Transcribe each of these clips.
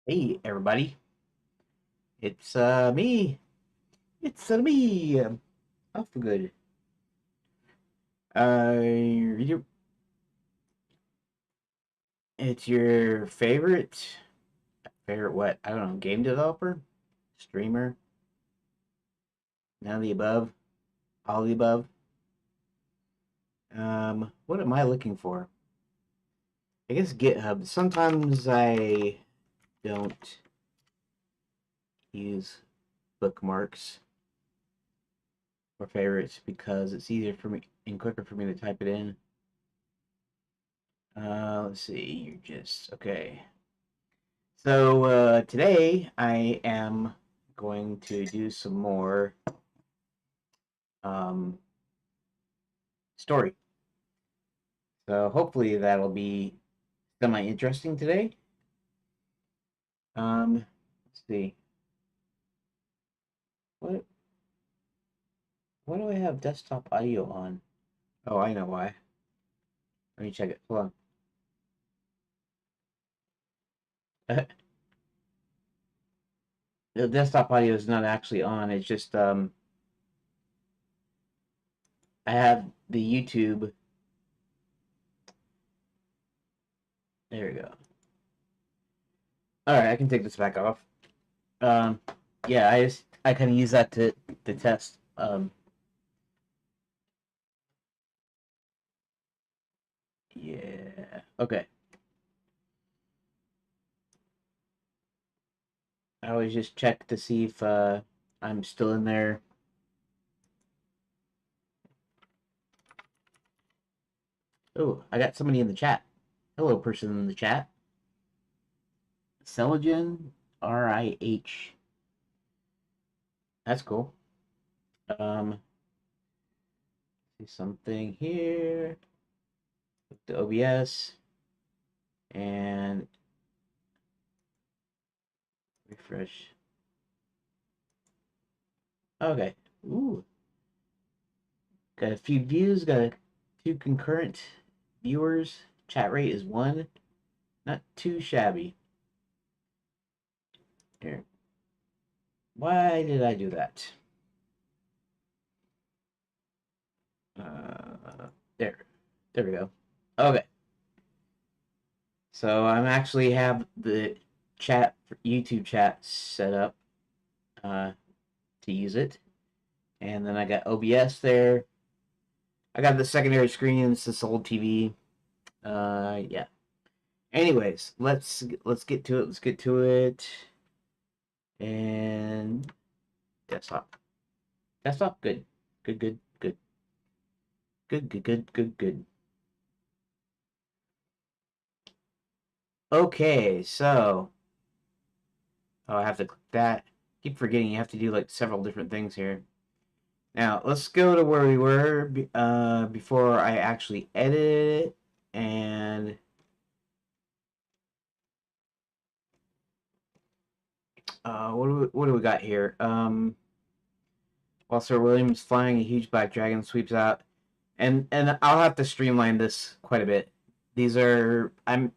Hey everybody, it's me. It's me. Oh, for good. You, it's your favorite what? I don't know, game developer, streamer, none of the above, all of the above. What am I looking for? I guess GitHub. Sometimes I don't use bookmarks or favorites because it's easier for me and quicker for me to type it in. Let's see. You're just okay. So today I am going to do some more um, story. So hopefully that'll be semi-interesting today. Let's see. What what do I have desktop audio on? Oh, I know why. Let me check it. Hold on. The desktop audio is not actually on. It's just I have the YouTube. There we go. All right, I can take this back off. Um, yeah, I kind of use that to test. Yeah. Okay. I always just check to see if I'm still in there. Oh, I got somebody in the chat. Hello, person in the chat. Celigen RIH. That's cool. See something here with the OBS and refresh. Okay. Ooh, got a few views. Got two concurrent viewers. Chat rate is 1. Not too shabby. Here. Why did I do that? There. There we go. Okay. So I'm actually have the YouTube chat set up uh, to use it, and then I got OBS there. I got the secondary screen. It's this old TV. Yeah. Anyways, let's get to it. Let's get to it. And desktop. Desktop. Good. Good. Good. Good. Good. Good. Good. Good. Good. Okay. So I have to click that. Keep forgetting you have to do like several different things here. Now, let's go to where we were before I actually edit it. And what do we got here? While Sir William's flying, a huge black dragon sweeps out. And I'll have to streamline this quite a bit. I'm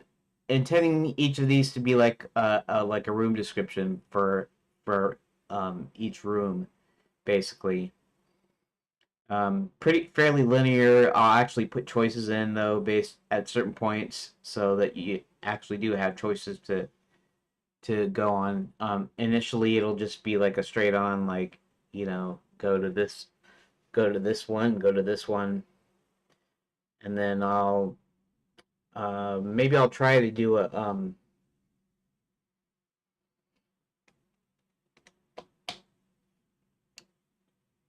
intending each of these to be like a room description for each room, basically. Pretty fairly linear. I'll actually put choices in though based at certain points so that you actually do have choices to go on. Initially it'll just be like a straight on like, go to this one, go to this one, and then I'll maybe I'll try to do a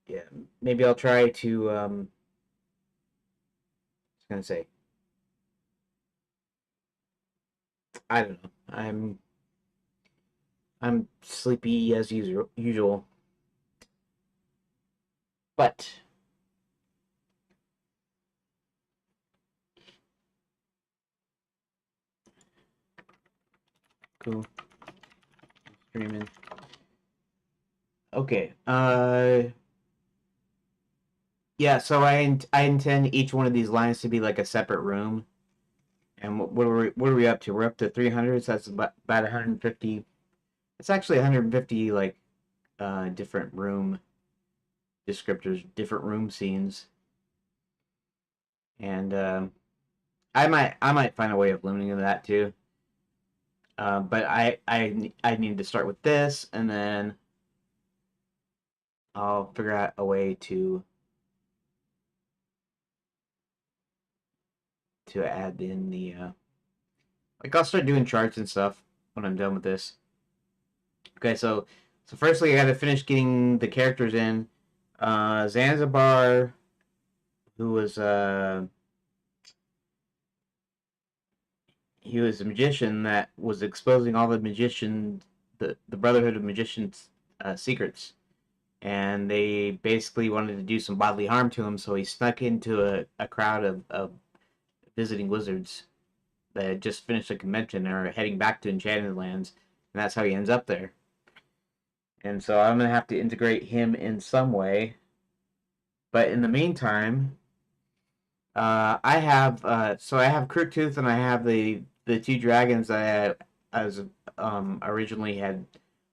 yeah, maybe I'll try to I was gonna say I don't know. I'm sleepy as usual. But cool. Streaming. Okay. Yeah, so I intend each one of these lines to be like a separate room. And what are we up to? We're up to 300, so that's about 150 It's actually 150 like different room descriptors, different room scenes, and I might find a way of limiting that too. But I need to start with this, and then I'll figure out a way to add in the like I'll start doing charts and stuff when I'm done with this. Okay, so firstly I got to finish getting the characters in. Zanzibar, who was he was a magician that was exposing all the magician, the Brotherhood of Magicians secrets, and they basically wanted to do some bodily harm to him, so he snuck into a crowd of visiting wizards that had just finished a convention or heading back to Enchanted Lands, and that's how he ends up there. And so I'm gonna have to integrate him in some way. But in the meantime, I have Crooktooth and I have the two dragons that I was originally had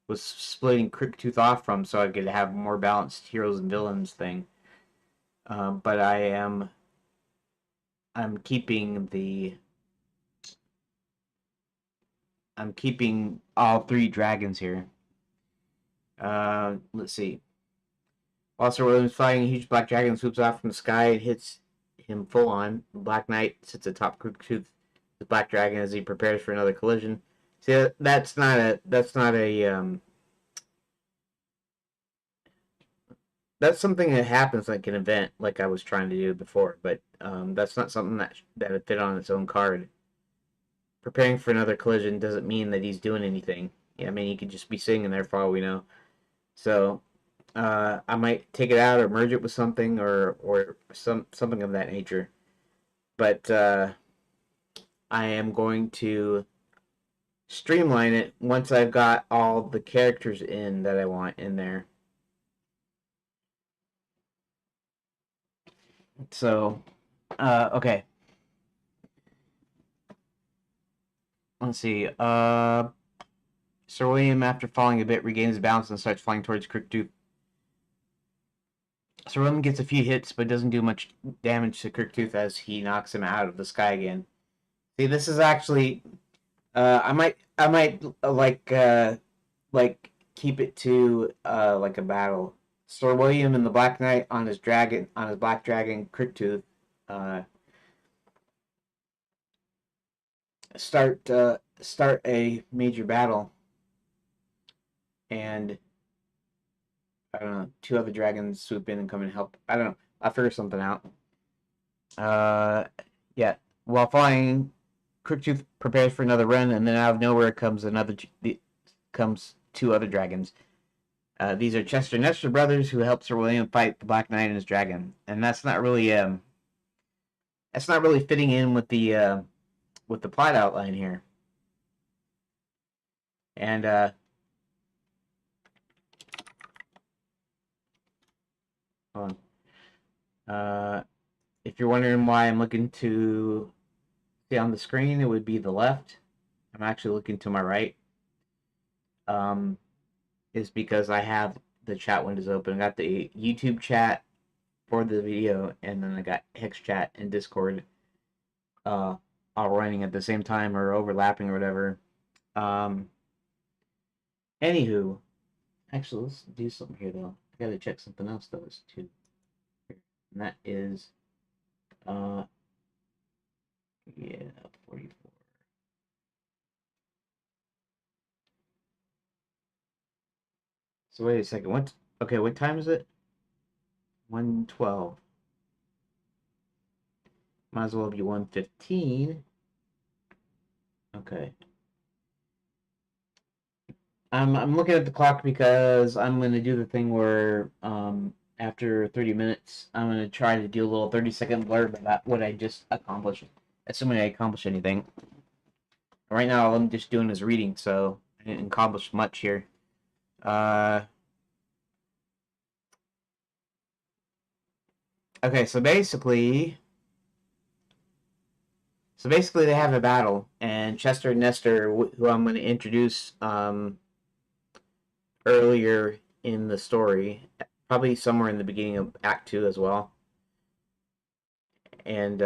was splitting Crooktooth off from so I could have more balanced heroes and villains thing. But I'm keeping the I'm keeping all three dragons here. Let's see. While Sir William's fighting, a huge black dragon swoops off from the sky and hits him full on. The Black Knight sits atop Crooktooth, the black dragon, as he prepares for another collision. See, that's something that happens like an event, like I was trying to do before, but that's not something that would fit on its own card. Preparing for another collision doesn't mean that he's doing anything. Yeah, I mean, he could just be sitting there for all we know. So I might take it out or merge it with something or something of that nature. But I am going to streamline it once I've got all the characters in that I want in there. So, okay. Let's see. Sir William, after falling a bit, regains his balance and starts flying towards Crooktooth. Sir William gets a few hits, but doesn't do much damage to Crooktooth as he knocks him out of the sky again. See, this is actually. I might like keep it to like a battle. Sir William and the Black Knight on his black dragon Crooktooth, uh, start a major battle, and I don't know, two other dragons swoop in and come and help. I don't know. I'll figure something out. Uh, yeah. While flying, Crooktooth prepares for another run, and then out of nowhere comes two other dragons. These are Chester and Nestor brothers who help Sir William fight the Black Knight and his dragon, and that's not really fitting in with the plot outline here. And hold on. If you're wondering why I'm looking to see on the screen, it would be the left. I'm actually looking to my right. Is because I have the chat windows open. I got the YouTube chat for the video, and then I got Hex chat and Discord all running at the same time or overlapping or whatever. Anywho, actually, let's do something here though. I gotta check something else though too, and that is, yeah, 44. So wait a second. What? Okay, what time is it? 1:12. Might as well be 1:15. Okay. I'm looking at the clock because I'm gonna do the thing where after 30 minutes I'm gonna try to do a little 30-second blurb about what I just accomplished, assuming I accomplished anything. Right now all I'm just doing is reading, so I didn't accomplish much here. Okay, so basically they have a battle, and Chester and Nestor, who I'm going to introduce earlier in the story, probably somewhere in the beginning of Act 2 as well. And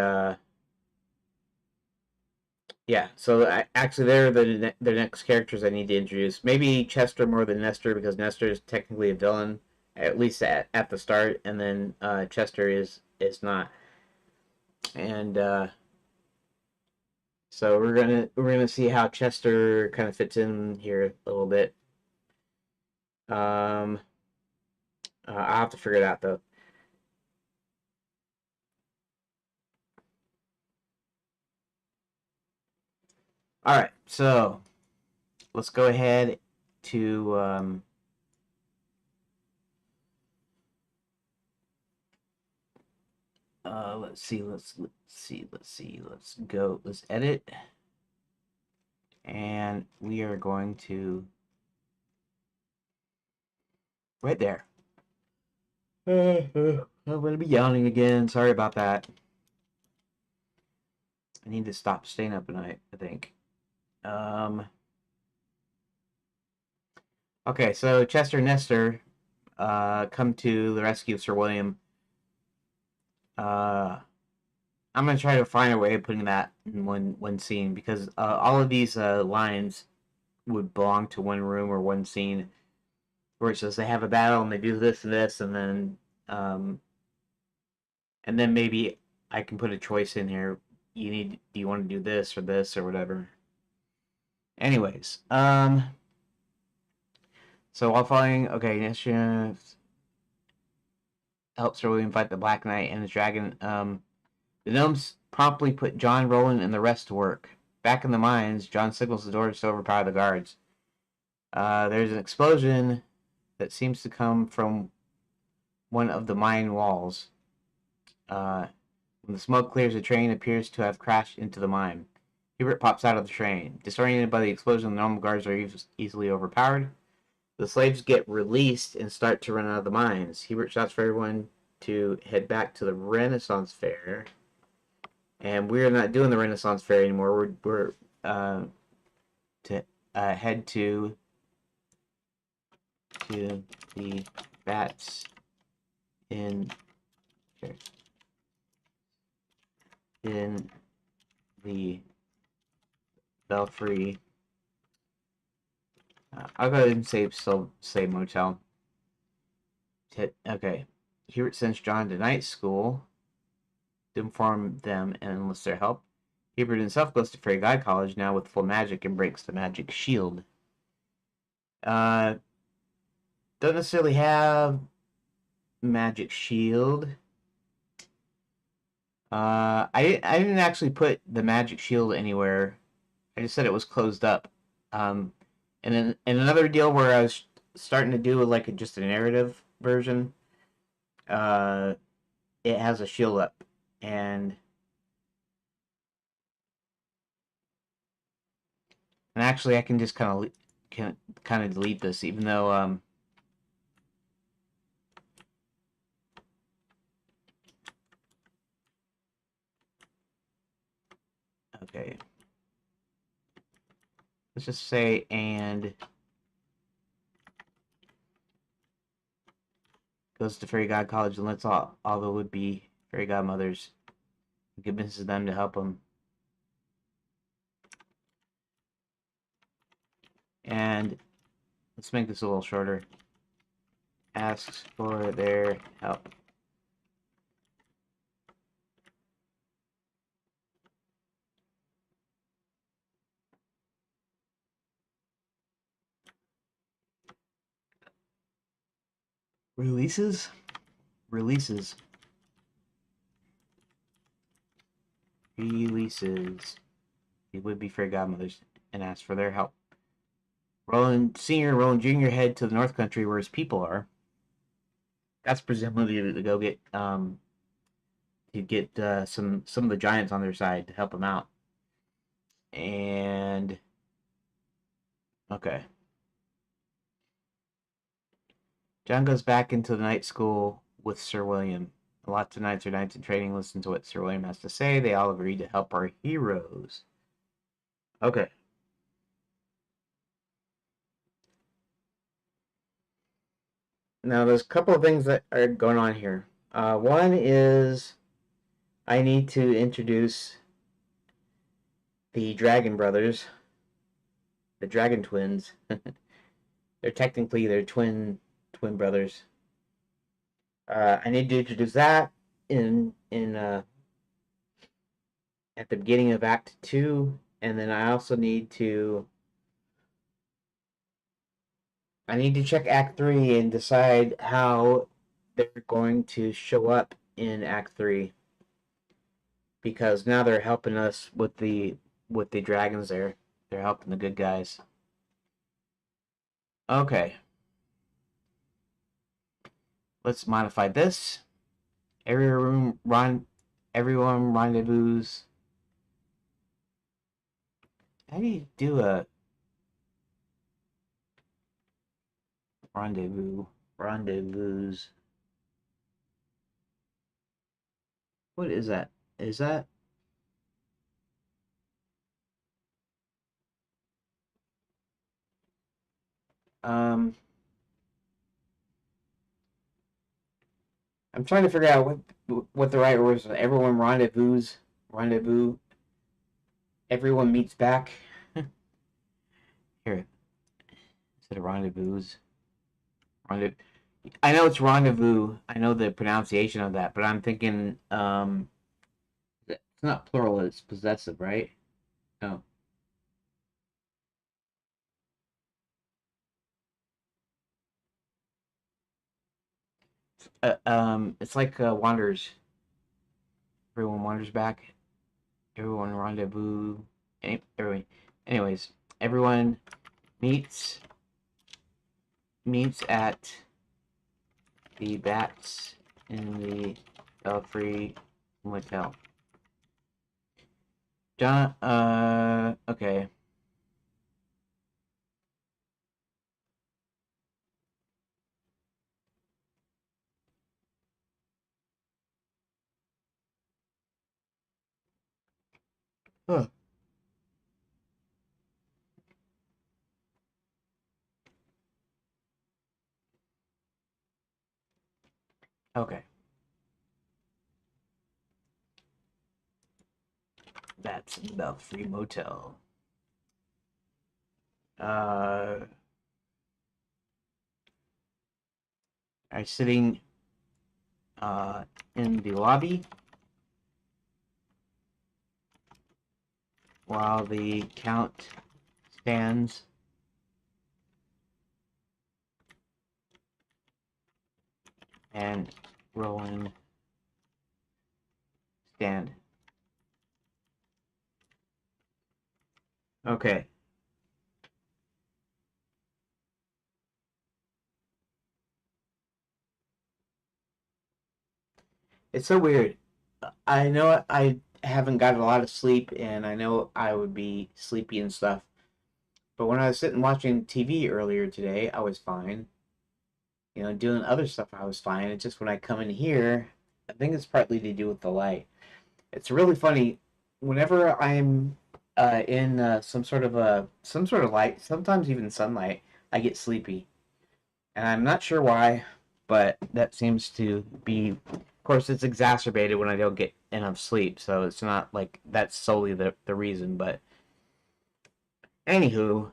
yeah, so actually they're the next characters I need to introduce. Maybe Chester more than Nestor, because Nestor is technically a villain, at least at the start, and then Chester is not. And so we're gonna see how Chester kind of fits in here a little bit. I'll have to figure it out though. All right, so let's go ahead to let's see, let's go, let's edit, and we are going to right there. I'm gonna be yawning again. Sorry about that. I need to stop staying up at night, I think. Okay, so Chester and Nestor come to the rescue of Sir William. I'm gonna try to find a way of putting that in one scene, because all of these lines would belong to one room or one scene, where it says they have a battle and they do this and this, and then maybe I can put a choice in here. Do you want to do this or whatever? Anyways, so while following, okay, Nestor helps Sir William fight the Black Knight and his dragon. The gnomes promptly put John, Roland, and the rest to work. Back in the mines, John signals the doors to overpower the guards. There's an explosion that seems to come from one of the mine walls. When the smoke clears, the train appears to have crashed into the mine. Hubert pops out of the train. Disoriented by the explosion, the normal guards are easily overpowered. The slaves get released and start to run out of the mines. Hubert shouts for everyone to head back to the Renaissance Fair. And we're not doing the Renaissance Fair anymore. We're to head to the bats in the Belfry. I'll go ahead and say motel. Okay. Hubert sends John to night school to inform them and enlist their help. Hubert himself goes to Fairy God College now with full magic and breaks the magic shield. Don't necessarily have magic shield. I didn't actually put the magic shield anywhere. I just said it was closed up. And then in another deal where I was starting to do like just a narrative version, it has a shield up, and actually I can just kind of delete this, even though okay, let's just say and goes to Fairy God College and lets all the would-be fairy godmothers, convinces them to help him. And let's make this a little shorter. Asks for their help. Releases. He would be fairy godmothers and ask for their help. Roland Sr., Roland Jr. head to the North Country where his people are. That's presumably to go get some of the giants on their side to help them out. And okay. John goes back into the night school with Sir William. Lots of knights are knights in training. Listen to what Sir William has to say. They all agree to help our heroes. Okay. Now, there's a couple of things that are going on here. One is I need to introduce the Dragon Brothers, the Dragon Twins. They're twin brothers. I need to introduce that in at the beginning of Act 2, and then I need to check Act 3 and decide how they're going to show up in Act 3, because now they're helping us with the dragons there. They're helping the good guys. Okay. Let's modify this. Everyone rendezvous. How do you do a rendezvous? Rendezvous. What is that? Is that um I'm trying to figure out what the right word is. Everyone rendezvous. Everyone meets back. Here, instead of rendezvous. Rendezvous. I know it's rendezvous. I know the pronunciation of that, but I'm thinking it's not plural, it's possessive, right? No. It's like wanders. Everyone wanders back. Everyone rendezvous. Everyone. Anyways, everyone meets at the bats in the Belfry Motel. John. Okay. Huh. Okay. Bats in the Belfry Motel. Are sitting in the lobby while the count stands and Rowan stand. Okay. It's so weird. I know I haven't got a lot of sleep, and I know I would be sleepy and stuff. But when I was sitting watching TV earlier today, I was fine. You know, doing other stuff, I was fine. It's just when I come in here, I think it's partly to do with the light. It's really funny. Whenever I'm in some sort of light, sometimes even sunlight, I get sleepy, and I'm not sure why, but that seems to be. Of course, it's exacerbated when I don't get enough sleep, so it's not like that's solely the reason. But anywho,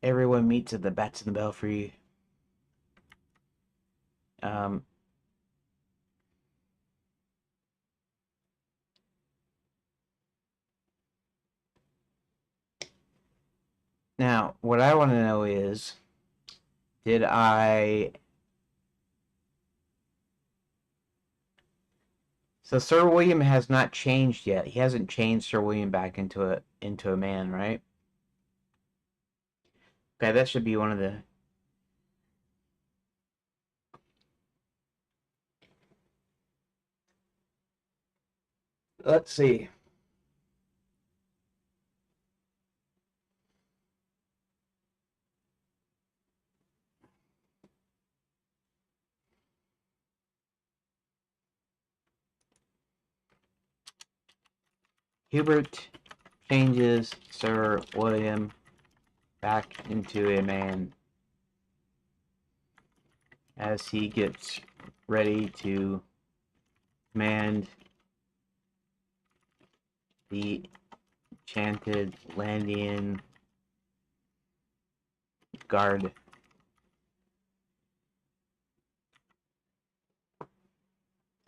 everyone meets at the Bats in the Belfry. Um, Now, what I want to know is, did I? So Sir William has not changed yet. He hasn't changed Sir William back into a man, right? Okay, that should be one of the. Let's see. Hubert changes Sir William back into a man as he gets ready to command the enchanted Landian guard.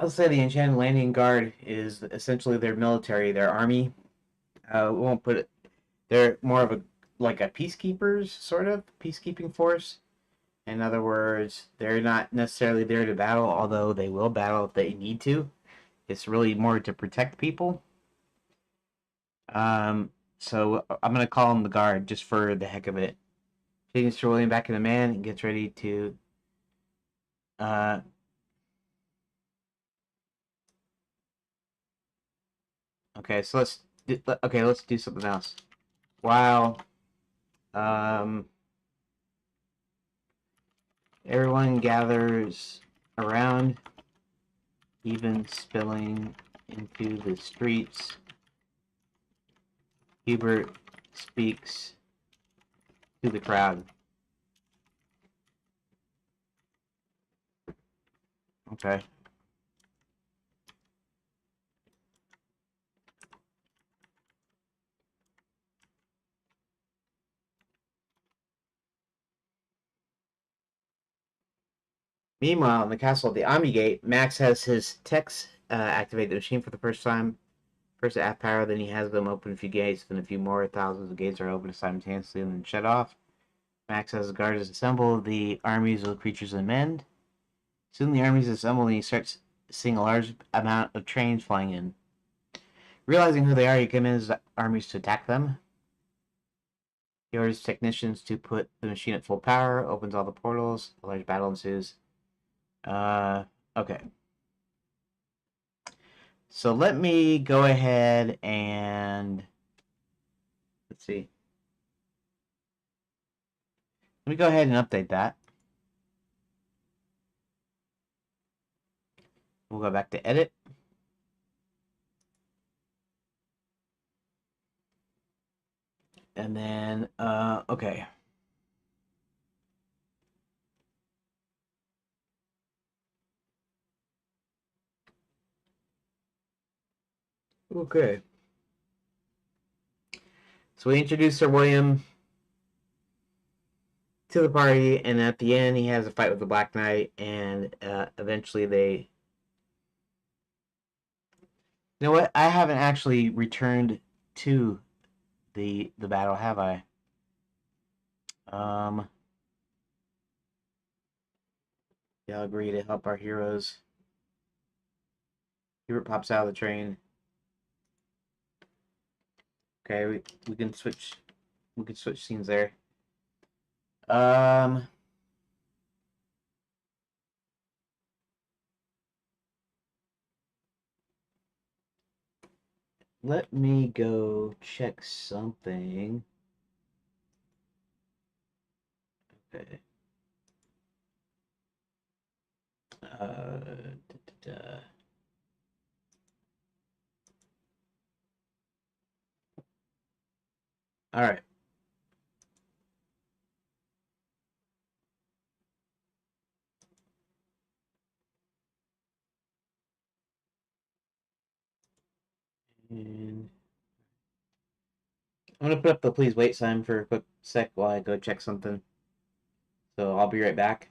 I'll say the enchanted Landian guard is essentially their military, their army. We won't put it. They're more of a like a peacekeepers sort of peacekeeping force. In other words, they're not necessarily there to battle, although they will battle if they need to. It's really more to protect people. So I'm gonna call him the guard just for the heck of it. Changes to William back in the man and gets ready to. Uh, okay, so let's do something else. While um, everyone gathers around, even spilling into the streets, Hubert speaks to the crowd. Okay. Meanwhile, in the castle of the Omnigate, Max has his techs activate the machine for the first time. First at half power, then he has them open a few gates, then a few more. Thousands of gates are opened simultaneously and then shut off. Max has his guards assemble the armies of creatures and men. Soon the armies assemble and he starts seeing a large amount of trains flying in. Realizing who they are, he commands his armies to attack them. He orders technicians to put the machine at full power, opens all the portals, a large battle ensues. Okay. So let me go ahead and let's see. Let me go ahead and update that. We'll go back to edit. And then, okay. Okay. So we introduced Sir William to the party, and at the end, he has a fight with the Black Knight, and eventually they. You know what? I haven't actually returned to the battle, have I? They all agree to help our heroes. Hubert pops out of the train. Okay, we can switch. We can switch scenes there. Um, Let me go check something. Okay. Da, da, da. All right. And I'm gonna put up the please wait sign for a quick sec while I go check something. So I'll be right back.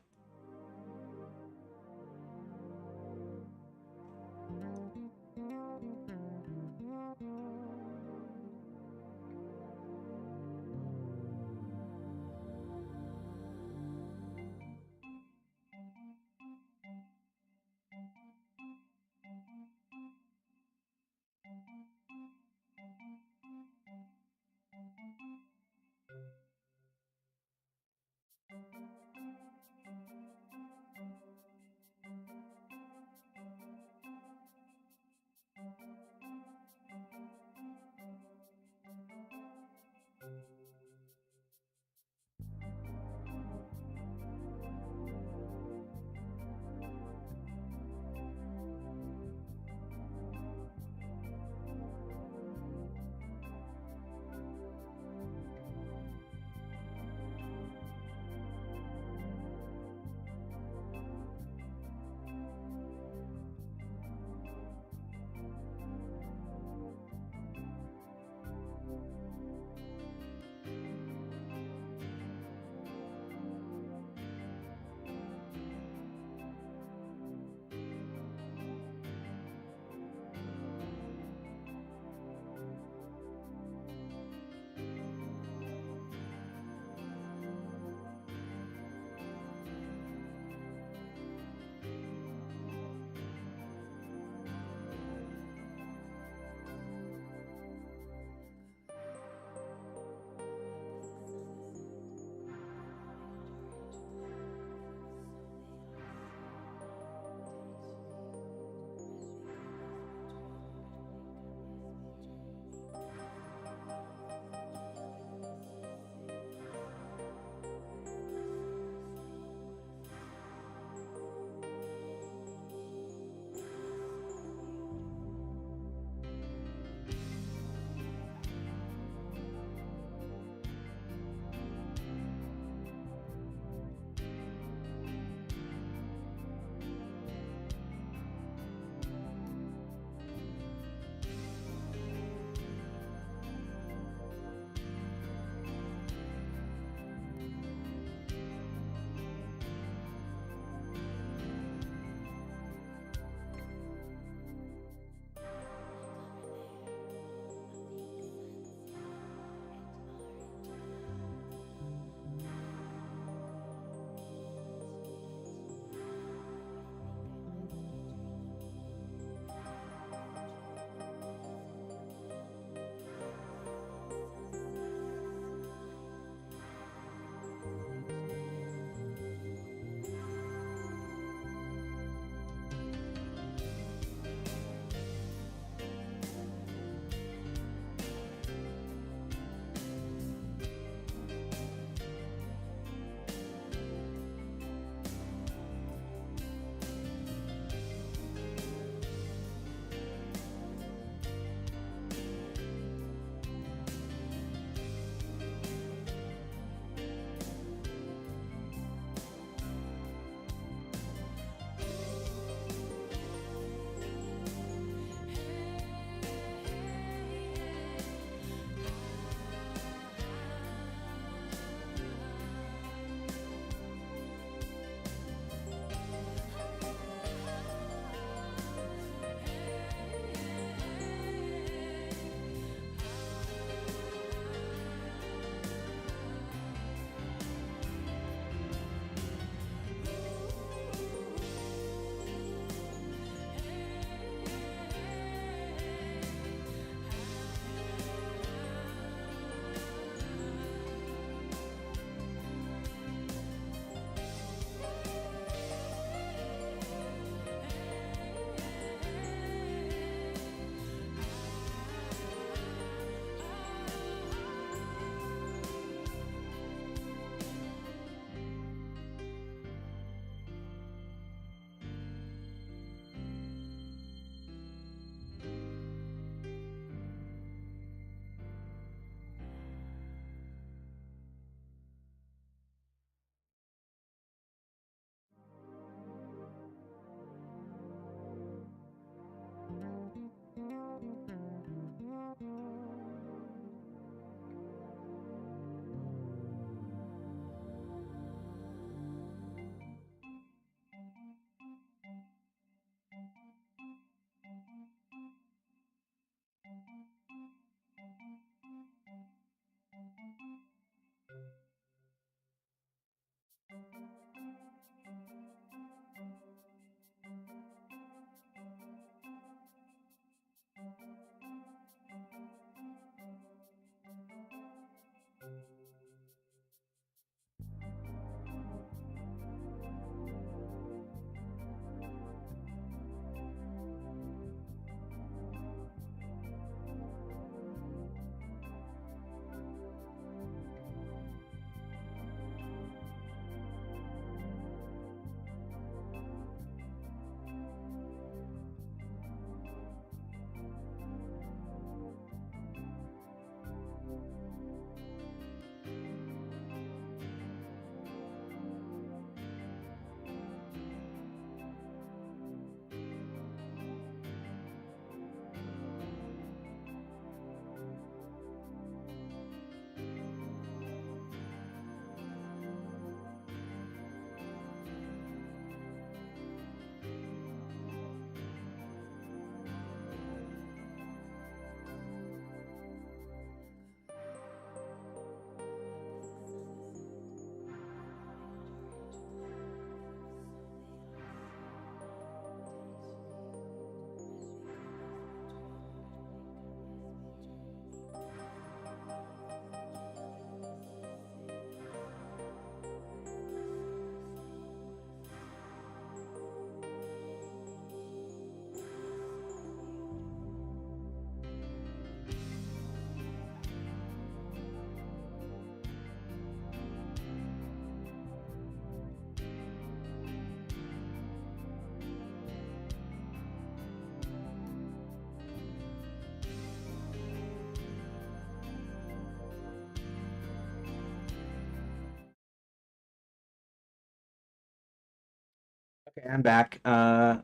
Okay, I'm back. I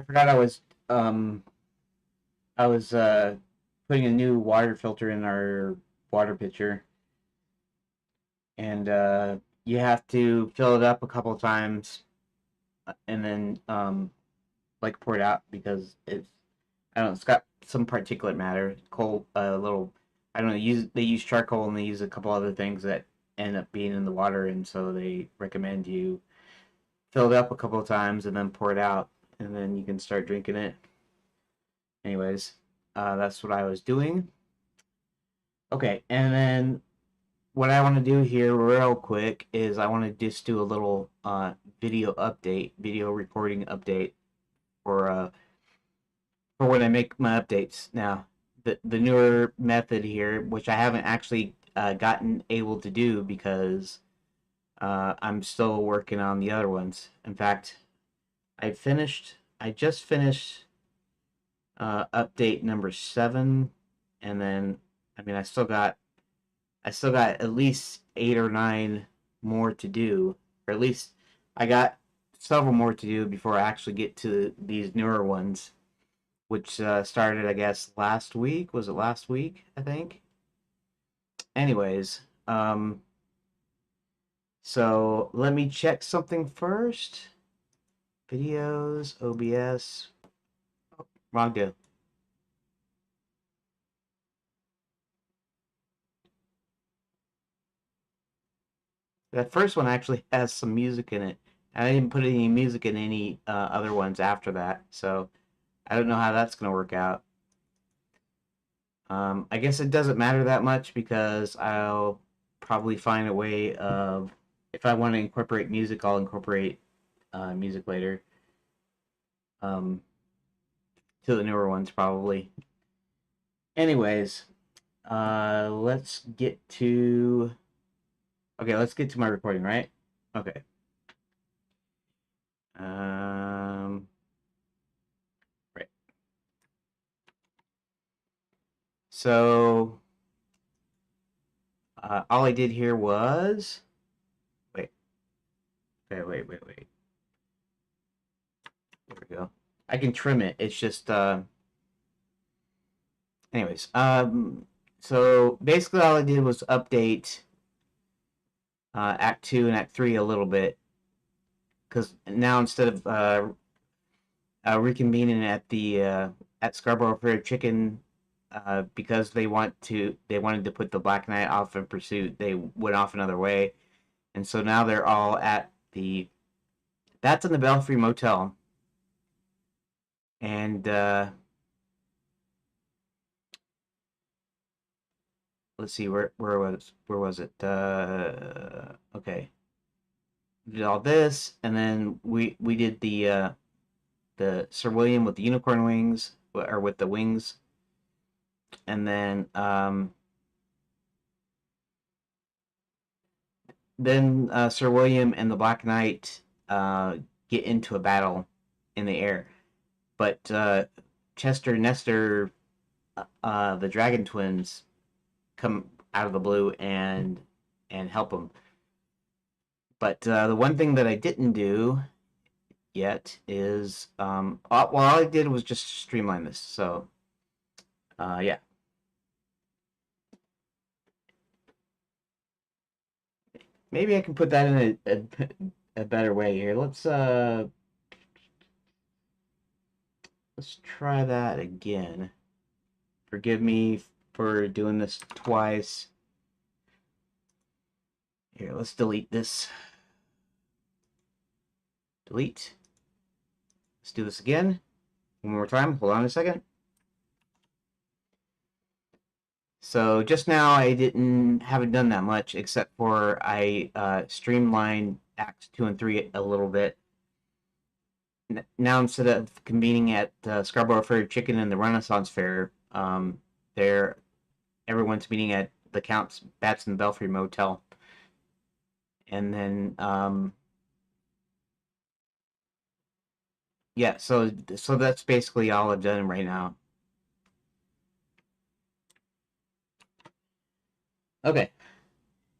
forgot I was putting a new water filter in our water pitcher, and you have to fill it up a couple of times, and then like pour it out because I don't know, it's got some particulate matter, coal, little, I don't know, they use charcoal and they use a couple other things that end up being in the water, and so they recommend you fill it up a couple of times and then pour it out, and then you can start drinking it. Anyways, that's what I was doing. Okay, and then what I want to do here real quick is I want to just do a little video recording update for when I make my updates. Now, the newer method here, which I haven't actually gotten able to do because I'm still working on the other ones. In fact, I just finished update number 7, and then I mean I still got at least 8 or 9 more to do, or at least I got several more to do before I actually get to these newer ones, which started, I guess, last week. Was it last week? I think. Anyways, so let me check something first. Videos, OBS. Oh, wrong deal. That first one actually has some music in it. And I didn't put any music in any other ones after that, so I don't know how that's going to work out. I guess it doesn't matter that much because I'll probably find a way of, if I want to incorporate music, I'll incorporate music later. Um, to the newer ones, probably. Anyways, let's get to. Okay, let's get to my recording, right? Okay. Right. So, all I did here was. Wait. Wait. There we go. I can trim it. It's just. Anyways, so basically all I did was update Act 2 and Act 3 a little bit, because now instead of reconvening at Scarborough Fair Chicken, because they wanted to put the Black Knight off in pursuit, they went off another way, and so now they're all at that's in the Belfry Motel, and let's see where was it? Okay, we did all this, and then we did the Sir William with the unicorn wings, or with the wings, and then Sir William and the Black Knight get into a battle in the air, but Chester and Nestor, the Dragon Twins, come out of the blue and help them. But the one thing that I didn't do yet is all I did was just streamline this. So yeah. Maybe I can put that in a better way here. Let's try that again. Forgive me for doing this twice. Here, let's delete this. Delete. Let's do this again. One more time. Hold on a second. So just now I haven't done that much, except for I streamlined Acts 2 and 3 a little bit. Now instead of convening at Scarborough Fried Chicken and the Renaissance Fair, they're everyone's meeting at the Count's Bats and Belfry Motel, and then yeah, so that's basically all I've done right now. Okay,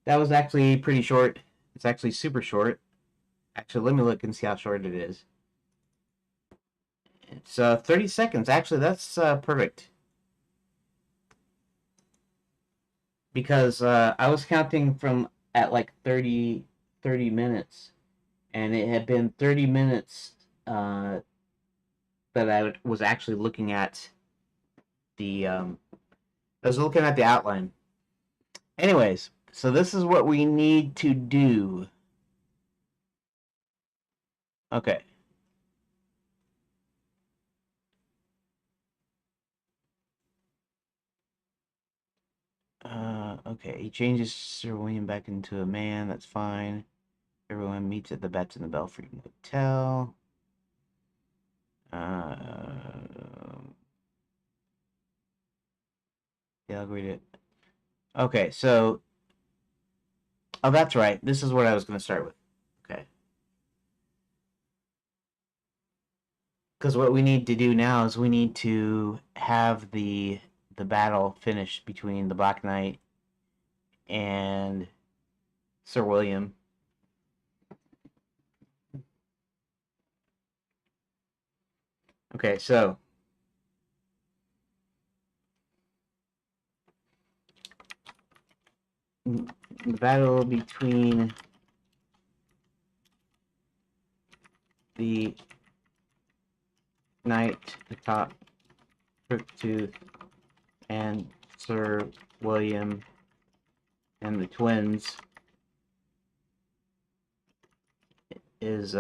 that was actually pretty short. It's actually super short. Actually, let me look and see how short it is. It's 30 seconds. Actually, that's perfect. Because I was counting from at like 30 minutes, and it had been 30 minutes that I was actually looking at the outline. Anyways, so this is what we need to do. Okay. Okay. He changes Sir William back into a man. That's fine. Everyone meets at the Bats in the Belfry Hotel. The algorithm. Okay, so oh, that's right. This is what I was going to start with. Okay. Because what we need to do now is we need to have the battle finished between the Black Knight and Sir William. Okay, so the battle between the knight atop Crooktooth and Sir William and the twins is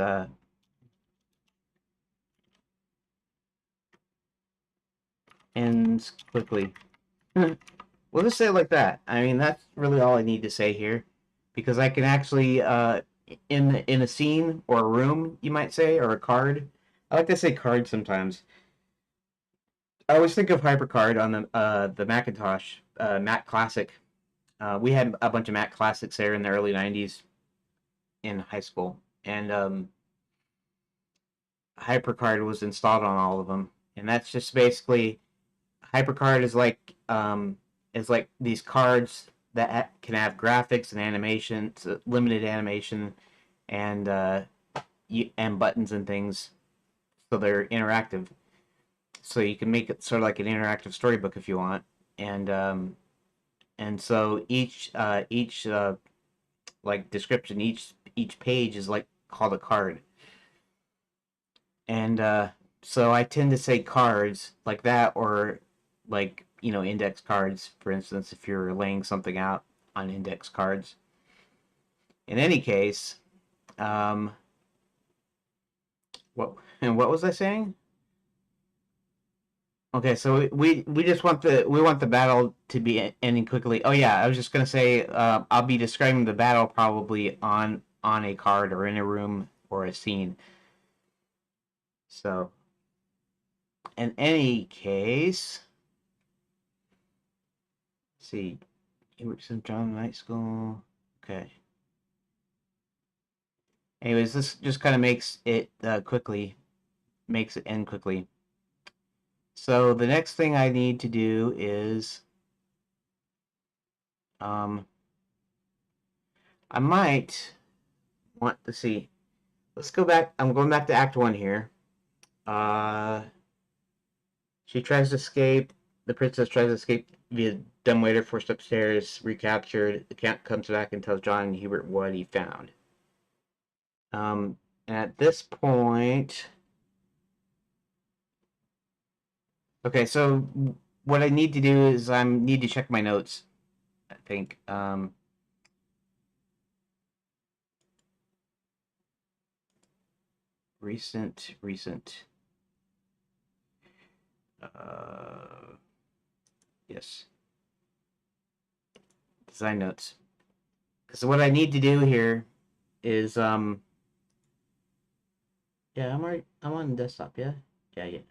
ends quickly. We'll just say it like that. I mean, that's really all I need to say here, because I can actually in a scene or a room, you might say, or a card. I like to say card sometimes. I always think of HyperCard on the Macintosh Mac Classic. We had a bunch of Mac Classics there in the early '90s in high school, and HyperCard was installed on all of them, and that's just basically HyperCard is like these cards that can have graphics and animation, limited animation, and and buttons and things, so they're interactive. So you can make it sort of like an interactive storybook if you want, and so each like description, each page is like called a card, and so I tend to say cards like that, or like index cards, for instance, if you're laying something out on index cards. In any case, um, what was I saying? Okay, so we just want the battle to be ending quickly. Oh yeah, I was just gonna say I'll be describing the battle probably on a card or in a room or a scene. So in any case, let's see, he works in John Night School. Okay. Anyways, this just kind of makes it makes it end quickly. So the next thing I need to do is um I might want to see. Let's go back. I'm going back to Act 1 here. Uh, she tries to escape. The princess tries to escape via dumbwaiter, forced upstairs, recaptured. The count comes back and tells John and Hubert what he found. And at this point, okay, so what I need to do is I need to check my notes, I think. Recent. Yes. Design notes. Because what I need to do here is yeah, I'm on desktop, yeah? Yeah. Okay.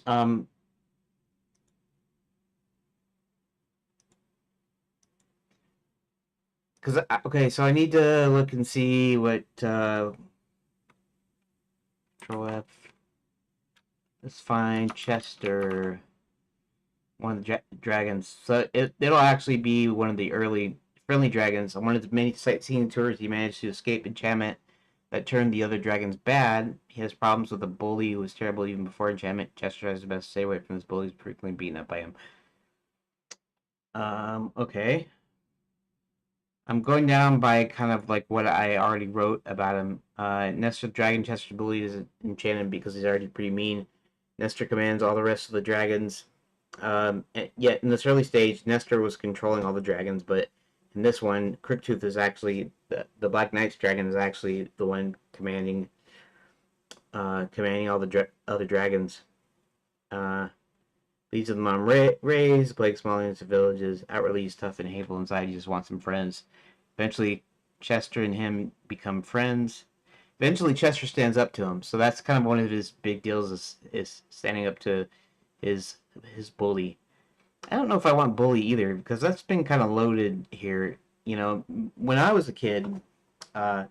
Um because okay, so I need to look and see what Control F. Let's find Chester. one of the dragons. So it'll actually be one of the early friendly dragons. On one of the many sightseeing tours, he managed to escape enchantment that turned the other dragons bad. He has problems with a bully who was terrible even before enchantment. Chester tries his best to stay away from this bully who's frequently beaten up by him. Okay. I'm going down by kind of like what I already wrote about him. Nestor the Dragon Chester bully is enchanted because he's already pretty mean. Nestor commands all the rest of the dragons. Yet in this early stage, Nestor was controlling all the dragons, but in this one, Crooktooth is actually the Black Knight's dragon is actually the one commanding all the other dragons. Leads them on raids, plagues small units of villages. Outwardly, he's tough and hateful inside. He just wants some friends. Eventually, Chester and him become friends. Eventually, Chester stands up to him. So that's kind of one of his big deals is standing up to his bully. I don't know if I want bully either because that's been kind of loaded here. You know, when I was a kid, uh,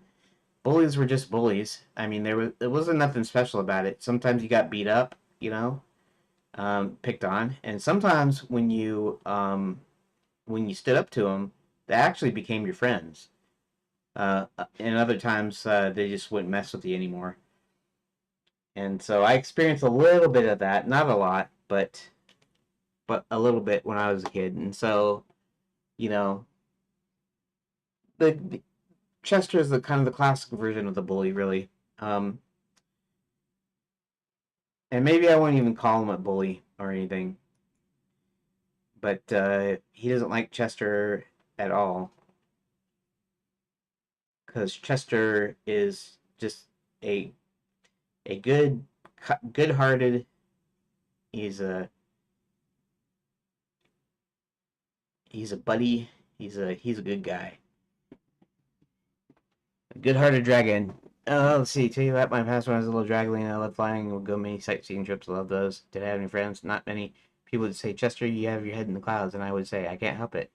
bullies were just bullies. I mean, there wasn't nothing special about it. Sometimes you got beat up, picked on, and sometimes when you stood up to them, they actually became your friends. And other times they just wouldn't mess with you anymore. And so I experienced a little bit of that, not a lot, but a little bit when I was a kid. And so, you know, the Chester is the kind of the classic version of the bully, really. Um, and maybe I wouldn't even call him a bully or anything, but he doesn't like Chester at all because Chester is just a a good-hearted. He's a he's a buddy. He's a good guy. A good-hearted dragon. Let's see. Tell you about my past when I was a little dragling. I loved flying. Would go many sightseeing trips. I love those. Did I have any friends? Not many. People would say, Chester, you have your head in the clouds, and I would say, I can't help it.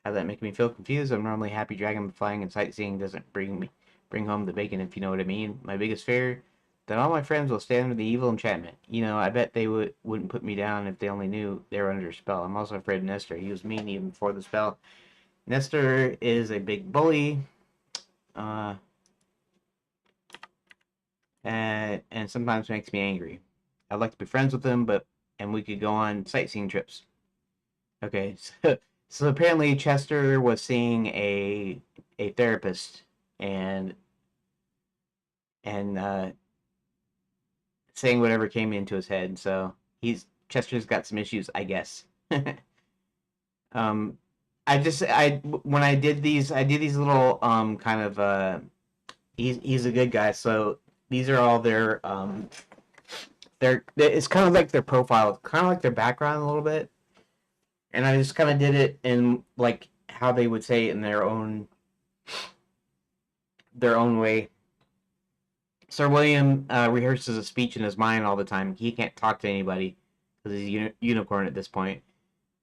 How that make me feel confused? I'm normally a happy dragon, but flying and sightseeing doesn't bring home the bacon, if you know what I mean. My biggest fear that all my friends will stand under the evil enchantment. I bet they wouldn't put me down if they only knew they were under a spell. I'm also afraid of Nestor. He was mean even before the spell. Nestor is a big bully, uh, and sometimes makes me angry. I'd like to be friends with him, and we could go on sightseeing trips. Okay, so apparently Chester was seeing a therapist and and saying whatever came into his head. So Chester's got some issues, I guess. um, I when I did these little kind of he's a good guy. So these are all their it's kind of like their profile, kind of like their background a little bit, and I just kind of did it in like how they would say it in their own way. Sir William rehearses a speech in his mind all the time. He can't talk to anybody because he's a unicorn at this point.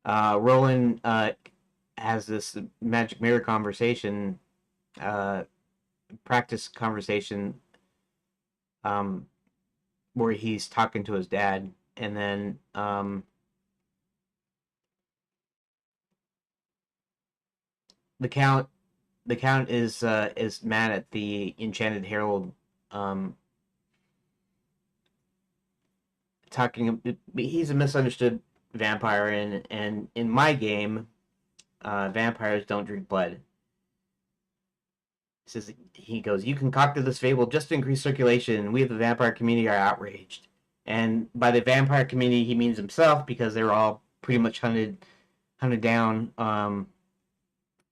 Roland has this magic mirror conversation, uh, practice conversation, um, where he's talking to his dad, and then the count is mad at the enchanted herald, um, talking. He's a misunderstood vampire, and in my game, vampires don't drink blood. He goes, you concocted this fable just to increase circulation. We of the vampire community are outraged. And by the vampire community, he means himself because they were all pretty much hunted down.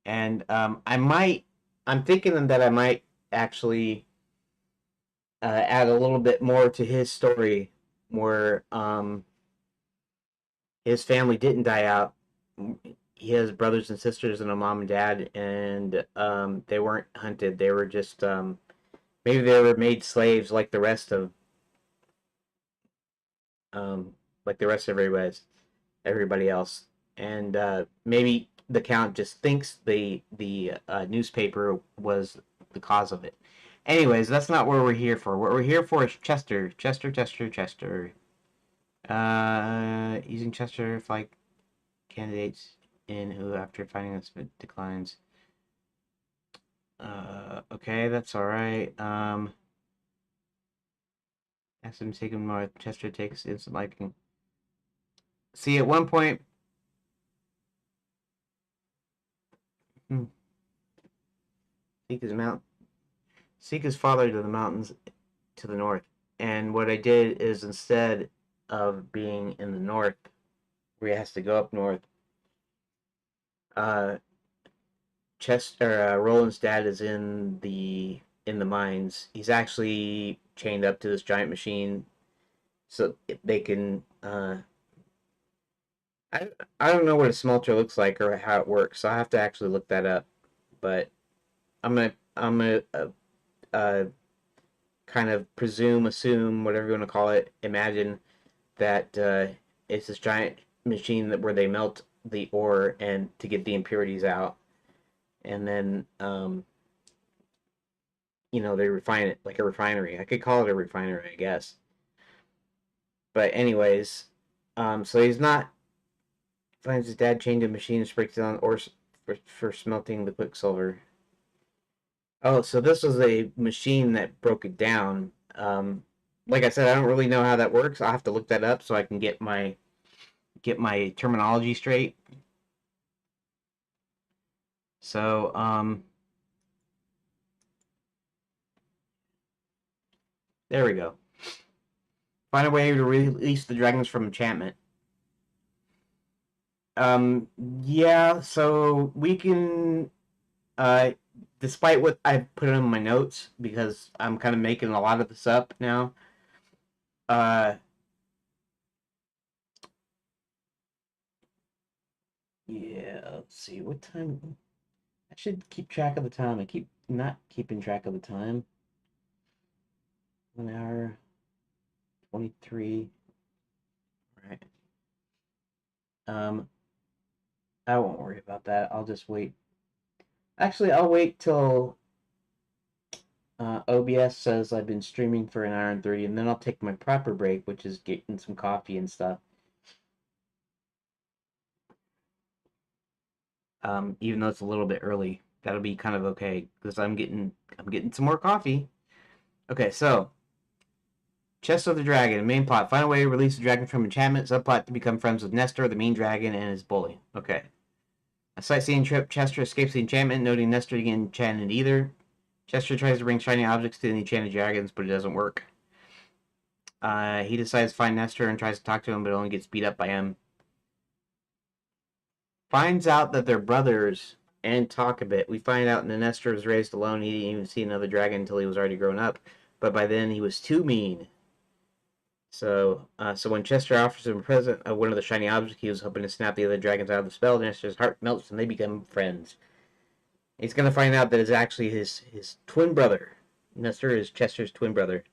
And I'm thinking that I might actually add a little bit more to his story, where his family didn't die out. He has brothers and sisters and a mom and dad, and they weren't hunted. They were just maybe they were made slaves um, like the rest of everybody else, and maybe the count just thinks the newspaper was the cause of it. Anyways, that's not what we're here for. What we're here for is Chester. Chester. Using Chester, if like candidates in who, after finding this, declines. Okay, that's all right. Ask him to take him north. Chester takes instant liking. See, at one point, seek his father to the mountains to the north. And what I did is, instead of being in the north, where he has to go up north, uh, Roland's dad is in the mines. He's actually chained up to this giant machine, so they can. I I don't know what a smelter looks like or how it works, so I have to actually look that up. But I'm gonna uh, kind of assume, whatever you want to call it, imagine that it's this giant machine where they melt the ore and to get the impurities out, and then they refine it like a refinery. I could call it a refinery, I guess. But anyways, so he's not finds his dad chained to a machine and breaks down ore for smelting the quicksilver. Oh, so this was a machine that broke it down. Like I said, I don't really know how that works. I'll have to look that up so I can get my terminology straight. So, there we go. Find a way to release the dragons from enchantment. Yeah, so we can, uh, despite what I put in my notes, because I'm kind of making a lot of this up now, uh, yeah, let's see, what time? I should keep track of the time. I keep not keeping track of the time. 1 hour, 23. Right. Um, I won't worry about that. I'll just wait. Actually, I'll wait till OBS says I've been streaming for 1 hour and 30, and then I'll take my proper break, which is getting some coffee and stuff. Even though it's a little bit early, that'll be kind of okay because I'm getting some more coffee. Okay, so Chest of the Dragon, main plot: find a way to release the dragon from enchantment. Subplot: to become friends with Nestor, the main dragon, and his bully. Okay. A sightseeing trip: Chester escapes the enchantment, noting Nestor to get enchanted either. Chester tries to bring shiny objects to the enchanted dragons, but it doesn't work. He decides to find Nestor and tries to talk to him, but only gets beat up by him. Finds out that they're brothers and talk a bit. We find out that Nestor was raised alone. He didn't even see another dragon until he was already grown up. But by then, he was too mean. So when Chester offers him a present of one of the shiny objects, he was hoping to snap the other dragons out of the spell. Nestor's heart melts and they become friends. He's going to find out that it's actually his twin brother. Nestor is Chester's twin brother.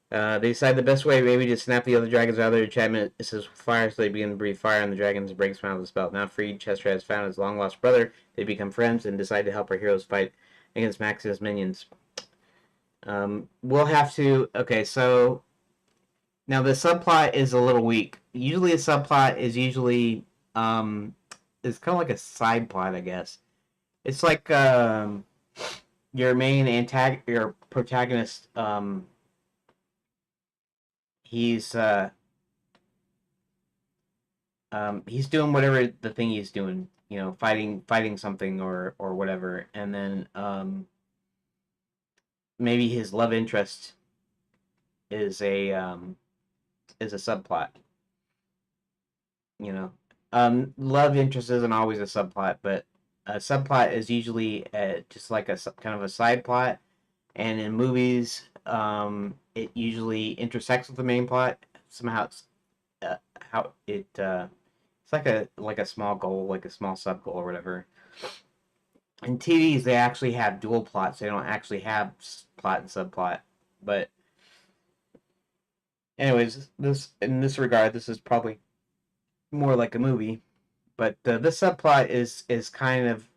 They decide the best way maybe to snap the other dragons out of their enchantment is with fire, so they begin to breathe fire on the dragons and breaks them out of the spell. Now freed, Chester has found his long-lost brother. They become friends and decide to help our heroes fight against Maximus' minions. We'll have to... Okay, so... Now the subplot is a little weak. Usually a subplot is usually... it's kind of like a side plot, I guess. It's like your your protagonist... he's doing whatever the thing he's doing, fighting something or whatever, and then maybe his love interest is a subplot. Love interest isn't always a subplot, but a subplot is usually just like a kind of a side plot, and in movies, it usually intersects with the main plot somehow. How it's like a small goal, like a small sub goal or whatever. In TVs, they actually have dual plots. They don't actually have plot and subplot. But anyways, this in this regard, this is probably more like a movie. But this subplot is kind of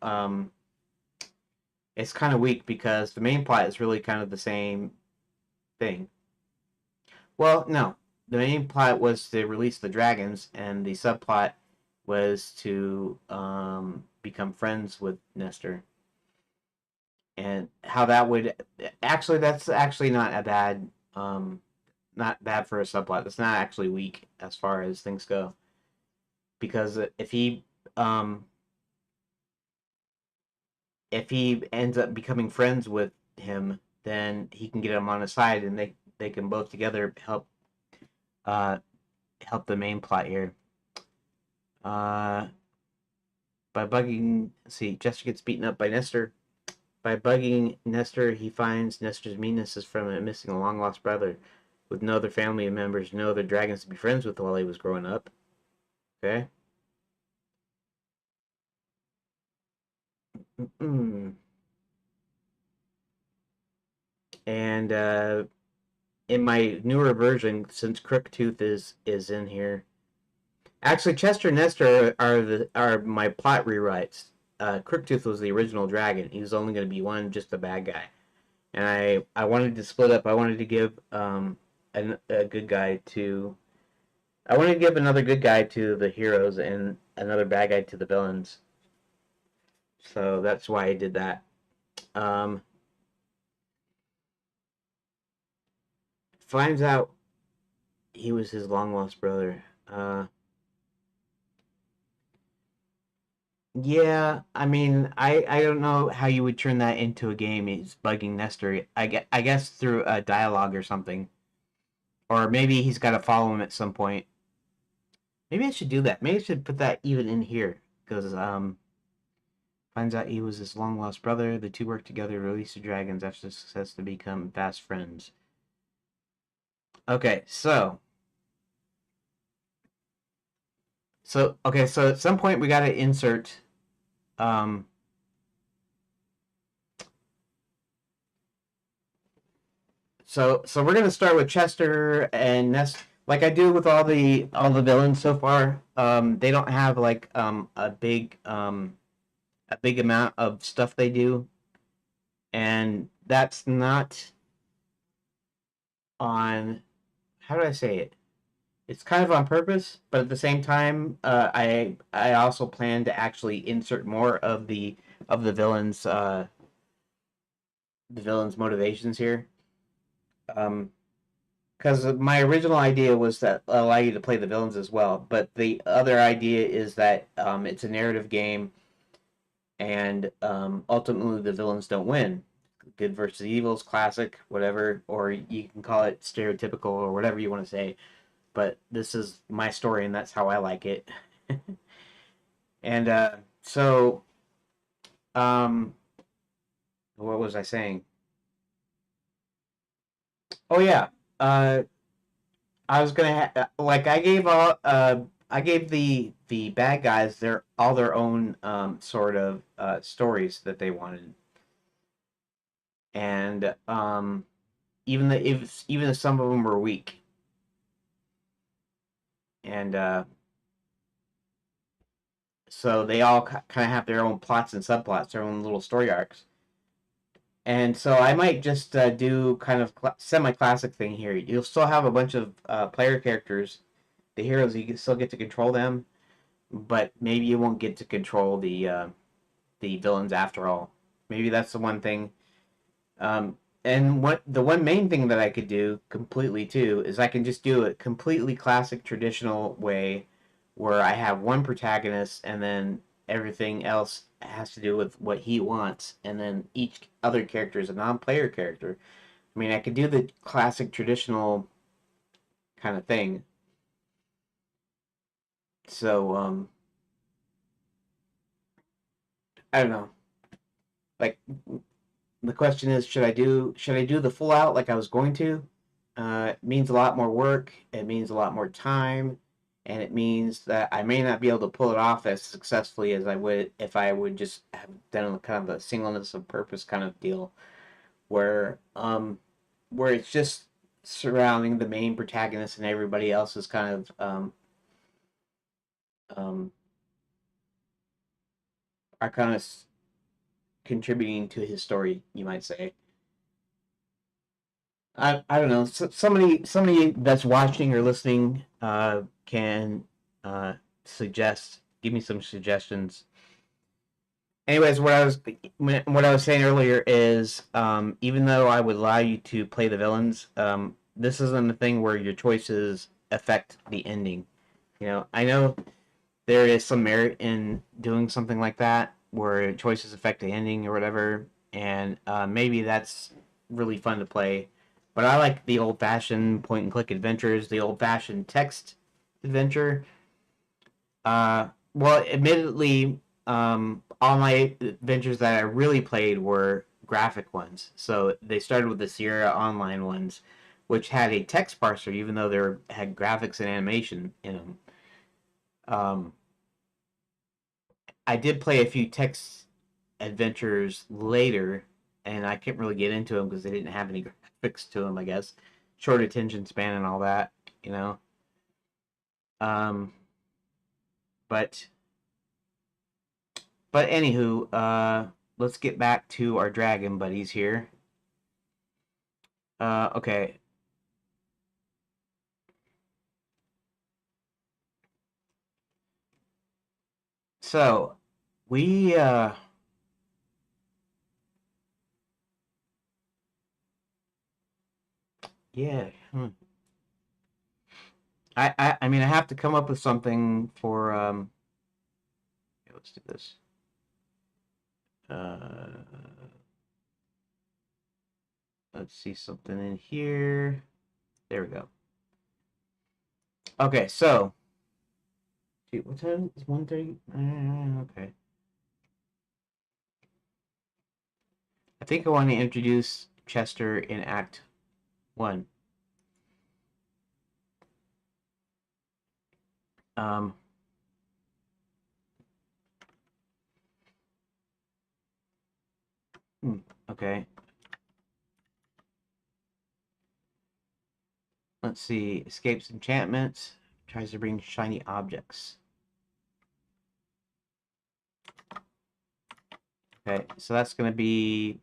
it's kind of weak because the main plot is really kind of the same thing. Well, no, the main plot was to release the dragons, and the subplot was to become friends with Nestor, and how that would actually, that's actually not a bad not bad for a subplot. That's not actually weak as far as things go, because um if he ends up becoming friends with him, then he can get him on his side, and they can both together uh help the main plot here. Uh, by bugging, see, Jester gets beaten up by Nestor. By bugging Nestor, he finds Nestor's meanness is from missing a long lost brother, with no other family members, no other dragons to be friends with while he was growing up. Okay. Mm-mm. And in my newer version, since Crooktooth is in here, actually Chester and Nestor are my plot rewrites. Crooktooth was the original dragon. He was only going to be one, just a bad guy, and I wanted to split up. I wanted to give a good guy to. I wanted to give another good guy to the heroes and another bad guy to the villains. So that's why I did that. Um, finds out he was his long lost brother. Yeah, I mean, I don't know how you would turn that into a game. He's bugging Nestor. I guess through a dialogue or something, or maybe he's got to follow him at some point. Maybe I should do that. Maybe I should put that even in here because finds out he was his long lost brother. The two work together to release the dragons after success to become fast friends. Okay, so at some point we got to insert um so we're gonna start with Chester and Nest, like I do with all the villains so far. They don't have like a big amount of stuff they do, and that's not on, how do I say it? It's kind of on purpose, but at the same time, I also plan to actually insert more of the villains' motivations here. Um, because my original idea was that allow you to play the villains as well, but the other idea is that it's a narrative game, and ultimately the villains don't win. Good versus evils, classic, whatever, or you can call it stereotypical or whatever you want to say. But this is my story, and that's how I like it. And so, um, what was I saying? Oh yeah, uh, I was gonna like I gave the bad guys their own sort of stories that they wanted, and even if some of them were weak, and so they all kind of have their own plots and subplots, their own little story arcs. And so I might just do kind of semi-classic thing here. You'll still have a bunch of player characters, the heroes. You can still get to control them, but maybe you won't get to control the villains after all. Maybe that's the one thing. And what the one main thing that I could do completely too is I can just do a completely classic traditional way where I have one protagonist and then everything else has to do with what he wants, and then each other character is a non-player character. I mean, I could do the classic traditional kind of thing. So I don't know. Like, the question is, should I do the full out like I was going to? It means a lot more work. It means a lot more time, and it means that I may not be able to pull it off as successfully as I would if I would just have done kind of a singleness of purpose kind of deal, where where it's just surrounding the main protagonist and everybody else is kind of um, are kind of contributing to his story, you might say. I don't know. Somebody that's watching or listening can suggest give me some suggestions. Anyways, what I was saying earlier is, even though I would allow you to play the villains, this isn't a thing where your choices affect the ending. You know, I know there is some merit in doing something like that, where choices affect the ending or whatever, and maybe that's really fun to play. But I like the old-fashioned point-and-click adventures, the old-fashioned text adventure. Well, admittedly, all my adventures that I really played were graphic ones. So they started with the Sierra Online ones, which had a text parser, even though they had graphics and animation in them. Um, I did play a few text adventures later, and I can't really get into them because they didn't have any graphics to them, I guess. Short attention span and all that, you know. Um, but anywho, let's get back to our dragon buddies here. Okay. So we yeah. I mean I have to come up with something for let's do this. Uh let's see something in here. There we go. Okay, so dude, what time is 1:30? Okay. I think I want to introduce Chester in Act 1. Um okay. Let's see. Escapes enchantments. Tries to bring shiny objects. Okay, so that's going to be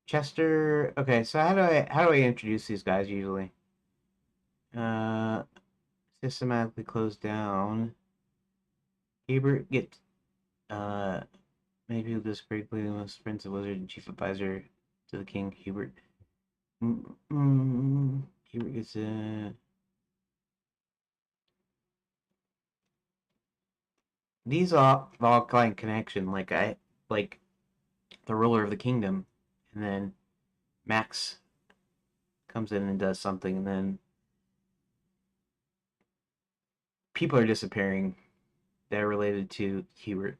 Chester. Okay, so how do I introduce these guys usually? Uh, Systematically close down. Hebert get maybe this greatly the most prince of wizard and chief advisor to the king. Hubert. Hubert gets these all kind of connection. Like the ruler of the kingdom, and then Max comes in and does something, and then people are disappearing. They're related to Hubert,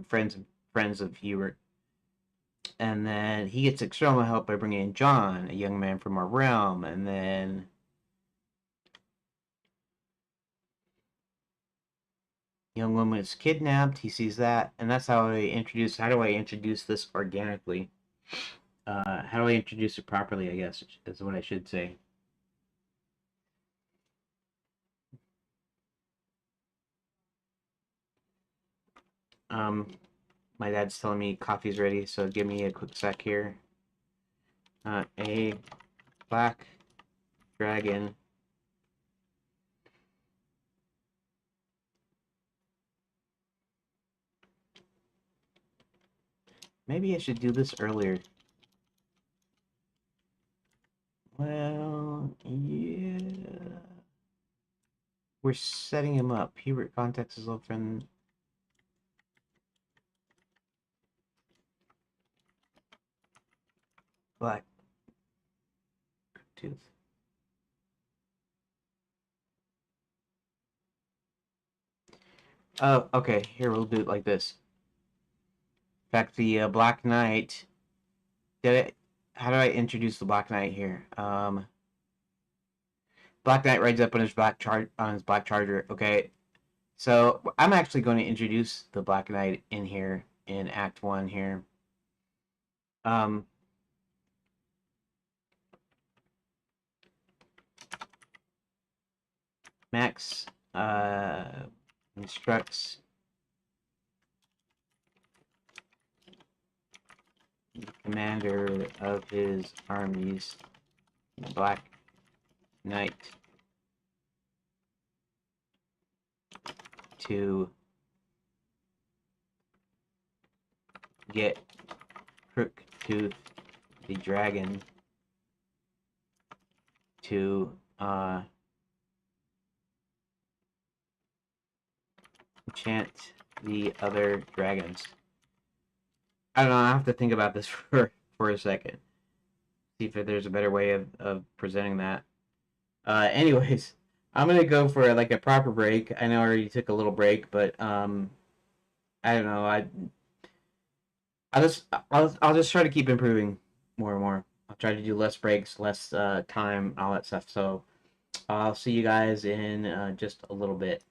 friends of Hubert, and then he gets external help by bringing in John, a young man from our realm, and then young woman is kidnapped. He sees that, and that's how I introduce. How do I introduce this organically? How do I introduce it properly? I guess is what I should say. Um, my dad's telling me coffee's ready, so give me a quick sec here. A black dragon. Maybe I should do this earlier. Well, yeah. We're setting him up. Hubert contacts his old friend. Black Tooth. Oh, okay. Here, we'll do it like this. In fact, the Black Knight. How do I introduce the Black Knight here? Black Knight rides up on his black charger. Okay, so I'm actually going to introduce the Black Knight in here in Act 1 here. Um, Max instructs commander of his armies, Black Knight, to get Crooktooth the dragon to enchant the other dragons. I don't know, I have to think about this for a second. See if there's a better way of presenting that. Anyways, I'm gonna go for like a proper break. I know I already took a little break, but I don't know. I'll just try to keep improving more and more. I'll try to do less breaks, less time, all that stuff. So I'll see you guys in just a little bit.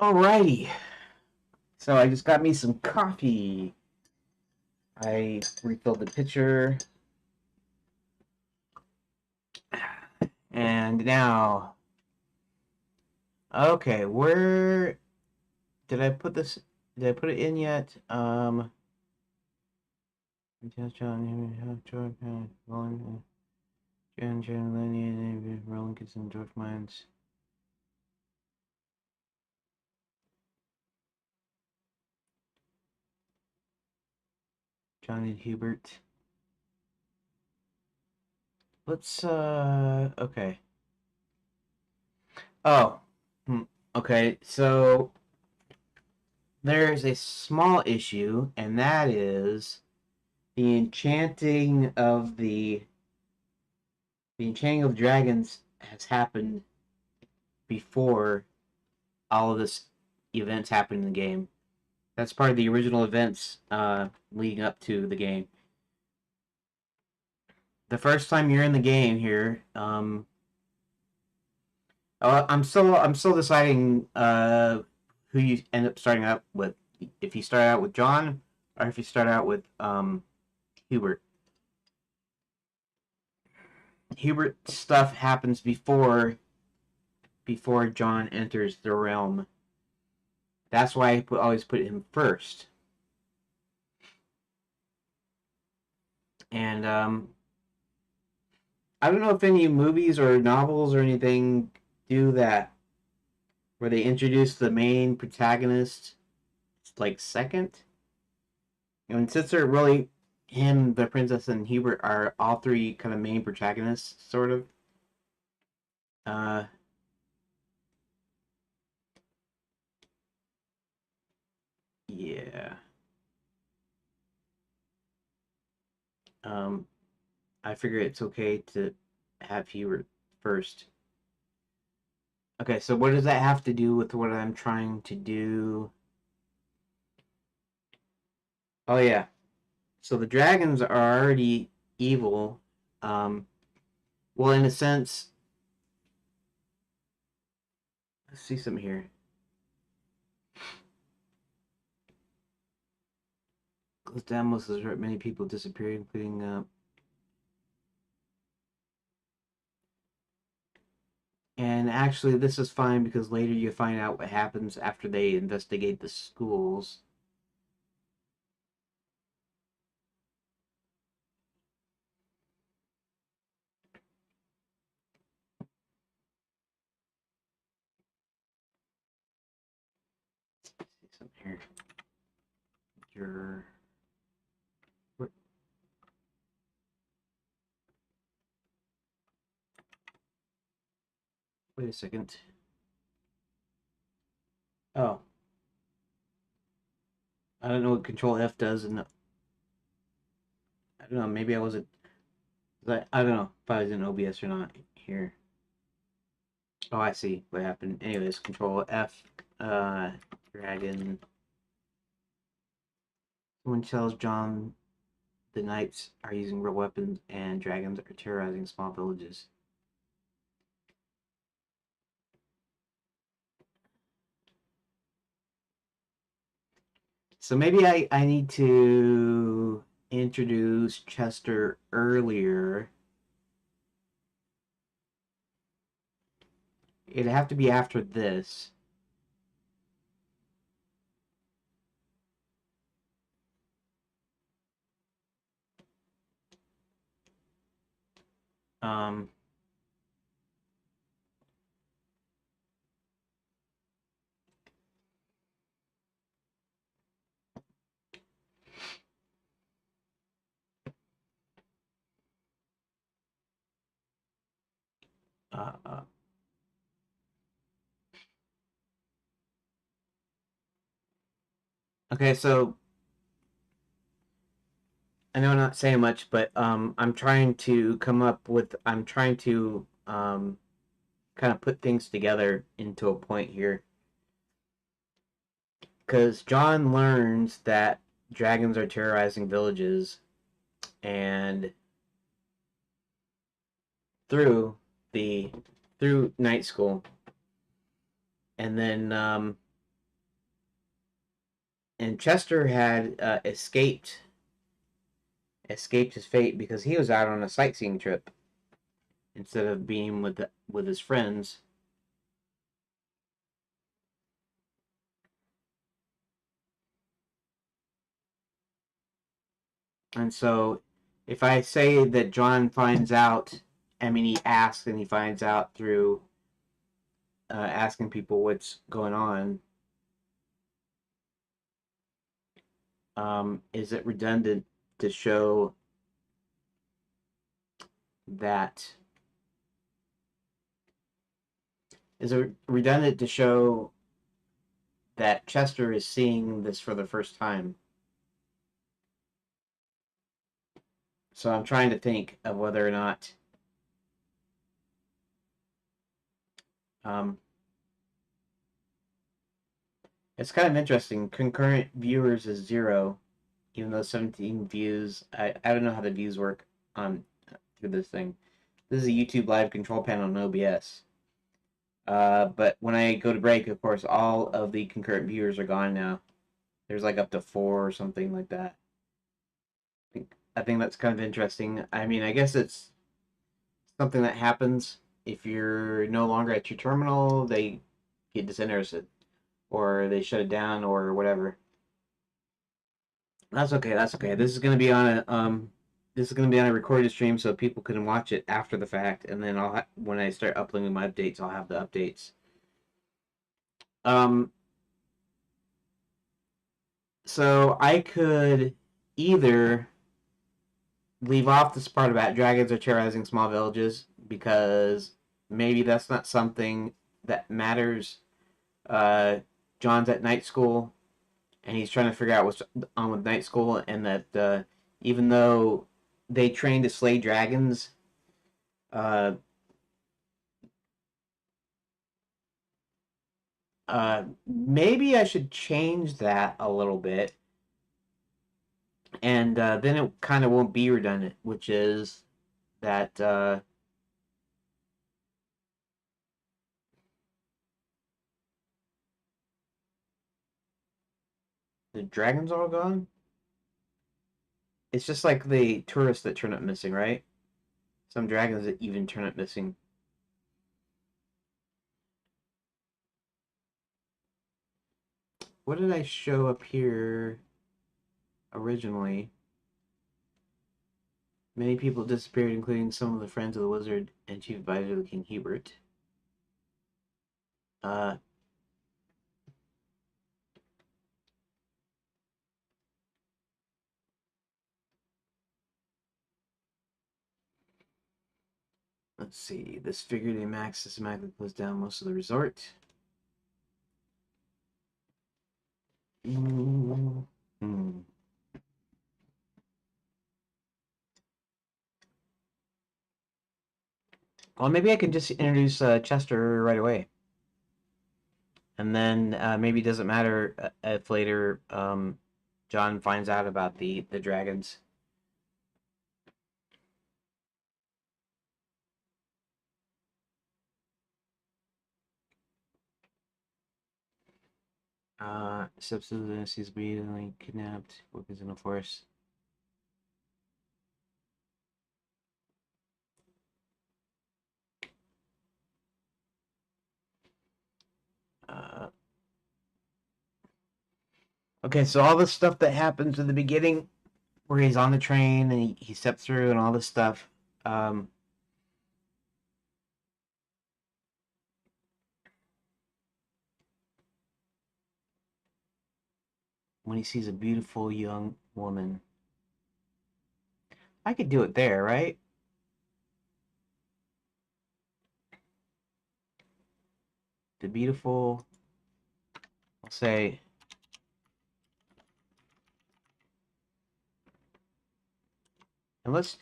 Alrighty. So I just got me some coffee. I refilled the pitcher. And now, okay, where did I put this? Did I put it in yet? Roland Gibson, George Mines. Johnny Hubert. Let's okay. Oh. Okay, so there's a small issue, and that is the enchanting of dragons has happened before all of this events happen in the game. That's part of the original events leading up to the game. The first time you're in the game here, I'm still deciding who you end up starting out with. If you start out with John, or if you start out with Hubert. Hubert stuff happens before John enters the realm. That's why I always put him first. And I don't know if any movies or novels or anything do that, where they introduce the main protagonist like second. And since they're really him, the princess, and Hubert are all three kind of main protagonists, sort of. Uh, yeah. Um, I figure it's okay to have Hubert first. Okay, so what does that have to do with what I'm trying to do? Oh yeah. So the dragons are already evil. Well, in a sense, let's see something here. Damos has hurt many people disappeared, including and actually this is fine because later you find out what happens after they investigate the schools. Let's see something here. Your wait a second. Oh, I don't know what Control F does, and I don't know. Maybe I wasn't. I don't know if I was in OBS or not here. Oh, I see what happened. Anyways, Control F. Dragon. Someone tells John the knights are using real weapons and dragons are terrorizing small villages. So maybe I need to introduce Chester earlier. It'd have to be after this. Um, uh, uh, okay, so I know I'm not saying much, but I'm trying to come up with. I'm trying to kind of put things together into a point here. Because John learns that dragons are terrorizing villages, and through the through night school, and then And Chester had escaped his fate because he was out on a sightseeing trip instead of being with his friends. And so, if I say that John finds out, I mean, he asks and he finds out through asking people what's going on. Is it redundant to show that? Is it redundant to show that Chester is seeing this for the first time? So I'm trying to think of whether or not um, it's kind of interesting. Concurrent viewers is 0, even though 17 views. I don't know how the views work on through this thing. This is a YouTube live control panel on OBS. But when I go to break, of course, all of the concurrent viewers are gone now. There's like up to 4 or something like that. I think that's kind of interesting. I mean, I guess it's something that happens if you're no longer at your terminal. They get disinterested, or they shut it down, or whatever. That's okay. That's okay. This is gonna be on a recorded stream, so people can watch it after the fact, and then when I start uploading my updates, I'll have the updates. Um, so I could either leave off this part about dragons are terrorizing small villages because maybe that's not something that matters. John's at night school and he's trying to figure out what's on with night school, and that even though they train to slay dragons, uh, maybe I should change that a little bit, and then it kind of won't be redundant, which is that the dragons are all gone. It's just like the tourists that turn up missing, right? Some dragons that even turn up missing. What did I show up here originally? Many people disappeared, including some of the friends of the wizard and chief advisor of the King Hubert. Uh, let's see. This figure named Max systematically closed down most of the resort. Mm -hmm. Well, maybe I can just introduce Chester right away. And then maybe it doesn't matter if later John finds out about the dragons. Substitute sees being kidnapped, workers in the forest. Okay, so all this stuff that happens in the beginning, where he's on the train and he steps through and all this stuff, when he sees a beautiful young woman, I could do it there, right? The beautiful, I'll say, and let's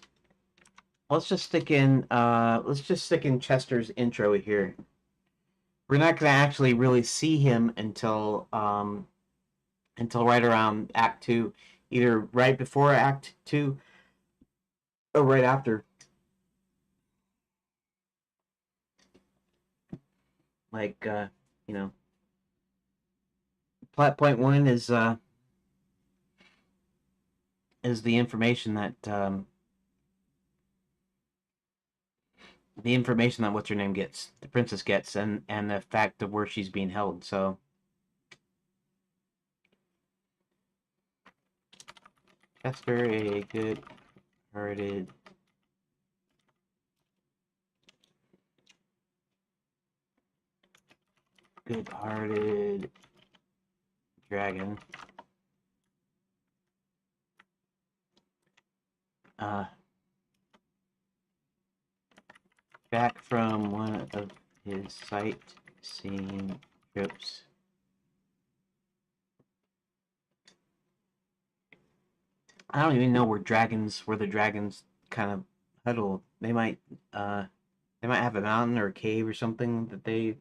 just stick in Chester's intro here. We're not gonna actually really see him until right around Act 2, either right before Act 2 or right after. Like you know, plot point 1 is is the information that what's her name gets, the princess gets, and the fact of where she's being held. So Chester, a good-hearted dragon. Back from one of his sightseeing trips. I don't even know where the dragons kind of huddle. They might have a mountain or a cave or something that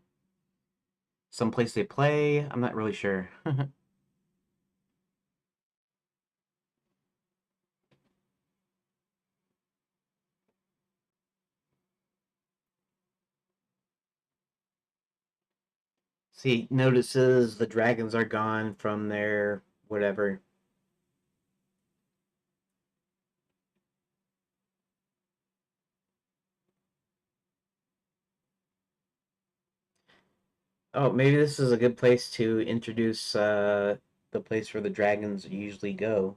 someplace they play. I'm not really sure. See, notices the dragons are gone from their whatever. Oh, maybe this is a good place to introduce the place where the dragons usually go.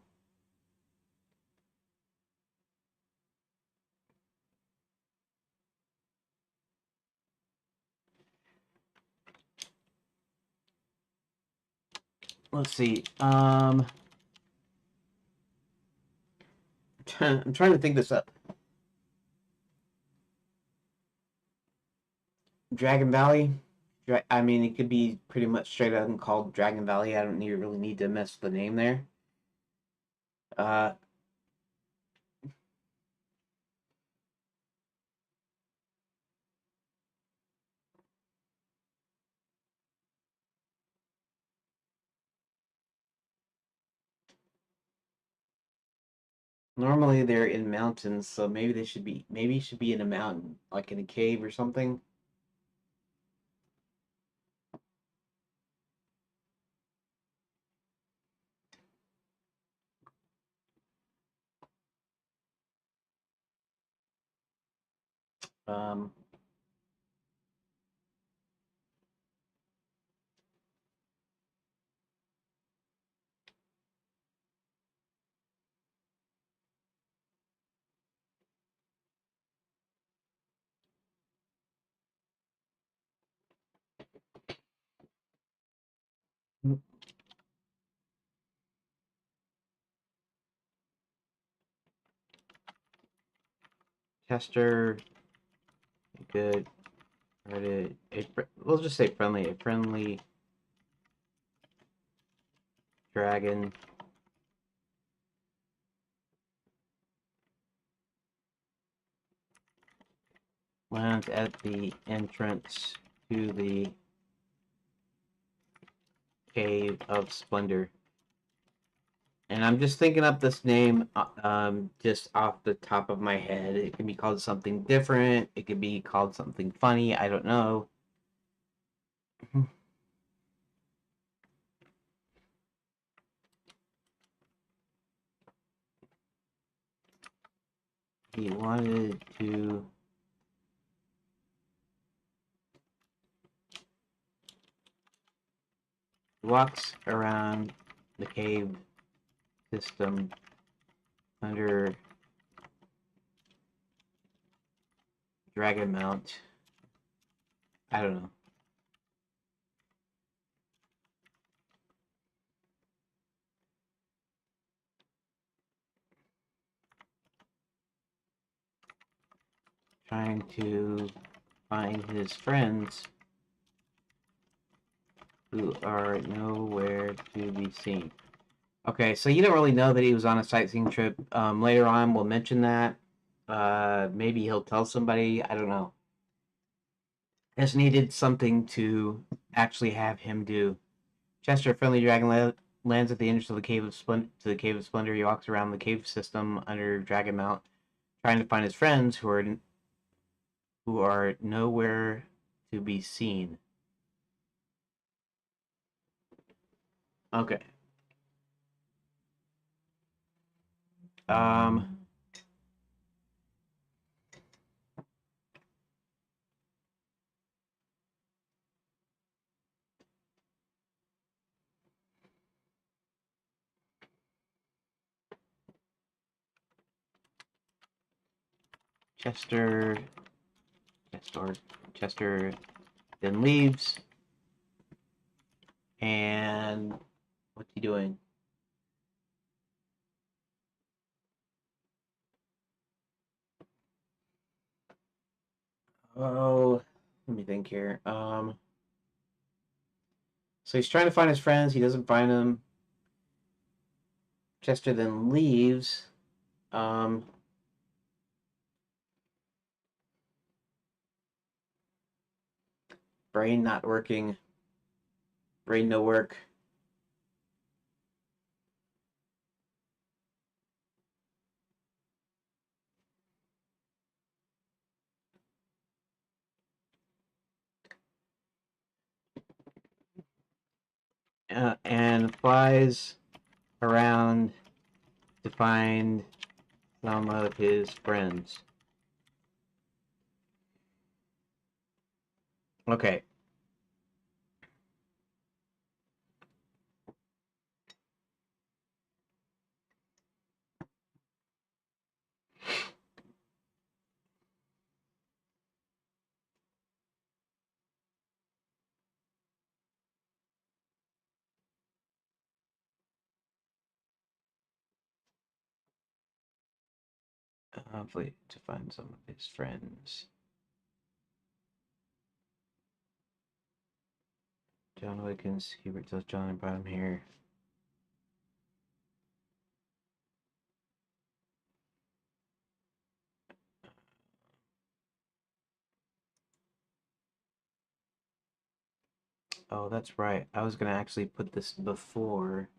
Let's see. I'm trying to think this up. Dragon Valley. I mean, it could be pretty much straight up and called Dragon Valley. I don't really need to mess with the name there. Uh, Normally they're in mountains, so maybe it should be in a mountain, like in a cave or something. Um, Chester, good. We'll just say friendly. A friendly dragon. Lands at the entrance to the Cave of Splendor. And I'm just thinking up this name just off the top of my head. It can be called something different. It could be called something funny. I don't know. He wanted to walks around the cave system under Dragon Mount. I don't know. Trying to find his friends who are nowhere to be seen. Okay, so you don't really know that he was on a sightseeing trip. Later on, we'll mention that. Maybe he'll tell somebody. I don't know. Just needed something to actually have him do. Chester, friendly dragon, lands at the entrance of the cave of Splendor. He walks around the cave system under Dragon Mount, trying to find his friends who are nowhere to be seen. Okay. Um, Chester, Chester then leaves. And what's he doing? Oh, let me think here. So he's trying to find his friends. He doesn't find them. Chester then leaves. Brain not working. Brain no work. And flies around to find some of his friends. Okay. Hopefully to find some of his friends. John Wickens, Hubert tells John and brought him here. Oh, that's right. I was gonna actually put this before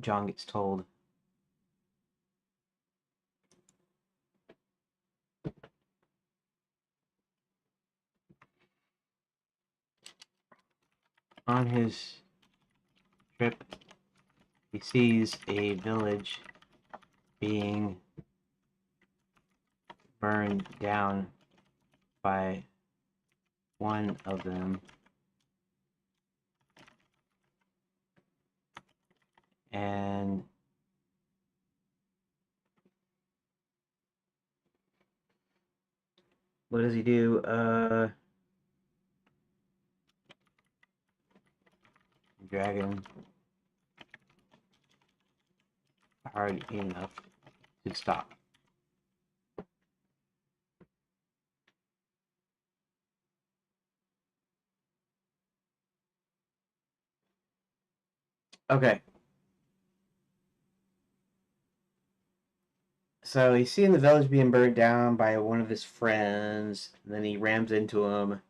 John gets told. On his trip, he sees a village being burned down by one of them. And what does he do? Dragon hard enough to stop. Okay. So he's seeing the village being burned down by one of his friends, and then he rams into him.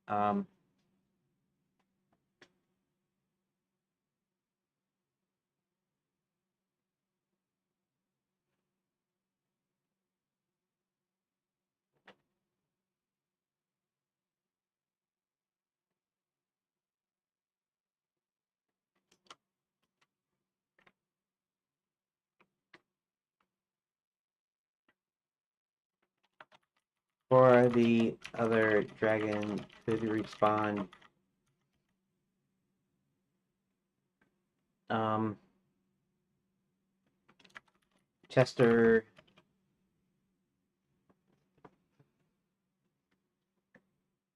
Um, or the other dragon could respawn. Chester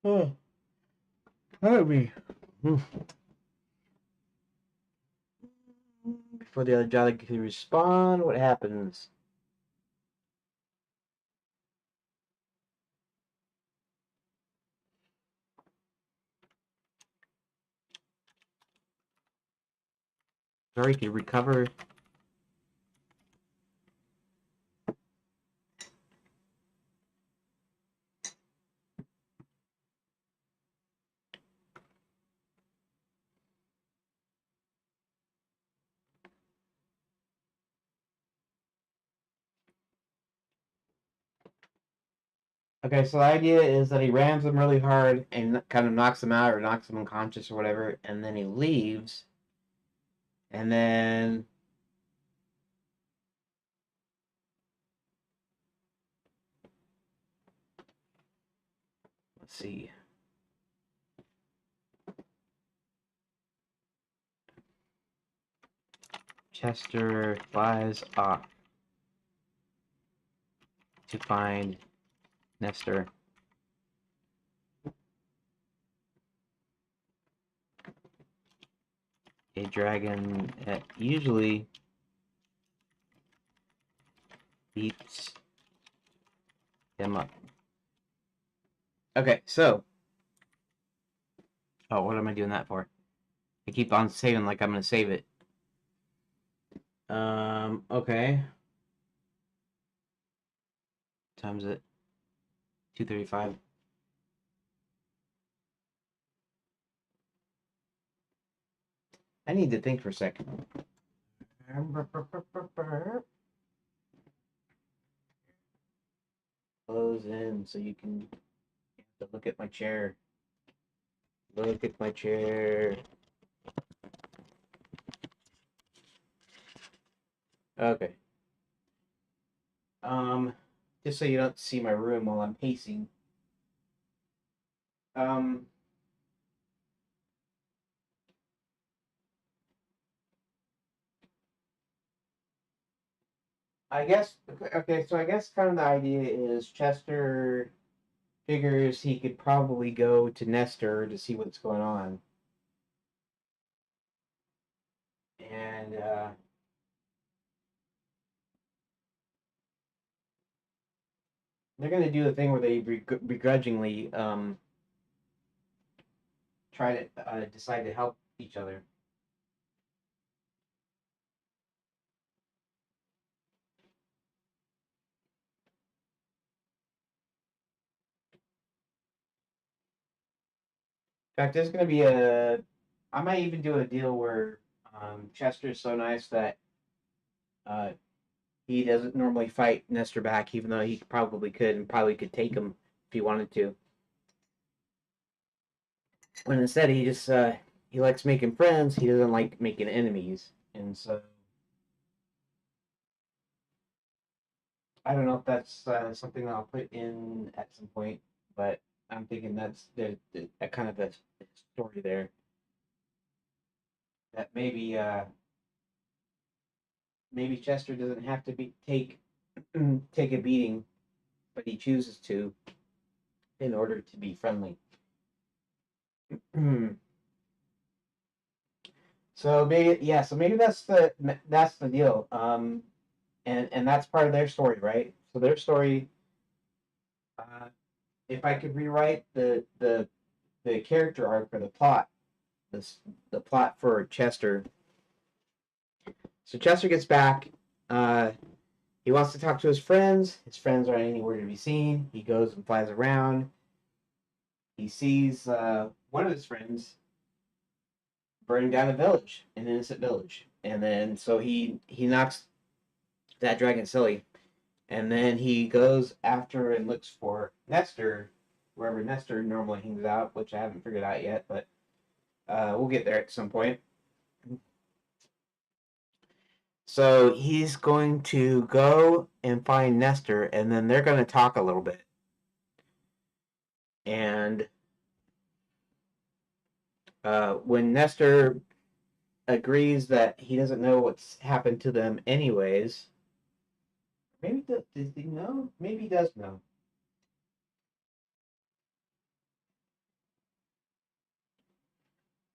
hurt me. Before the other dragon could respond, what happens? Sorry, he could recover. Okay, so the idea is that he rams them really hard and kind of knocks them out or knocks them unconscious or whatever, and then he leaves. And then let's see. Chester flies off to find Nestor. A dragon that usually beats him up. Okay, so. Oh, what am I doing that for? I keep on saving like I'm going to save it. Okay. Times it. 235. I need to think for a second. Close in so you can look at my chair. Look at my chair. Okay. Just so you don't see my room while I'm pacing. Um, I guess, okay, so I guess kind of the idea is Chester figures he could probably go to Nestor to see what's going on. And, they're going to do the thing where they begrudgingly try to decide to help each other. In fact, there's going to be I might even do a deal where Chester's so nice that uh, he doesn't normally fight Nestor back, even though he probably could and probably could take him if he wanted to. When instead he just he likes making friends, he doesn't like making enemies, and so I don't know if that's something that I'll put in at some point, but I'm thinking that's a kind of a story there that maybe Chester doesn't have to take a beating, but he chooses to in order to be friendly. So maybe that's the deal. And that's part of their story, right? So their story, uh, if I could rewrite the character arc or the plot, the plot for Chester. So Chester gets back. Uh, he wants to talk to his friends. His friends aren't anywhere to be seen. He goes and flies around. He sees one of his friends burning down a village, an innocent village, and then so he knocks that dragon silly, and then he goes after and looks for Nestor, wherever Nestor normally hangs out, which I haven't figured out yet, but we'll get there at some point. So he's going to go and find Nestor, and then they're going to talk a little bit. And when Nestor agrees that he doesn't know what's happened to them anyways, maybe does he know? Maybe he does know.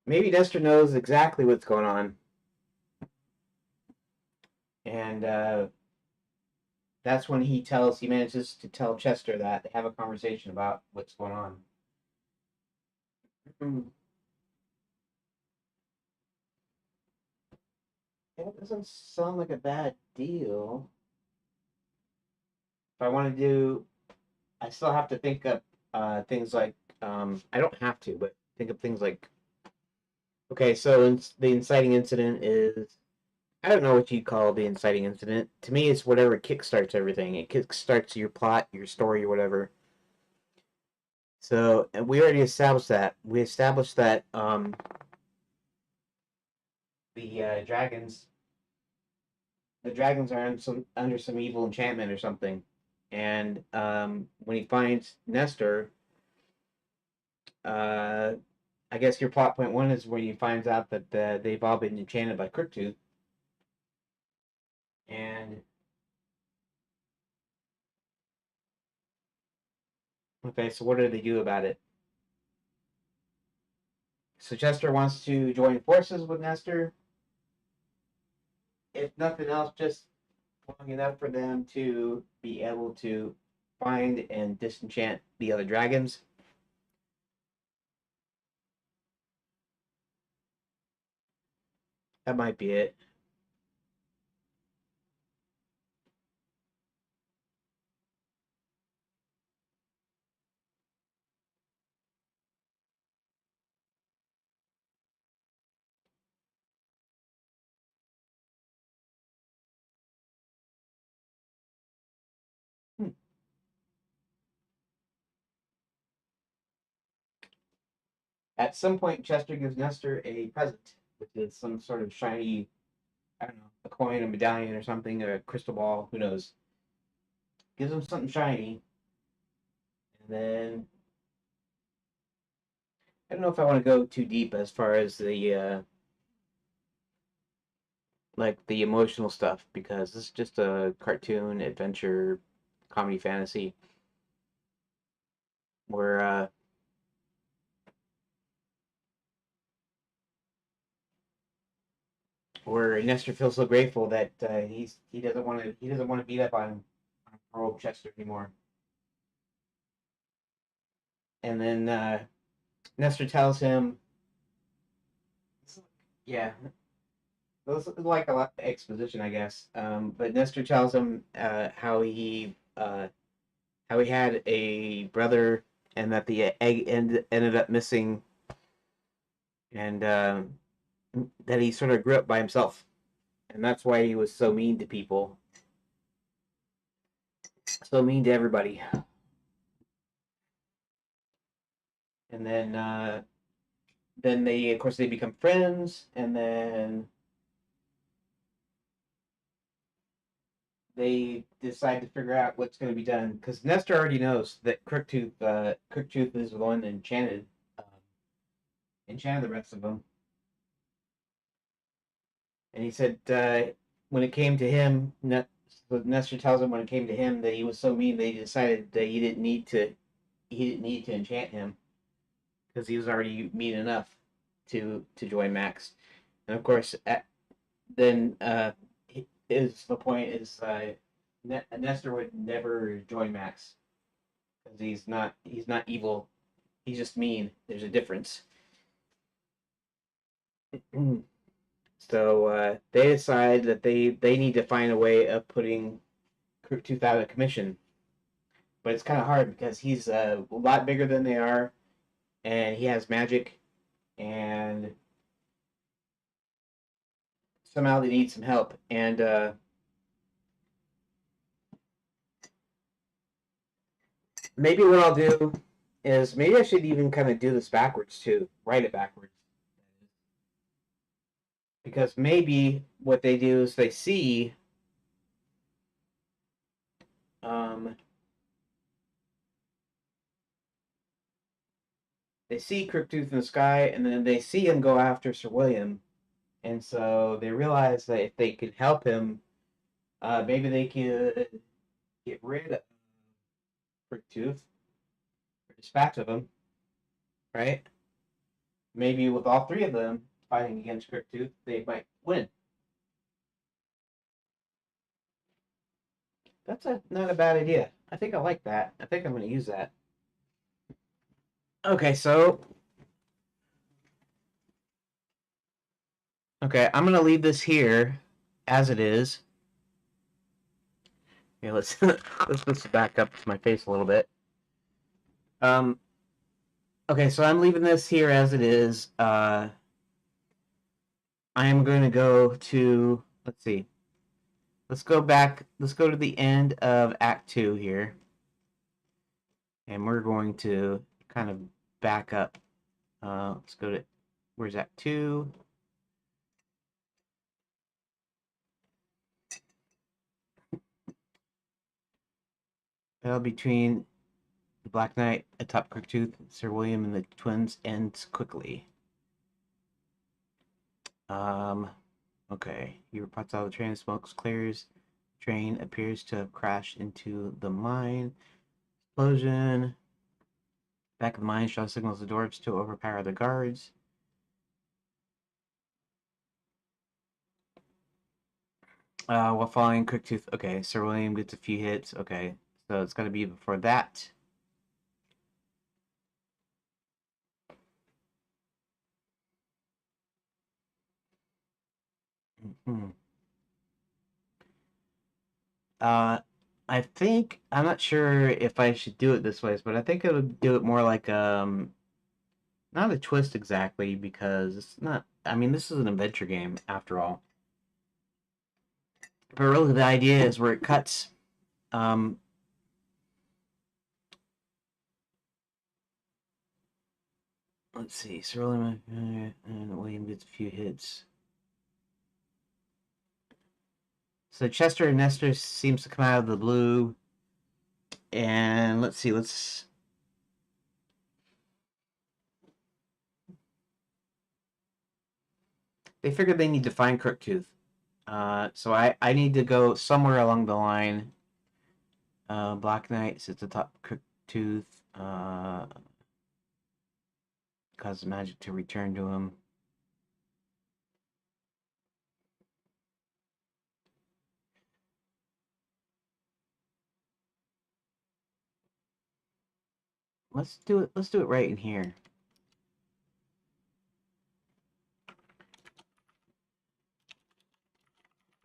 Maybe Nestor knows exactly what's going on, and that's when he manages to tell Chester that they have a conversation about what's going on. It doesn't sound like a bad deal. If I want to do, I still have to think of things like I don't have to, but think of things like okay, so the inciting incident is I don't know what you'd call the inciting incident. To me, it's whatever kickstarts everything. It kickstarts your plot, your story, or whatever. So, and we already established that. We established that the dragons are under some evil enchantment or something. And when he finds Nestor, uh, I guess your plot point one is when he finds out that they've all been enchanted by Crooktooth. And okay, so what do they do about it? So Chester wants to join forces with Nestor. If nothing else, just long enough for them to be able to find and disenchant the other dragons. That might be it. Hmm. At some point, Chester gives Nestor a present, which is some sort of shiny, I don't know, a coin, a medallion, or something, or a crystal ball. Who knows? Gives him something shiny, and then I don't know if I want to go too deep as far as the like the emotional stuff because this is just a cartoon adventure comedy fantasy where Nestor feels so grateful that he doesn't want to beat up on poor old Chester anymore. And then Nestor tells him, yeah, this is like a lot of exposition, I guess. But Nestor tells him how he had a brother and that the egg ended up missing, and that he sort of grew up by himself, and that's why he was so mean to people, so mean to everybody. And then they, of course, they become friends, and then they decide to figure out what's going to be done because Nestor already knows that Crooktooth is the one that enchanted the rest of them, and he said when it came to him, Nestor tells him when it came to him that he was so mean that he decided that he didn't need to enchant him because he was already mean enough to join Max. And of course, then is the point is Nestor would never join Max because he's not evil. He's just mean. There's a difference. So they decide that they need to find a way of putting Tooth out of commission, but it's kind of hard because he's a lot bigger than they are, and he has magic, and somehow they need some help. And maybe what I'll do is maybe I should even kind of do this backwards too, write it backwards, because maybe what they do is um, they see Crooktooth in the sky, and then they see him go after Sir William, and so they realize that if they could help him, maybe they could get rid of Crooktooth or dispatch of him, right? Maybe with all three of them fighting against Crooktooth, they might win. That's not a bad idea. I think I like that. I think I'm going to use that. Okay, so okay, I'm going to leave this here as it is. Okay, let's back up to my face a little bit. Um, okay, so I'm leaving this here as it is. I am going to go to, let's see. Let's go back. Let's go to the end of Act 2 here. And we're going to kind of back up. Let's go to, where's Act 2? Battle between the Black Knight atop Crooktooth, Sir William, and the twins ends quickly. Okay. He reports out the train, smokes clears. Train appears to have crashed into the mine. Explosion. Back of the mine, Shaw signals the dwarves to overpower the guards. While following Crooktooth. Okay, Sir William gets a few hits. Okay, so it's got to be before that. I think I'm not sure if I should do it this way, but I think I would do it more like not a twist exactly, because it's not. I mean, this is an adventure game after all. But really, the idea is where it cuts. Let's see. Sir William and William gets a few hits. So Chester and Nestor seems to come out of the blue. And let's see. They figured they need to find Crooktooth. So I need to go somewhere along the line. Black Knight sits atop Crooktooth. Causes magic to return to him. Let's do it. Let's do it right in here.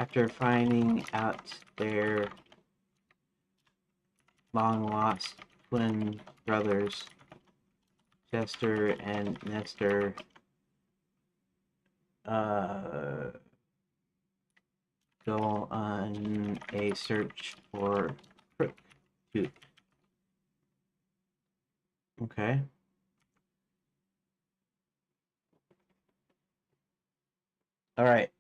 After finding out their long lost twin brothers, Chester and Nestor, go on a search for Crooktooth. Okay. All right.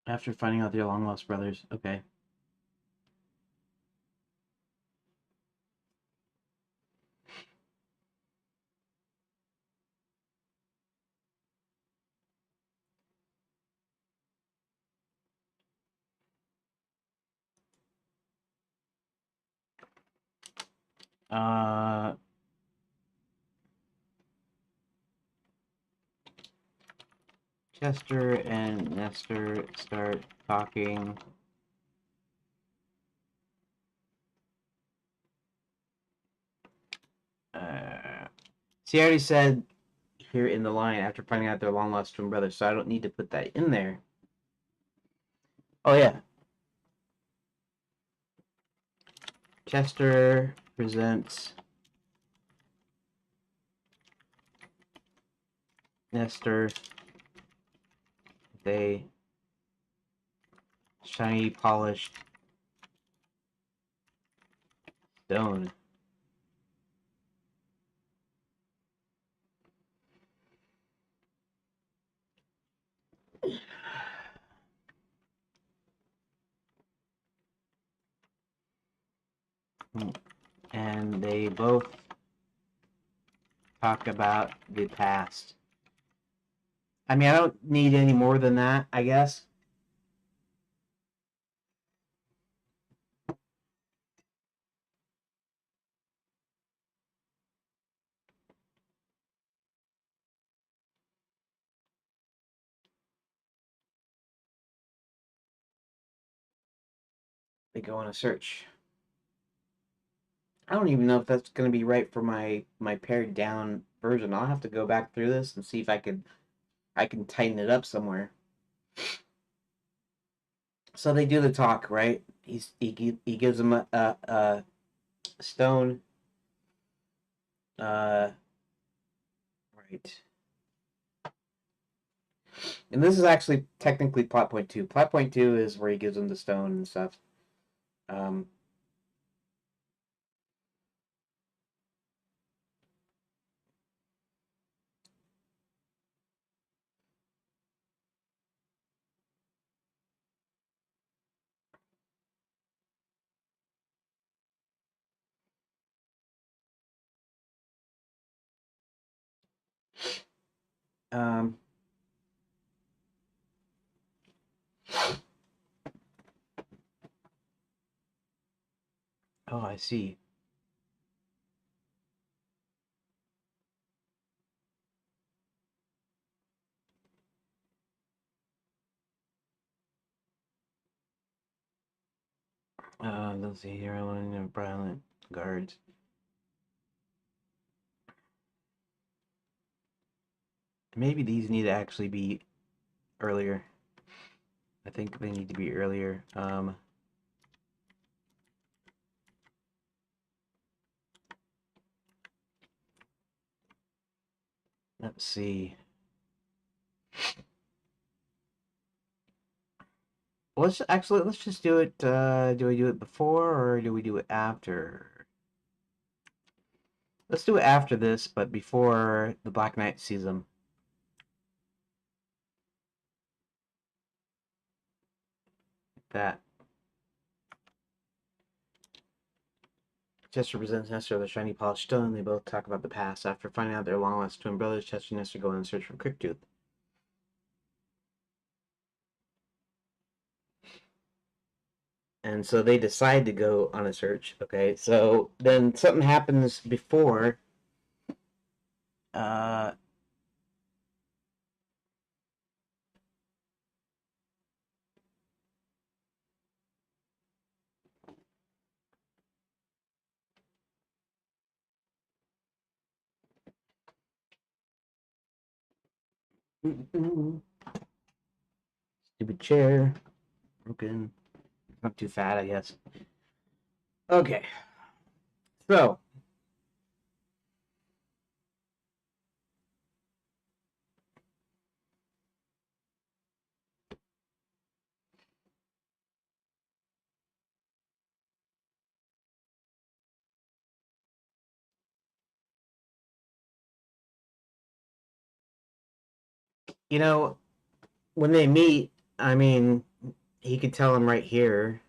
After finding out their long lost brothers. Okay. Chester and Nestor start talking. See, I already said here in the line after finding out their long lost twin brother, so I don't need to put that in there. Oh yeah. Chester presents Nestor with a shiny polished stone. And they both talk about the past. I mean, I don't need any more than that, I guess. They go on a search. I don't even know if that's going to be right for my pared down version. I'll have to go back through this and see if I can tighten it up somewhere. So they do the talk, right? He gives them a stone. right. And this is actually technically plot point 2. Plot point 2 is where he gives him the stone and stuff. Um, um, oh, I see. Let's see here. Violent guards. Maybe these need to actually be earlier. I think they need to be earlier. Let's see. Let's just do it. Do we do it before or do we do it after? Let's do it after this, but before the Black Knight sees them. Like that. Chester presents Nestor with a shiny polished stone. They both talk about the past. After finding out their long-lost twin brothers, Chester and Nestor go in search for Cryptooth. And so they decide to go on a search. Okay, so then something happens before. Uh, Stupid chair. Broken. Not too fat, I guess. Okay. So. You know, when they meet, I mean, he could tell him right here.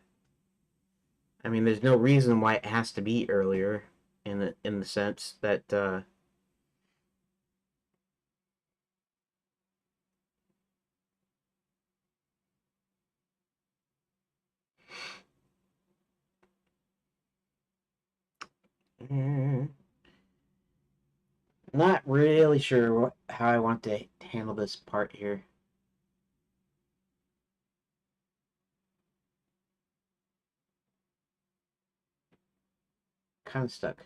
I mean, there's no reason why it has to be earlier in the sense that not really sure how I want to handle this part here. Kind of stuck.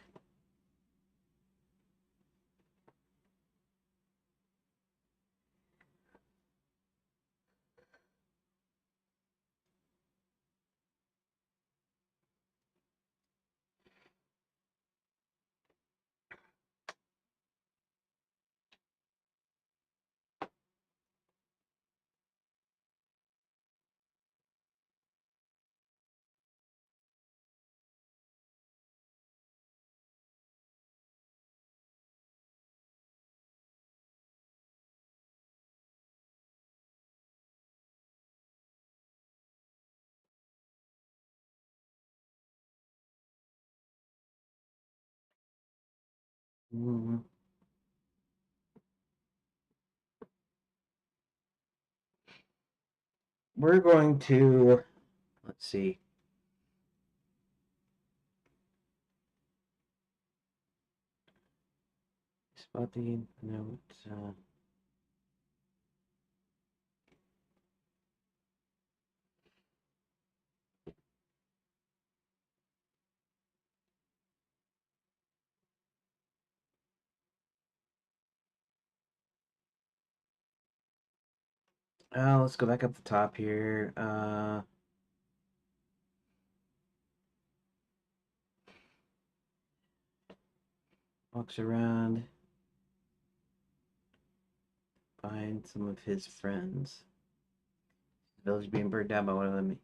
Mm, we're going to, let's see. Spot the note. Let's go back up the top here. Walks around. find some of his friends. The village being burned down by one of them.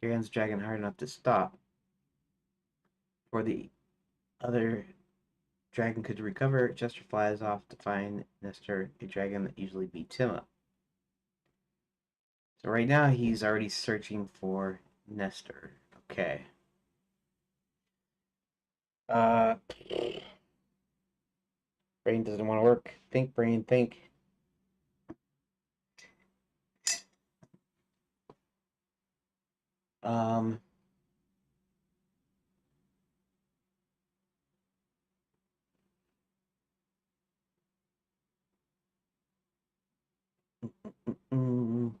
Garen's dragon hard enough to stop. Before the other dragon could recover, Chester flies off to find Nestor, a dragon that usually beats him up. So right now he's already searching for Nestor. Okay. Brain doesn't want to work. Think, brain, think. Um, mm,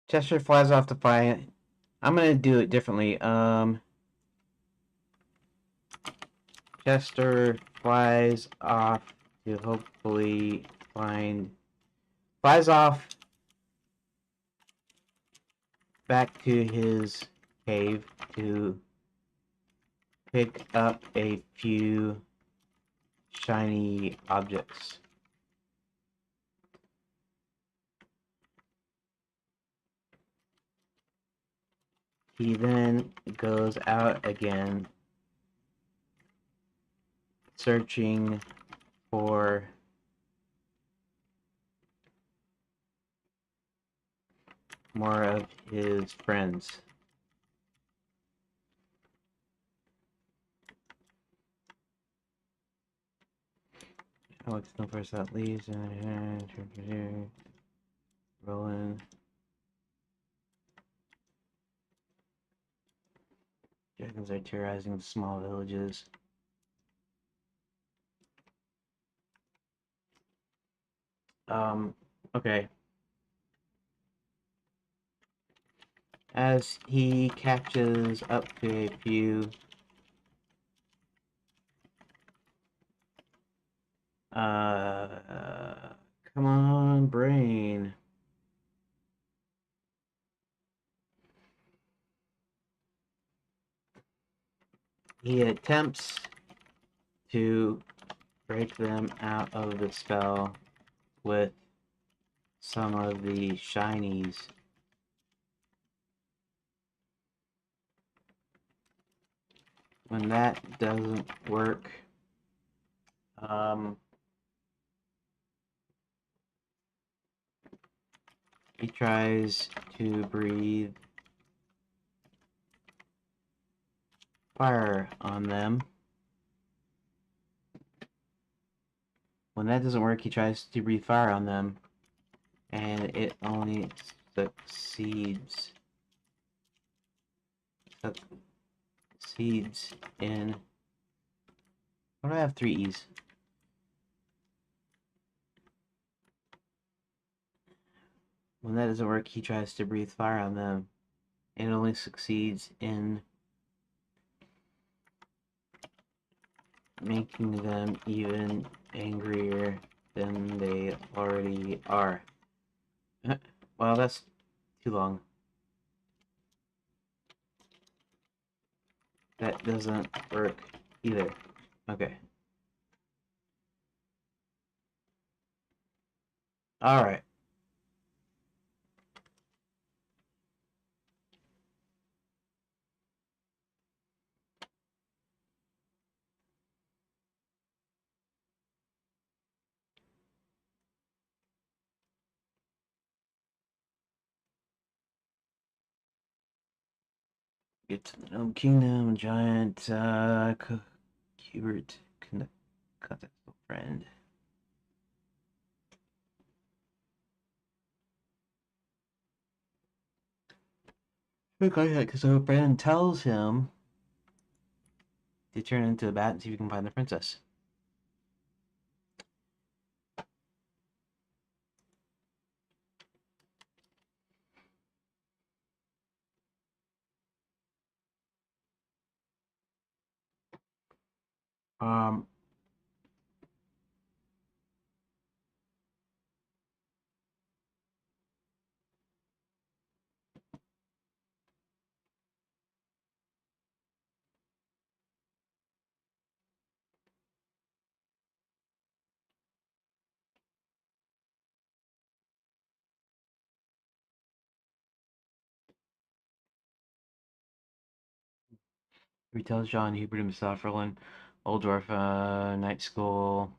Chester flies off to find. I'm gonna do it differently. Chester flies off to hopefully find. Flies off back to his cave to pick up a few shiny objects. He then goes out again, searching for more of his friends. Alex no first out leaves and rolling. Dragons are terrorizing the small villages. Okay. As he catches up to a few come on, brain. He attempts to break them out of the spell with some of the shinies. When that doesn't work, he tries to breathe fire on them. When that doesn't work, he tries to breathe fire on them, and it only succeeds in. Why do I have 3 E's? When that doesn't work, he tries to breathe fire on them, and it only succeeds in making them even angrier than they already are. Well, that's too long. That doesn't work either. Okay. Alright. Get to the Gnome Kingdom, giant Hubert contact a friend. Because so Brandon tells him to turn into a bat and see if he can find the princess. Um, he tells John Hubert himself, Erlen, Oldorf, night school.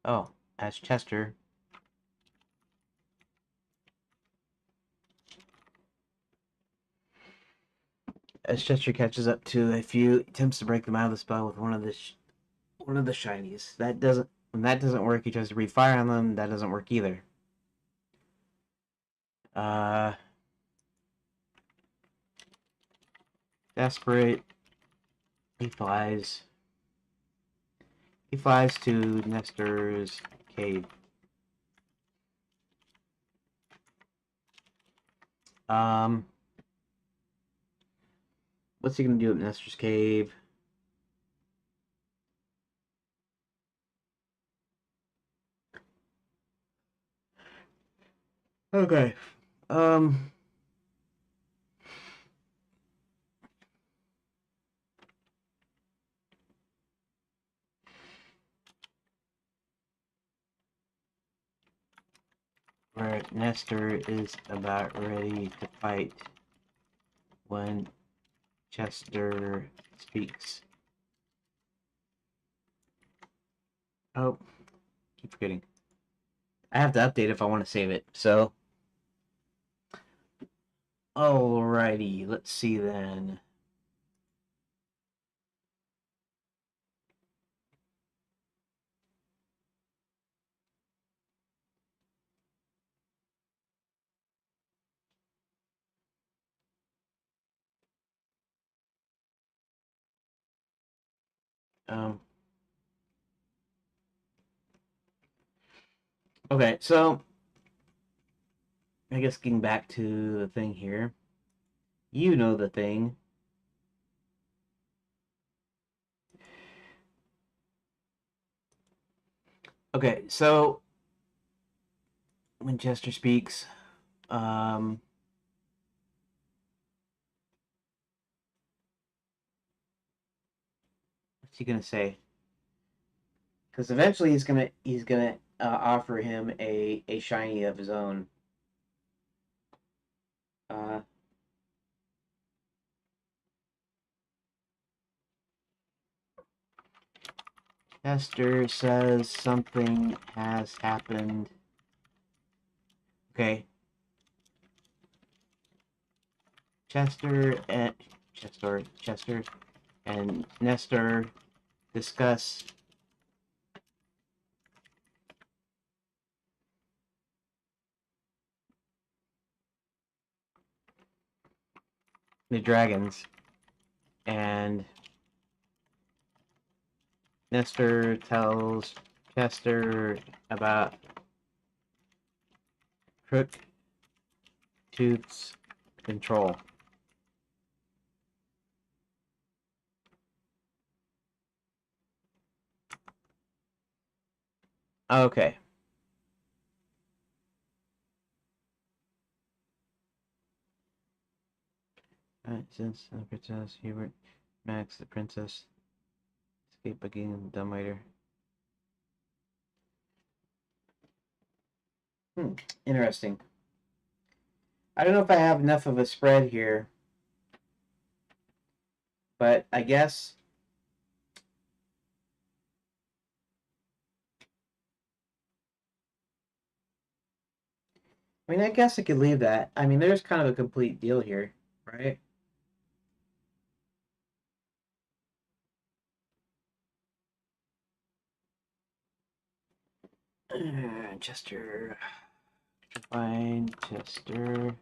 Oh, as Chester. As Chester catches up to a few attempts to break them out of the spell with one of the shinies. When that doesn't work, he tries to breathe fire on them. That doesn't work either. Desperate, he flies. He flies to Nestor's cave. What's he gonna do at Nestor's cave? Okay. Where Nestor is about ready to fight when Chester speaks. Oh, keep forgetting. I have to update if I want to save it. So, alrighty, let's see then. Okay, so I guess getting back to the thing here. You know the thing. Okay, so when Chester speaks, what's he gonna say? Because eventually he's gonna offer him a shiny of his own. Uh, Chester says something has happened. Okay. Chester and Nestor discuss the dragons, and Nestor tells Chester about Crook Tooth's control. Okay. Since the Princess Hubert, Max, the princess, escape by getting the dumbwaiter. Interesting. I don't know if I have enough of a spread here, but I guess I guess I could leave that. I mean, there's kind of a complete deal here, right? Chester. Find Chester.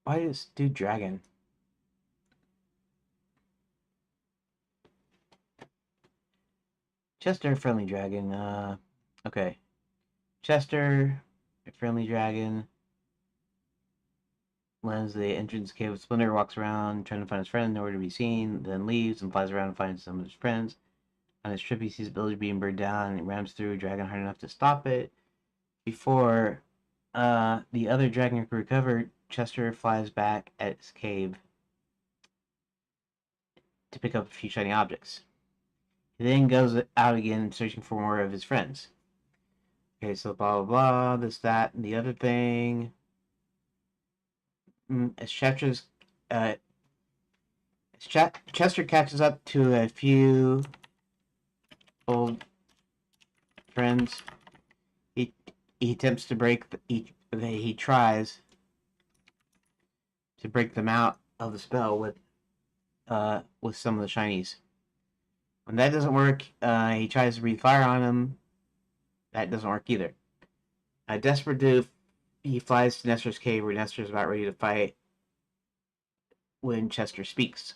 Why does do dragon? Chester, friendly dragon. Okay. Chester, friendly dragon. Lands the entrance cave of Splinter, walks around trying to find his friend, nowhere to be seen, then leaves and flies around and finds some of his friends. On his trip, he sees a village being burned down and he rams through a dragon hard enough to stop it. Before the other dragon can recover, Chester flies back at his cave to pick up a few shiny objects. He then goes out again searching for more of his friends. Okay, so blah blah blah, this, that, and the other thing. As uh, Chester catches up to a few old friends, he attempts to break he tries to break them out of the spell with some of the shinies. When that doesn't work, he tries to breathe fire on them. That doesn't work either. Desperate to, he flies to Nestor's cave where Nestor's about ready to fight when Chester speaks.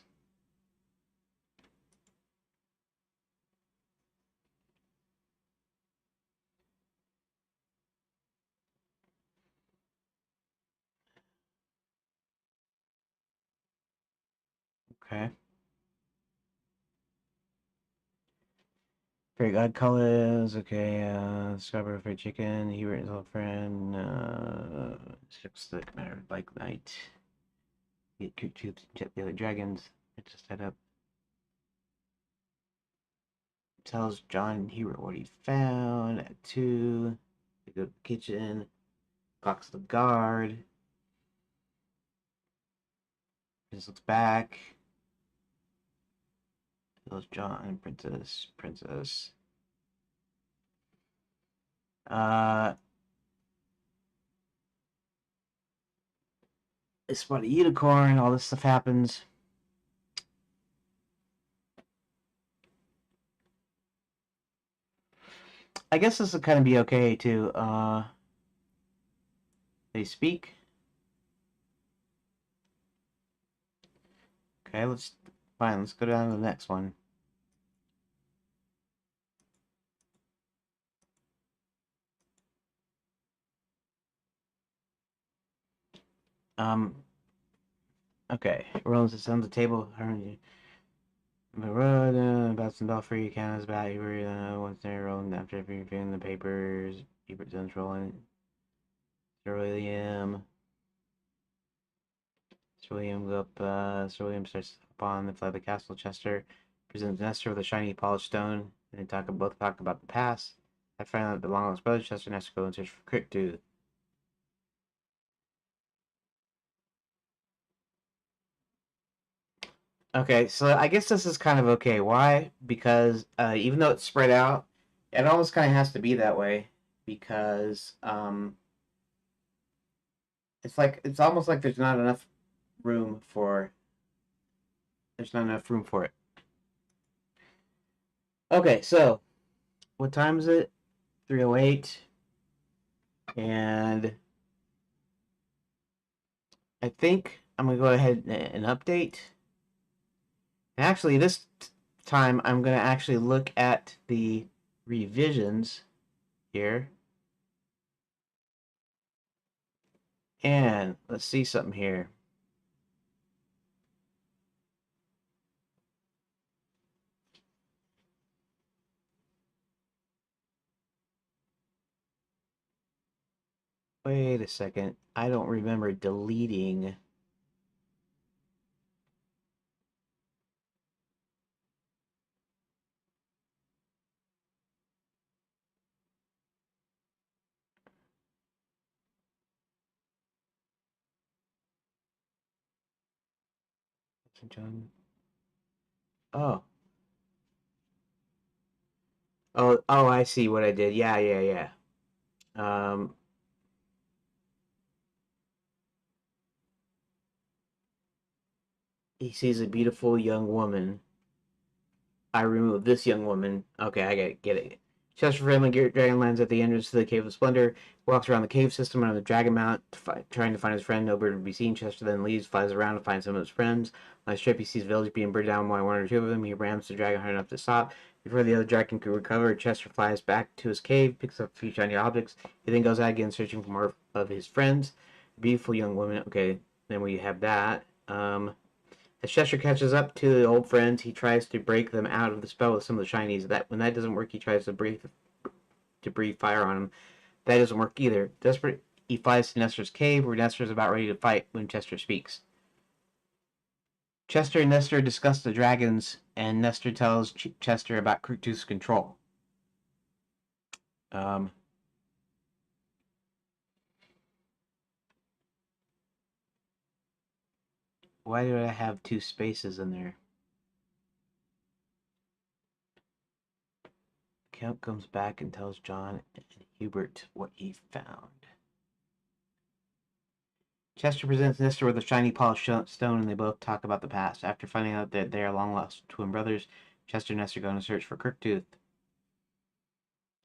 Okay. Fairy God colors, okay, Scarborough Fried Chicken, he his old friend, ships the matter like night. Get cute to jet the other dragons. It's just set up. Tells John and Hero what he found at 2. They go to the kitchen, clocks the guard. Just looks back. Tells John, princess. They spot a unicorn, all this stuff happens. I guess this would kind of be okay too. They speak. Okay, let's go down to the next one. Okay. Rollins is on the table. The road, Boston Belfry, Canada's bat, once they're rolling after reviewing the papers, Hubert Jones rolling. Sir William. Sir William starts upon the flight of the castle. Chester presents Nestor with a shiny polished stone, and they both talk about the past. I find out the long lost brother, Chester and Nestor go in search for Crick Tooth. Okay, so I guess this is kind of okay. Why? Because even though it's spread out, it almost kind of has to be that way because it's almost like there's not enough room for it. Okay, so what time is it? 3:08, and I think I'm gonna go ahead and update. And actually, this time I'm gonna actually look at the revisions here. And let's see something here. Wait a second. I don't remember deleting. John. Oh. Oh, I see what I did. Yeah. Um, he sees a beautiful young woman. I remove this young woman. Okay, I get it. Chester Friendly Dragon lands at the entrance to the Cave of Splendor, walks around the cave system under the Dragon Mount, trying to find his friend. No bird to be seen. Chester then leaves, flies around to find some of his friends. On his trip, he sees village being burned down by one or two of them. He rams the dragon hard enough to stop. Before the other dragon can recover, Chester flies back to his cave, picks up a few shiny objects. He then goes out again, searching for more of his friends. Beautiful young woman. Okay, then we have that. As Chester catches up to the old friends, he tries to break them out of the spell with some of the shinies. That when that doesn't work, he tries to breathe fire on them. That doesn't work either. Desperate, he flies to Nestor's cave, where Nestor is about ready to fight when Chester speaks. Chester and Nestor discuss the dragons, and Nestor tells Chester about Crooktooth's control. Um, why do I have two spaces in there? Count comes back and tells John and Hubert what he found. Chester presents Nestor with a shiny polished stone, and they both talk about the past. After finding out that they are long-lost twin brothers, Chester and Nestor go on a search for Crooked.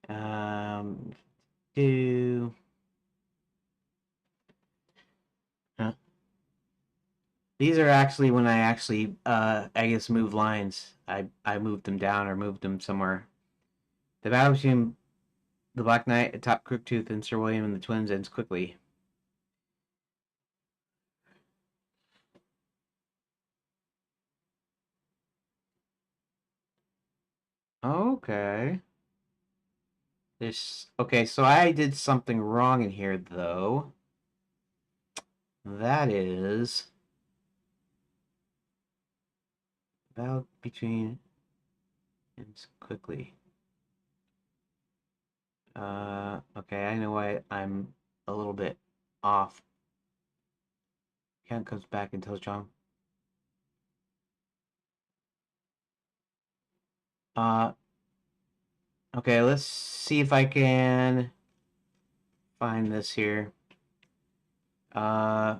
Um, do huh? These are actually when I actually, I guess, move lines. I moved them down or moved them somewhere. The battle between the Black Knight atop Crooktooth and Sir William and the twins ends quickly. Okay. Okay, so I did something wrong in here though. That is battle between ends quickly. Okay, I know why I'm a little bit off. Count comes back and tells John. Uh, okay, let's see if I can find this here. Uh,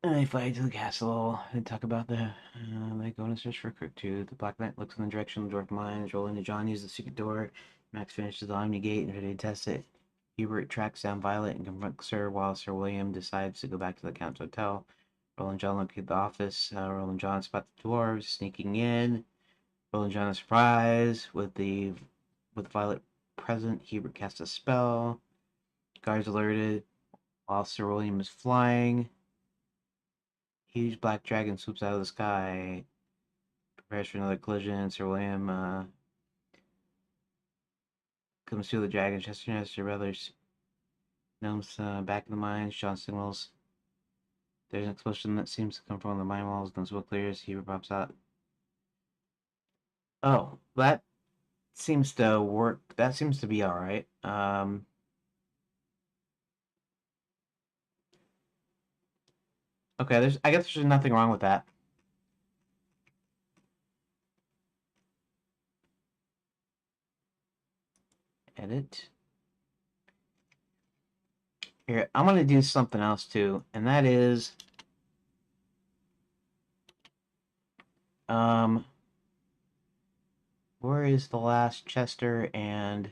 they fly to the castle and talk about they go on a search for Crook. The Black Knight looks in the direction of the dwarf mines, roll into John, uses the secret door. Max finishes the Omni Gate and ready to test it. Hubert tracks down Violet and confronts her while Sir William decides to go back to the Count's hotel. Roland John look at the office. Roland John spots the dwarves sneaking in. Roland John is surprised with Violet present. Hubert casts a spell. Guards alerted while Sir William is flying. Huge black dragon swoops out of the sky. Prepares for another collision. Sir William comes to the dragon. Chester and Nestor brothers. Gnomes back in the mines. John signals. There's an explosion that seems to come from the mine walls. Then smoke clears. Hubert pops out. Oh, that seems to work. That seems to be all right. Okay. I guess there's nothing wrong with that. Edit. Here, I'm gonna do something else too, and that is, um, where is the last Chester and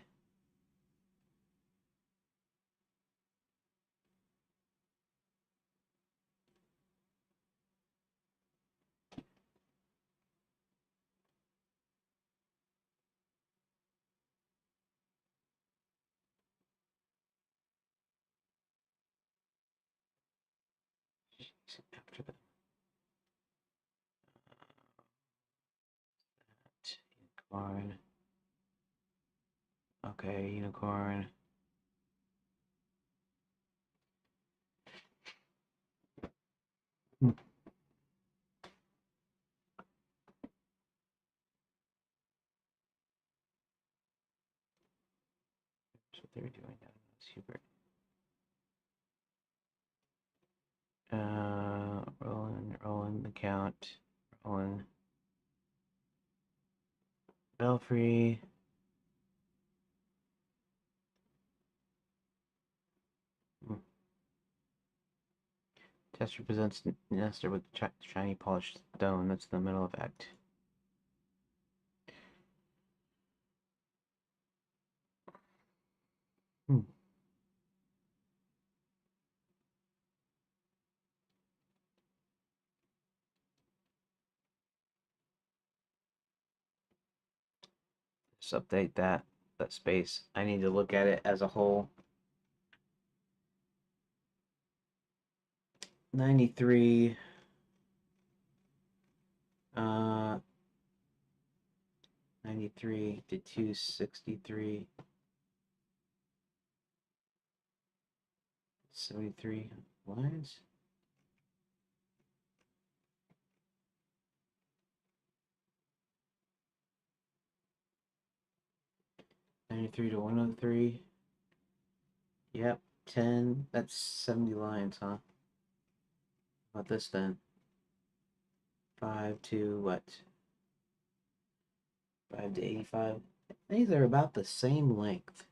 after that unicorn? Okay, unicorn. Hmm. That's what they're doing now. Super. Roland, the count, Roland. Belfry. Test represents Nestor with shiny polished stone. That's the middle of Act. Just update that space. I need to look at it as a whole. 93. 93 to 263. 73 lines. '93 to 103. Yep, 10. That's 70 lines, huh? How about this then? 5 to what? 5 to 85. These are about the same length,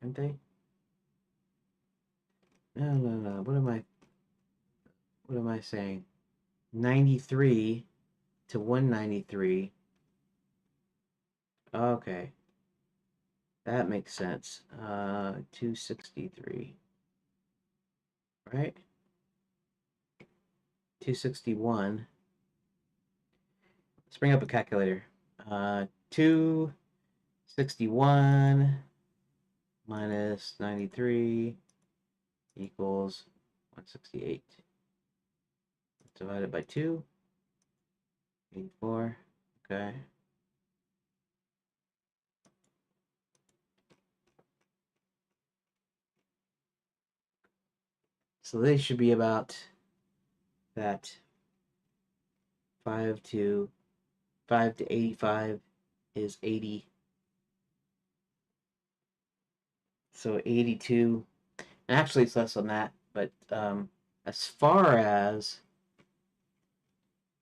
aren't they? No. What am I saying? 93 to 193. Okay. That makes sense. 263. Right? 261. Let's bring up a calculator. 261 minus 93 equals 168. Divided by 2. 84. Okay. So they should be about that 5 to 85 is 80. So 82. Actually, it's less than that. But as far as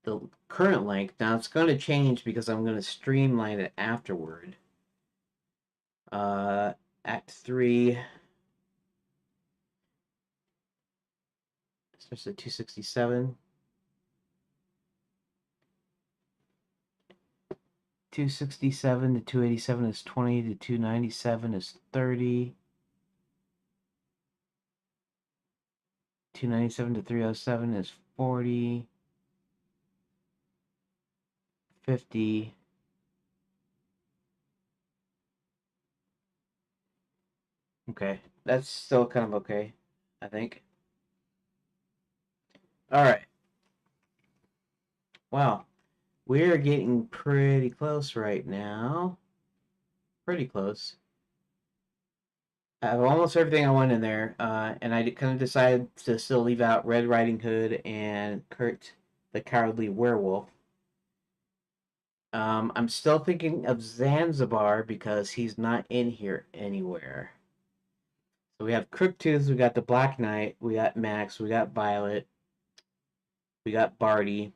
the current length, now it's going to change because I'm going to streamline it afterward. Act 3 starts at 267. 267 to 287 is 20, to 297 is 30. 297 to 307 is 40. 50. Okay, that's still kind of okay, I think. All right. Wow, we're getting pretty close right now. Pretty close. I have almost everything I want in there, and I kind of decided to still leave out Red Riding Hood and Kurt the Cowardly Werewolf. I'm still thinking of Zanzibar because he's not in here anywhere. So we have Crooktooth, we got the Black Knight, we got Max, we got Violet, we got Barty.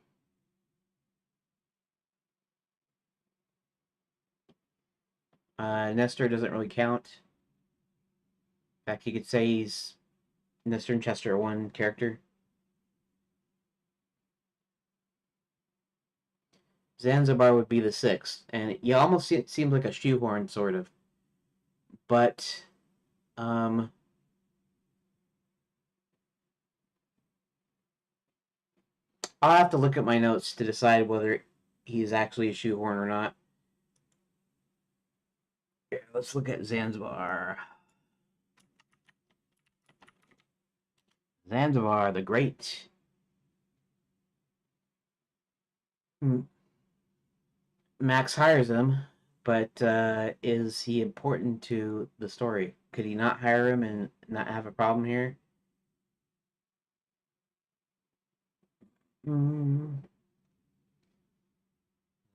Nestor doesn't really count. In fact, you could say he's Nestor and Chester are one character. Zanzibar would be the sixth, and you almost see it seems like a shoehorn, sort of. But I'll have to look at my notes to decide whether he's actually a shoehorn or not. Here, let's look at Zanzibar. Zanzibar the Great. Max hires him, but is he important to the story? Could he not hire him and not have a problem here?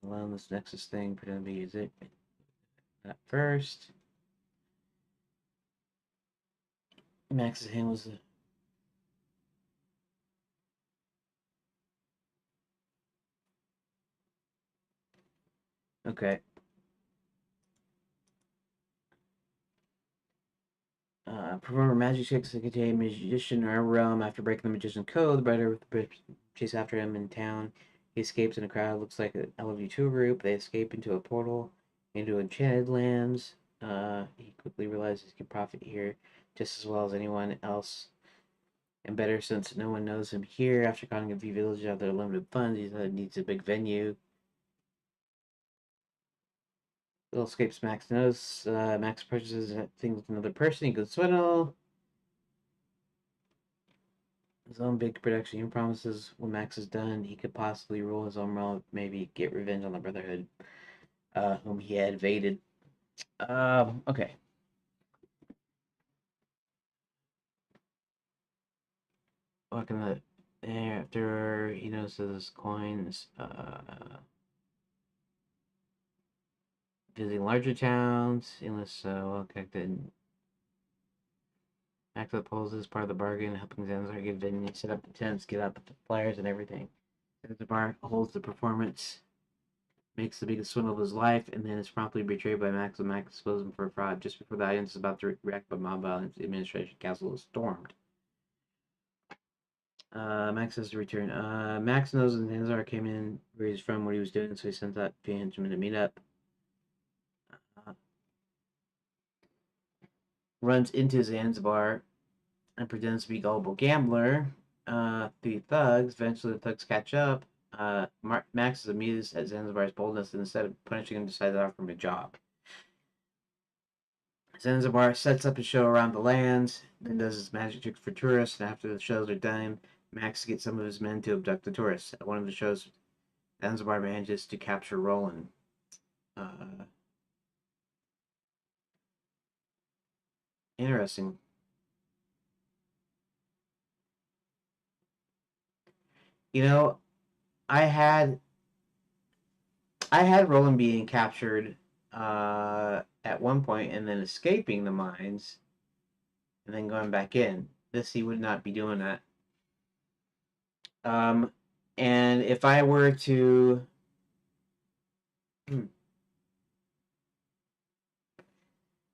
Allow this Nexus thing, pretend to use it. That first. Max's hand was Okay. Perform a magic trick to contain a magician or a realm. After breaking the magician's code, the brighter with the chase after him in town. He escapes in a crowd. Looks like an LV2 group. They escape into a portal into enchanted lands. He quickly realizes he can profit here just as well as anyone else, and better since no one knows him here. After conning a few villages out their limited funds, he needs a big venue. Little escapes Max knows. Max purchases things with another person. He goes swindle. His own big production. He promises when Max is done, he could possibly rule his own realm, maybe get revenge on the Brotherhood, whom he had invaded. Okay. Walking the after he notices coins, visiting larger towns, unless well connected. Max opposes part of the bargain, helping Zanzibar get venue, set up the tents, get out the flyers and everything. Zanzibar holds the performance, makes the biggest swindle of his life, and then is promptly betrayed by Max, and Max exposes him for fraud. Just before the audience is about to react by mob violence, the administration castle is stormed. Max has to return. Max knows that Zanzibar came in where he's from, what he was doing, so he sent out Benjamin to meet up. Runs into Zanzibar and pretends to be a gullible gambler. The thugs, eventually the thugs catch up. Max is amused at Zanzibar's boldness, and instead of punishing him, decides to offer him a job. Zanzibar sets up a show around the lands, then does his magic tricks for tourists, and after the shows are done, Max gets some of his men to abduct the tourists. At one of the shows, Zanzibar manages to capture Roland. Interesting. You know, I had Roland being captured at one point and then escaping the mines and then going back in. This he would not be doing that. Um, and if I were to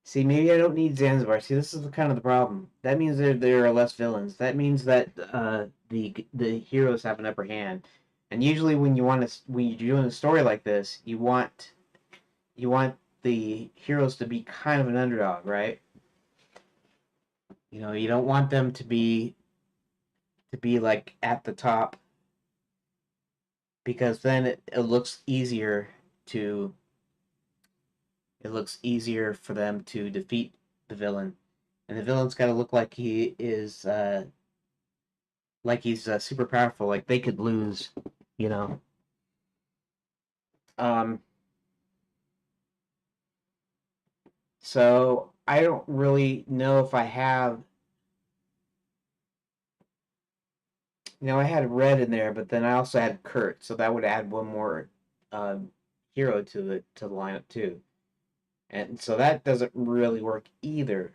see, maybe I don't need Zanzibar. See, this is kind of the problem. That means there are less villains. That means that the heroes have an upper hand. And usually, when when you're doing a story like this, you want the heroes to be kind of an underdog, right? You know, you don't want them to be like at the top because then it looks easier to it looks easier for them to defeat the villain, and the villain's got to look like he's super powerful, like they could lose, you know. Um, so I don't really know if I have. You know, I had Red in there, but then I also had Kurt, so that would add one more um, hero to the lineup too, and so that doesn't really work either.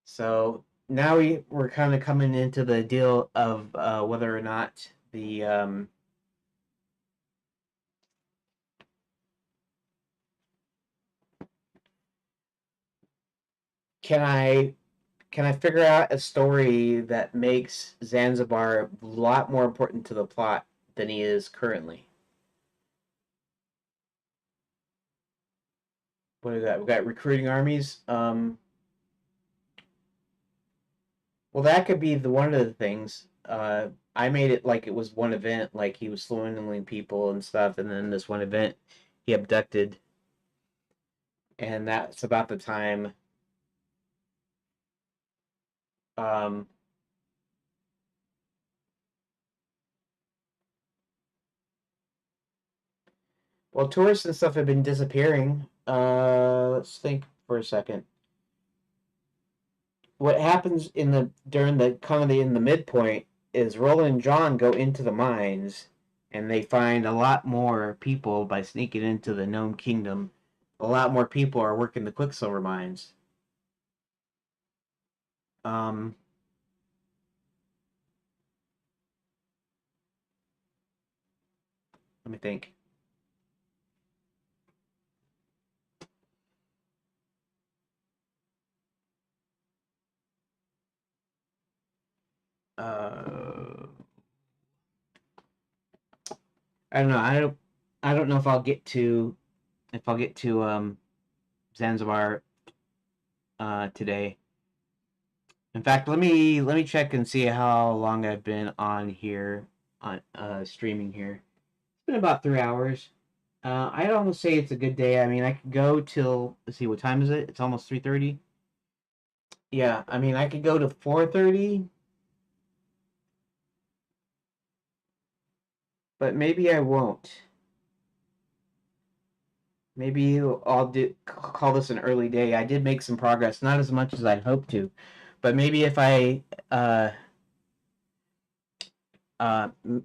So now we're kind of coming into the deal of whether or not the can I figure out a story that makes Zanzibar a lot more important to the plot than he is currently. What do we got? We got recruiting armies. Well, that could be the one of the things. I made it like it was one event, like he was swindling people and stuff, and then this one event he abducted, and that's about the time. Um, well, tourists and stuff have been disappearing. Let's think for a second. What happens in the during the kind of in the midpoint is Roland and John go into the mines and they find a lot more people by sneaking into the Gnome Kingdom. A lot more people are working the Quicksilver mines. Um, Let me think. uh, I don't know. I don't know if I'll get to Zanzibar today. In fact, let me check and see how long I've been on here on streaming here. It's been about 3 hours. I'd almost say it's a good day. I mean, I could go till, let's see, what time is it? It's almost 3:30. Yeah, I mean, I could go to 4:30, but maybe I won't. Maybe I'll call this an early day. I did make some progress, not as much as I'd hoped to, but maybe if I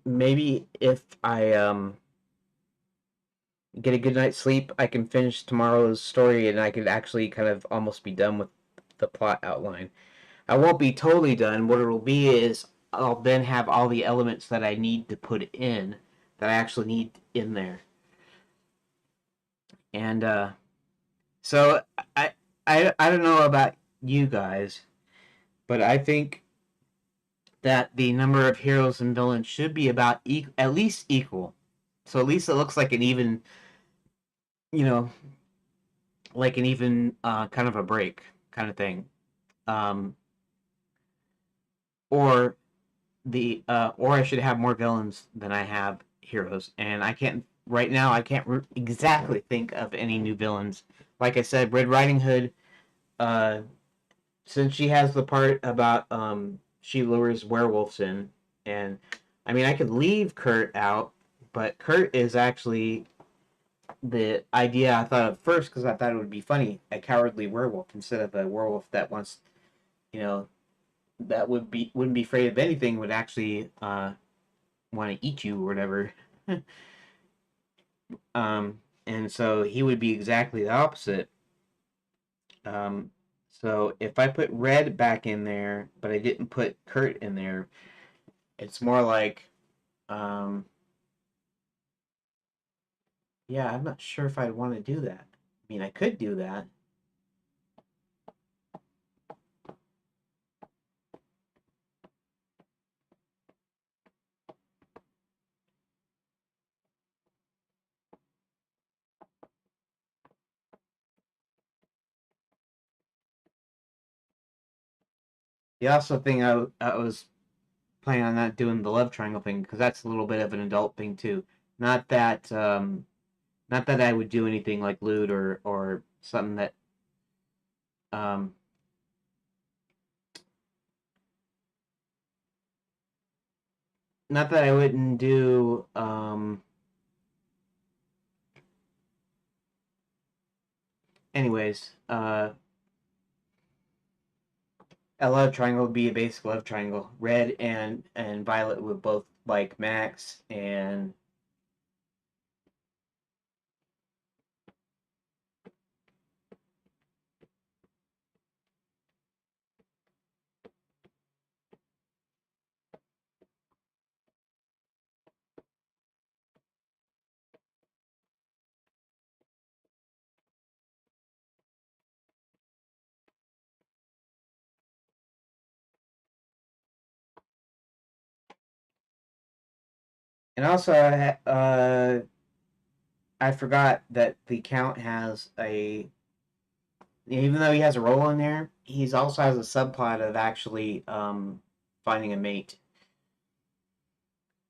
maybe if I get a good night's sleep, I can finish tomorrow's story and I could actually kind of almost be done with the plot outline. I won't be totally done. What it'll be is I'll then have all the elements that I need to put in that I actually need in there. And so I don't know about you guys, but I think that the number of heroes and villains should be about at least equal. So at least it looks like an even, you know, like an even kind of a break kind of thing. Um, or or I should have more villains than I have heroes, and I can't right now. I can't exactly think of any new villains. Like I said, Red Riding Hood. Uh, since she has the part about she lures werewolves in, and I mean I could leave Kurt out, but Kurt is actually the idea I thought of first because I thought it would be funny, a cowardly werewolf instead of a werewolf that wants, you know, that wouldn't be afraid of anything, would actually want to eat you or whatever. And so he would be exactly the opposite. Um, so if I put Red back in there, but I didn't put Kurt in there, it's more like, um, yeah, I'm not sure if I'd want to do that. I mean, I could do that. The also thing I was planning on not doing the love triangle thing because that's a little bit of an adult thing too. Not that not that I would do anything like lewd or something that um not that I wouldn't do anyways, a love triangle would be a basic love triangle. Red and Violet would both like Max, and also I forgot that the Count has a, even though he has a role in there, he's also has a subplot of actually finding a mate,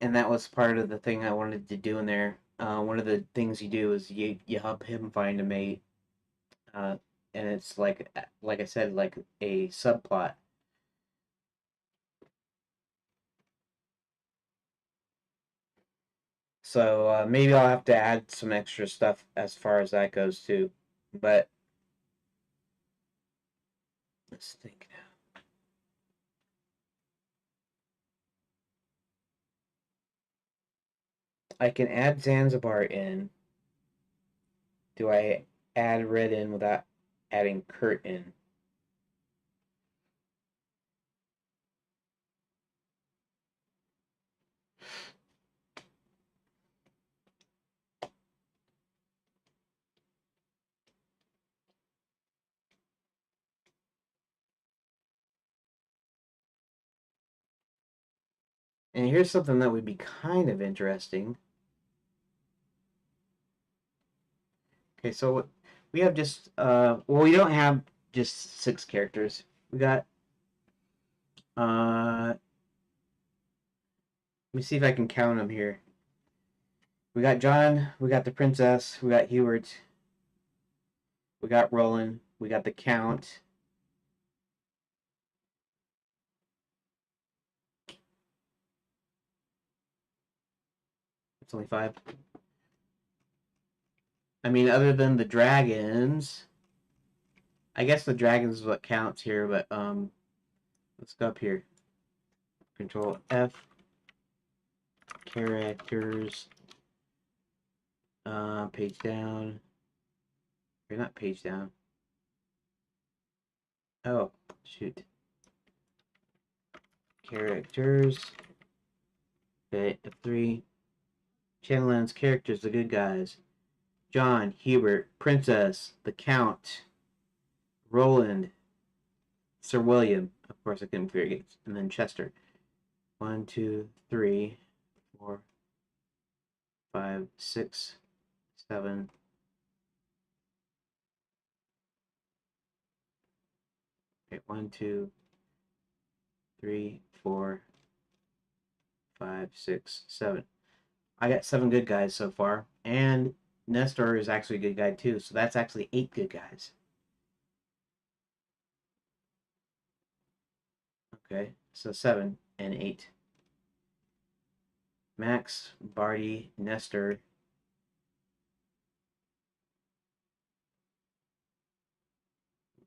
and that was part of the thing I wanted to do in there. One of the things you do is you help him find a mate, uh, and it's like I said, like a subplot. So maybe I'll have to add some extra stuff as far as that goes too. But let's think now. I can add Zanzibar in. Do I add Red in without adding Kurt in? And here's something that would be kind of interesting. Okay, so we have just well, we don't have just 6 characters. We got let me see if I can count them here. We got John, we got the princess, we got Hubert, we got Roland, we got the Count. It's only 5. I mean, other than the dragons, I guess the dragons is what counts here, but let's go up here. Control F, characters, page down. Or not page down. Oh, shoot. Characters. Okay, F3. Channel ends characters, the good guys. John, Hubert, Princess, the Count, Roland, Sir William. Of course, I couldn't forget. And then Chester. 1, 2, 3, 4, 5, 6, 7. Okay, 1, 2, 3, 4, 5, 6, 7. I got 7 good guys so far, and Nestor is actually a good guy too, so that's actually 8 good guys. Okay, so 7 and 8. Max, Barty, Nestor,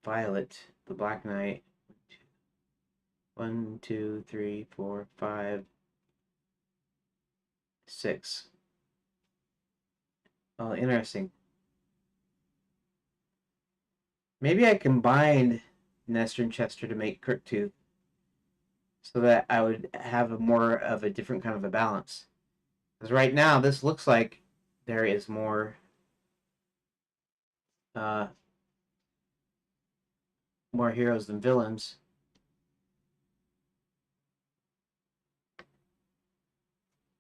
Violet, the Black Knight. 1, 2, 3, 4, 5, 6. Oh, interesting. Maybe I combined Nestor and Chester to make Crooktooth so that I would have a more of a different kind of a balance. Because right now, this looks like there is uh, more heroes than villains.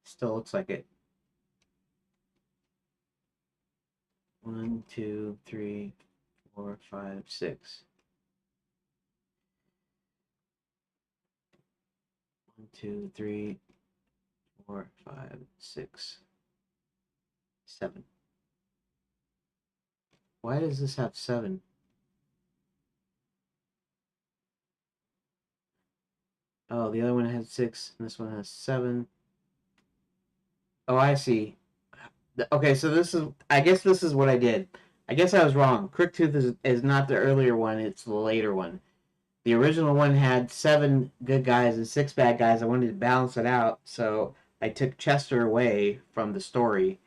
Still looks like it. 1, 2, 3, 4, 5, 6. 1, 2, 3, 4, 5, 6, 7. Why does this have 7? Oh, the other one has 6, and this one has 7. Oh, I see. Okay, so this is, I guess this is what I did. I guess I was wrong. Crooktooth is not the earlier one, it's the later one. The original one had 7 good guys and 6 bad guys. I wanted to balance it out, so I took Chester away from the story,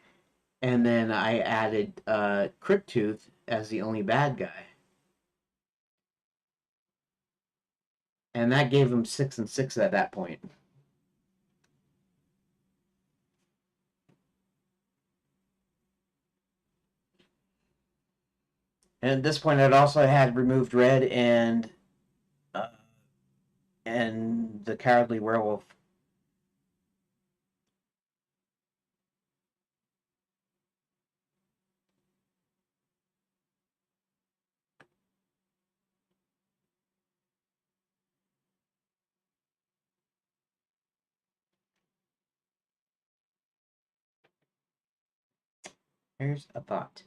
and then I added Crooktooth as the only bad guy. And that gave him 6 and 6 at that point. And at this point, I'd also had removed Red uh, and the Cowardly Werewolf. Here's a thought.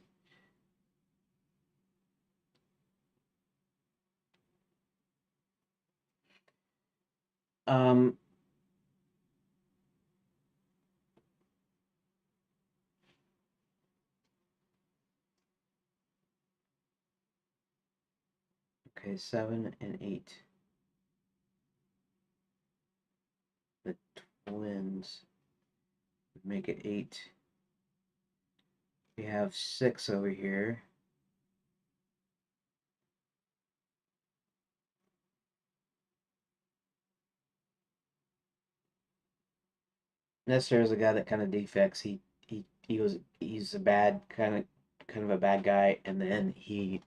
Um, okay, 7 and 8. The twins make it 8. We have 6 over here. Nestor is a guy that kind of defects. He's a bad kind of a bad guy, and then he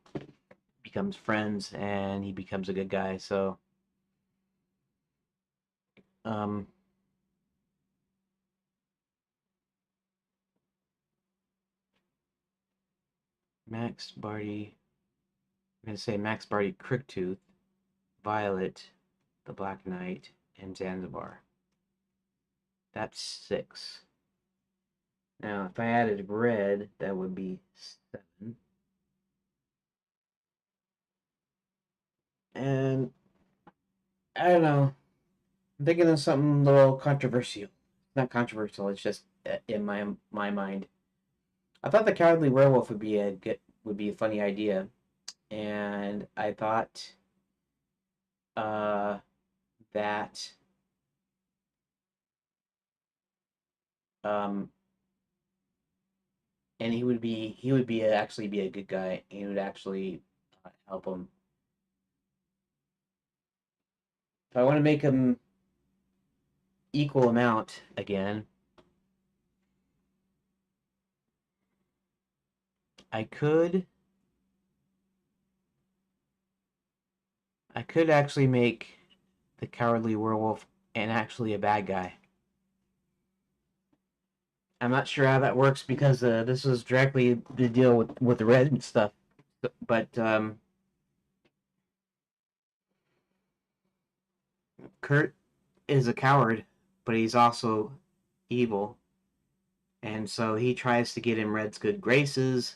becomes friends and he becomes a good guy. So um Max Barty. I'm gonna say Max Barty Crooktooth, Violet, the Black Knight, and Zanzibar. That's 6. Now, if I added red, that would be 7. And I don't know. I'm thinking of something a little controversial. Not controversial. It's just in my mind. I thought the Cowardly Werewolf would be a funny idea, and I thought uh, that um, and he would be actually be a good guy. He would actually help him. If I want to make him equal amount again, I could actually make the Cowardly Werewolf and actually a bad guy. I'm not sure how that works because this was directly the deal with the red and stuff. But Kurt is a coward, but he's also evil, and so he tries to get in Red's good graces,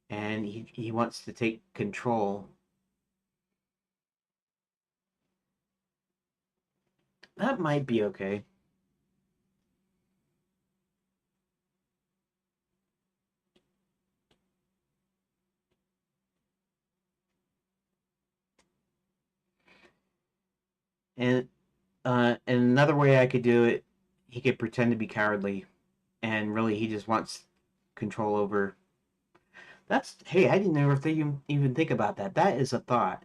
and he wants to take control. That might be okay. And another way I could do it, he could pretend to be cowardly, and really he just wants control over. That's hey, I didn't ever even think about that. That is a thought.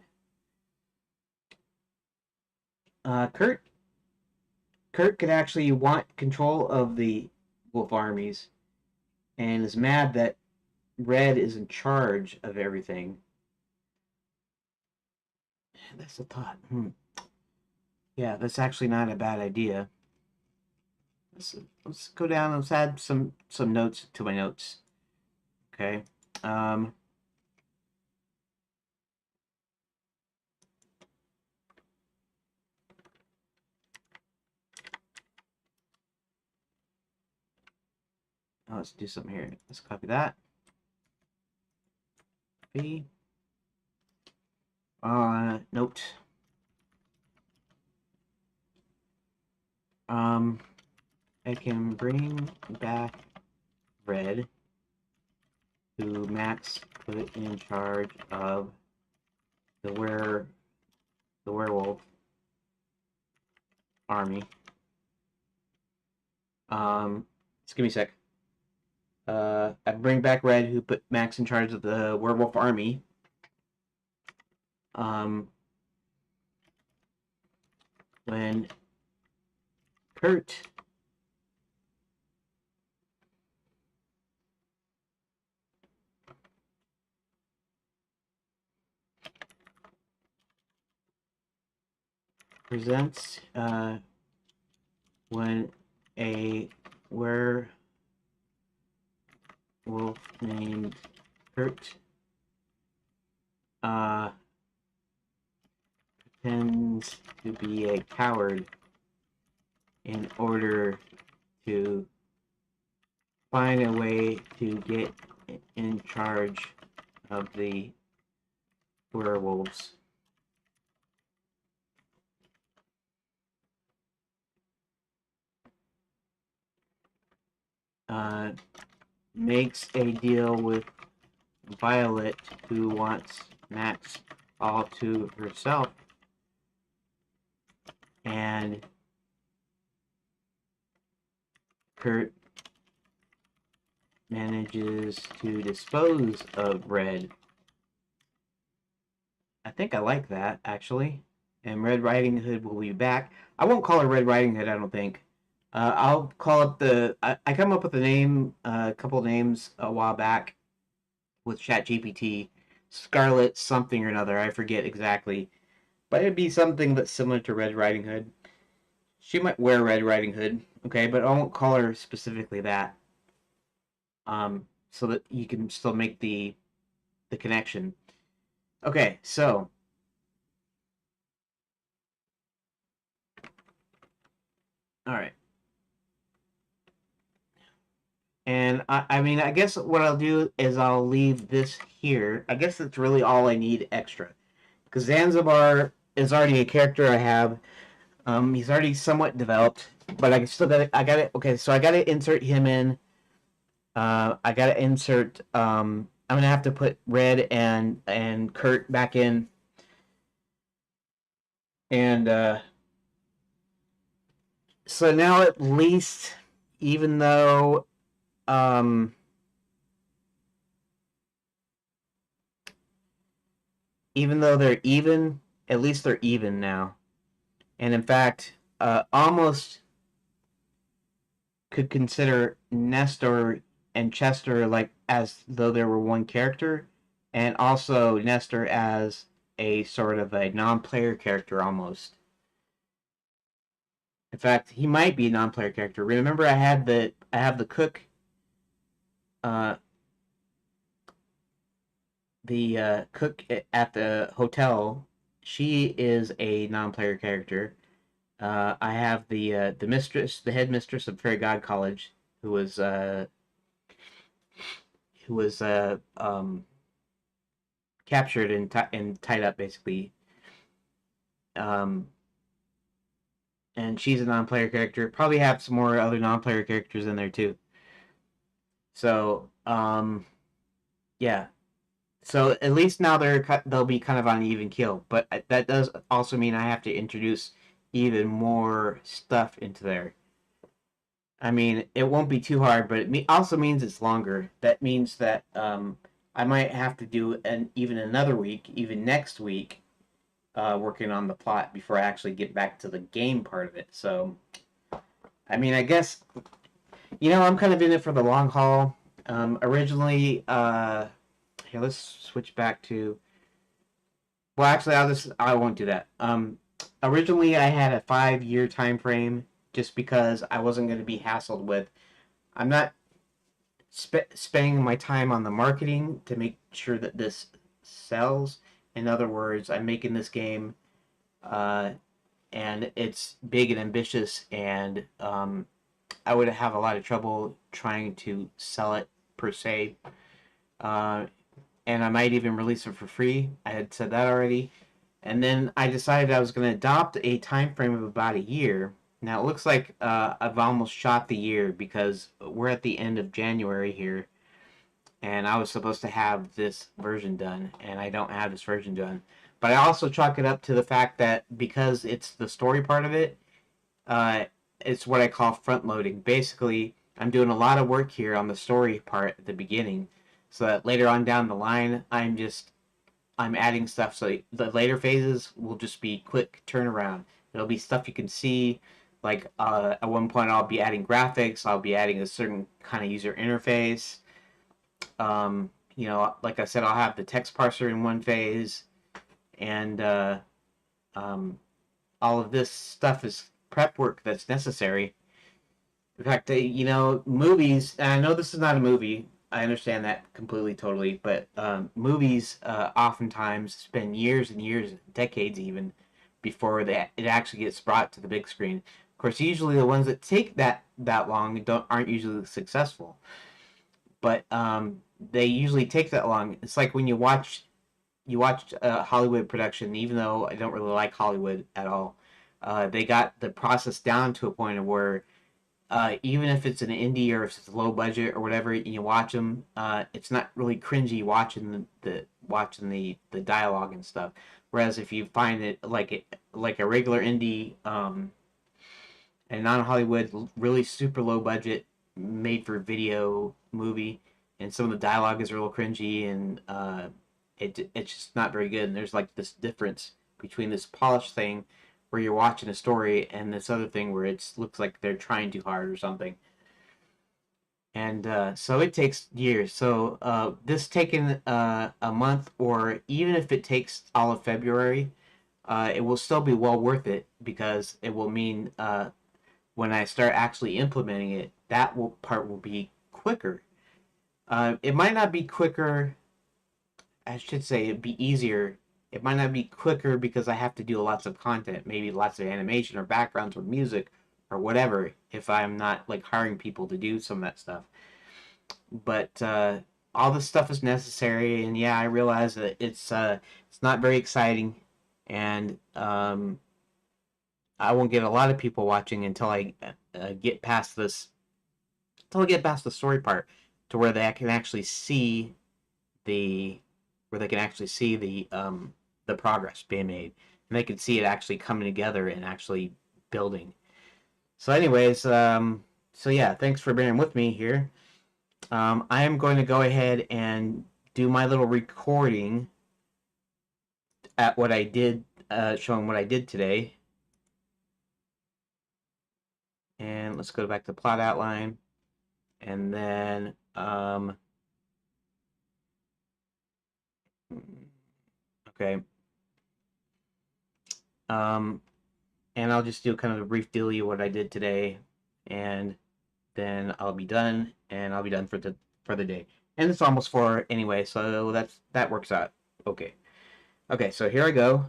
Kurt could actually want control of the wolf armies, and is mad that Red is in charge of everything. That's a thought. Yeah, that's actually not a bad idea. Let's go down. Let's add some notes to my notes. Okay. Um, let's do something here. Let's copy that. B. Note. I can bring back Red, who Max put in charge of the werewolf army. Just give me a sec. I bring back Red, who put Max in charge of the werewolf army. When Kurt presents, when a werewolf named Kurt pretends to be a coward in order to find a way to get in charge of the werewolves. Makes a deal with Violet, who wants Max all to herself, and Kurt manages to dispose of Red. I think I like that, actually. And Red Riding Hood will be back. I won't call her Red Riding Hood, I don't think. I'll call it the. I come up with a name, a couple names a while back with ChatGPT. Scarlet something or another, I forget exactly. But it'd be something that's similar to Red Riding Hood. She might wear Red Riding Hood, okay, but I won't call her specifically that. So that you can still make the the connection. Okay, so all right. And I mean, I guess what I'll do is I'll leave this here. I guess that's really all I need extra. Because Zanzibar is already a character I have. He's already somewhat developed, but I got it. Okay, so I got to insert him in. I got to insert. I'm gonna have to put Red and Kurt back in, and so now at least, even though um, even though they're even, at least they're even now. And in fact, almost could consider Nestor and Chester like as though they were one character, and also Nestor as a sort of a non-player character almost. In fact, he might be a non-player character. Remember, I have uh, the cook at the hotel. She is a non-player character. I have the mistress, the headmistress of Fairy God College, who was captured and tied up basically. Um, and she's a non-player character. Probably have some more other non-player characters in there too. So yeah. So at least now they'll be kind of on an even keel. But that does also mean I have to introduce even more stuff into there. I mean, it won't be too hard, but it also means it's longer. That means that I might have to do even another week, even next week, working on the plot before I actually get back to the game part of it. So, I mean, I guess I'm kind of in it for the long haul. Originally, here, let's switch back to. Well, actually, I won't do that. Originally, I had a 5 year time frame just because I wasn't going to be hassled with. I'm not spending my time on the marketing to make sure that this sells. In other words, I'm making this game, uh, and it's big and ambitious, and I would have a lot of trouble trying to sell it per se. Uh, and I might even release it for free. I had said that already. And then I decided I was going to adopt a time frame of about a year. Now it looks like I've almost shot the year because we're at the end of January here, and I was supposed to have this version done, and I don't have this version done. But I also chalk it up to the fact that because it's the story part of it, uh, it's what I call front loading. Basically, I'm doing a lot of work here on the story part at the beginning, so that later on down the line, I'm adding stuff. So the later phases will just be quick turnaround. It'll be stuff you can see. Like at one point, I'll be adding graphics. I'll be adding a certain kind of user interface. Like I said, I'll have the text parser in one phase, and um, all of this stuff is prep work that's necessary. In fact, movies. And I know this is not a movie. I understand that completely, totally. But movies oftentimes spend years and years, decades even, before it actually gets brought to the big screen. Of course, usually the ones that take that long aren't usually successful. But they usually take that long. It's like when you watch a Hollywood production, even though I don't really like Hollywood at all. They got the process down to a point of where even if it's an indie or if it's low budget or whatever, and you watch them, it's not really cringy watching the dialogue and stuff. Whereas if you find it like a regular indie and non Hollywood, really super low budget, made for video movie, and some of the dialogue is real cringy and it's just not very good. And there's like this difference between this polished thing where you're watching a story and this other thing where it looks like they're trying too hard or something. And so it takes years. So this taking a month, or even if it takes all of February, it will still be well worth it because it will mean when I start actually implementing it, part will be quicker. It might not be quicker I should say it'd be easier. It might not be quicker because I have to do lots of content, maybe lots of animation or backgrounds or music or whatever, if I'm not like hiring people to do some of that stuff. But all this stuff is necessary, and yeah, I realize that it's not very exciting, and I won't get a lot of people watching until I get past this, until I get past the story part, to where they can actually see the where they can actually see the progress being made, and they can see it actually coming together and actually building. So, anyways, so yeah, thanks for bearing with me here. I am going to go ahead and do my little recording at what I did, showing what I did today. And let's go back to plot outline, and then okay, um, and I'll just do kind of a brief dealie of what I did today, and then I'll be done, and I'll be done for the day. And it's almost 4 anyway, so that works out. Okay. Okay, so here I go.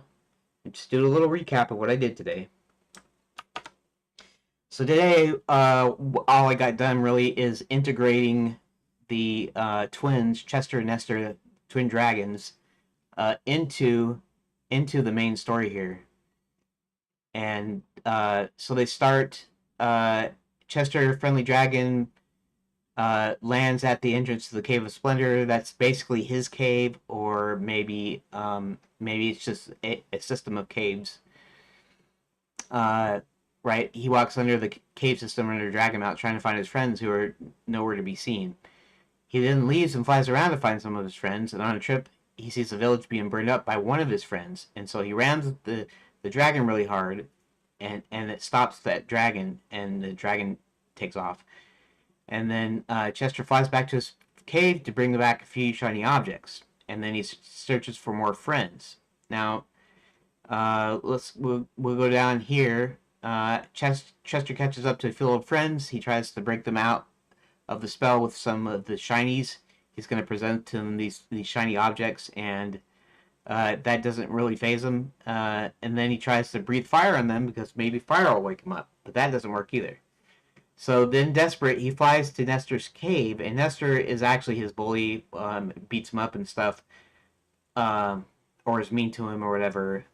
Just do a little recap of what I did today. So today, all I got done really is integrating the twins, Chester and Nestor, twin dragons, into the main story here. And so they start. Chester, friendly dragon, lands at the entrance to the Cave of Splendor. That's basically his cave, or maybe it's just a system of caves. Right, he walks under the cave system under Dragonmount, trying to find his friends who are nowhere to be seen. He then leaves and flies around to find some of his friends, and on a trip, he sees a village being burned up by one of his friends, and so he rams the dragon really hard, and it stops that dragon, and the dragon takes off. And then Chester flies back to his cave to bring back a few shiny objects, and then he searches for more friends. Now, we'll go down here. Chester catches up to a field of friends. He tries to break them out of the spell with some of the shinies. He's going to present to them these shiny objects, and that doesn't really phase him. And then he tries to breathe fire on them because maybe fire will wake him up, but that doesn't work either. So then, desperate, he flies to Nestor's cave, and Nestor is actually his bully, beats him up and stuff, or is mean to him or whatever.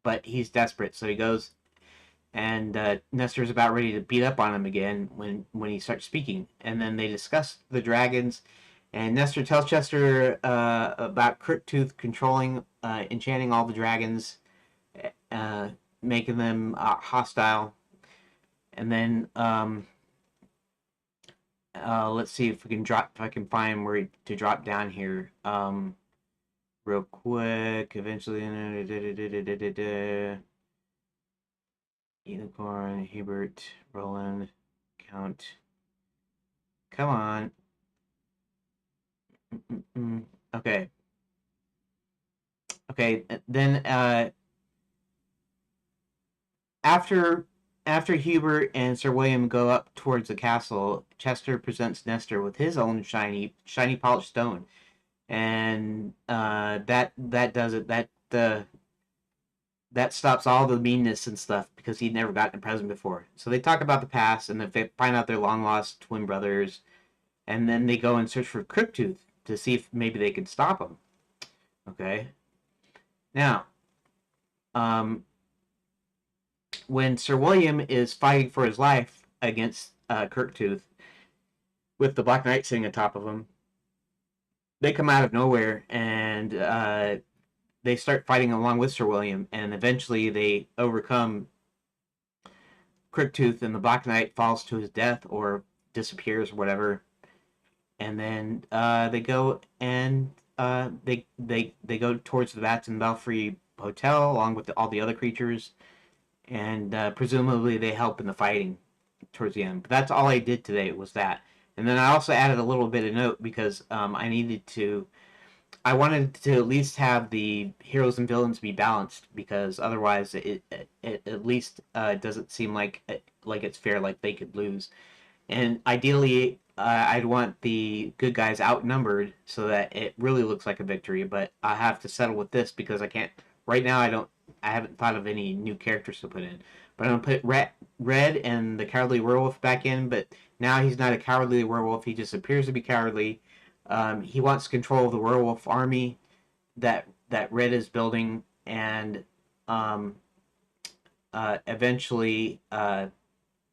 But he's desperate, so he goes, and Nestor's about ready to beat up on him again when he starts speaking. And then they discuss the dragons, and Nestor tells Chester about Crooktooth controlling, enchanting all the dragons, making them hostile. And then let's see if I can find where to drop down here. Real quick. Eventually, Unicorn, Hubert, Roland, Count. Come on. Okay. Okay. Then after Hubert and Sir William go up towards the castle, Chester presents Nestor with his own shiny polished stone, and that does it. That stops all the meanness and stuff because he'd never gotten a present before. So they talk about the past, and they find out they're long lost twin brothers, and then they go and search for Crooktooth to see if maybe they can stop him. Okay. Now, when Sir William is fighting for his life against Crooktooth, with the Black Knight sitting atop of him, they come out of nowhere, and they start fighting along with Sir William, and eventually they overcome Crooktooth, and the Black Knight falls to his death or disappears or whatever. And then they go and they go towards the Bats and Belfry Hotel along with all the other creatures, and presumably they help in the fighting towards the end. But that's all I did today was that. And then I also added a little bit of note because I wanted to at least have the heroes and villains be balanced, because otherwise it at least doesn't seem like it's fair, like they could lose. And ideally, I'd want the good guys outnumbered so that it really looks like a victory. But I have to settle with this because I can't right now. I haven't thought of any new characters to put in. But I'm gonna put Red and the Cowardly Werewolf back in. But now he's not a cowardly werewolf. He just appears to be cowardly. He wants control of the werewolf army that Red is building, and um, eventually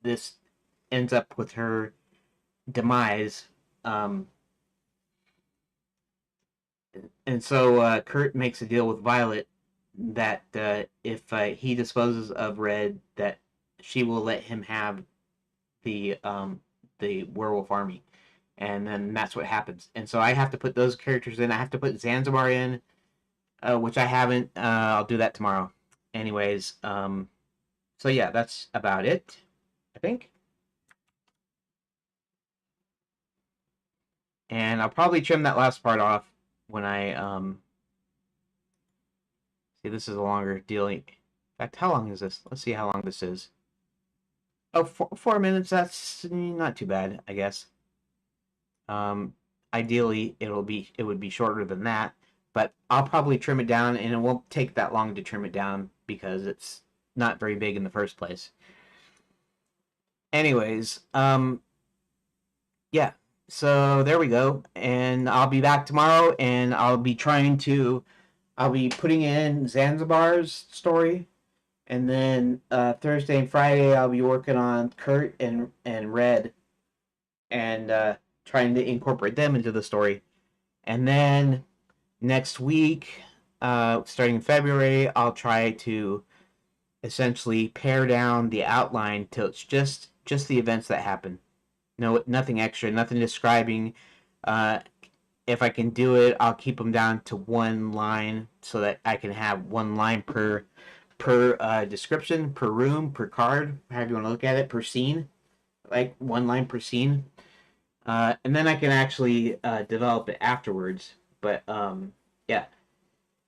this ends up with her demise. Um, and so Kurt makes a deal with Violet that if he disposes of Red, that she will let him have the werewolf army, and then that's what happens. And so I have to put those characters in. I have to put Zanzibar in, which I haven't. I'll do that tomorrow. Anyways, so yeah, that's about it, I think. And I'll probably trim that last part off when I see. This is a longer deal. In fact, how long is this? Let's see how long this is. Oh, 4 minutes. That's not too bad, I guess. Um, Ideally, it would be shorter than that, but I'll probably trim it down, and it won't take that long to trim it down because it's not very big in the first place. Anyways, yeah. So there we go, and I'll be back tomorrow, and I'll be putting in Zanzibar's story, and then Thursday and Friday I'll be working on Kurt and Red, and trying to incorporate them into the story. And then next week, starting in February, I'll try to essentially pare down the outline till it's just the events that happen. No, nothing extra, nothing describing. Uh, if I can do it, I'll keep them down to one line so that I can have one line per description, per room, per card, however you want to look at it, per scene, like one line per scene. And then I can actually develop it afterwards. But yeah,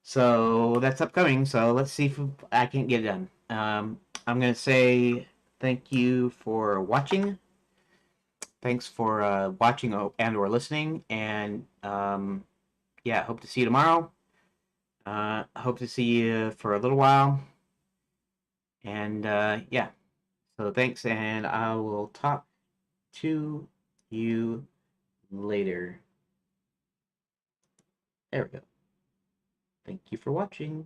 so that's upcoming. So let's see if I can get it done. I'm gonna say thank you for watching. Thanks for watching and or listening. And yeah, hope to see you tomorrow. Hope to see you for a little while. And yeah, so thanks, and I will talk to you later. There we go. Thank you for watching.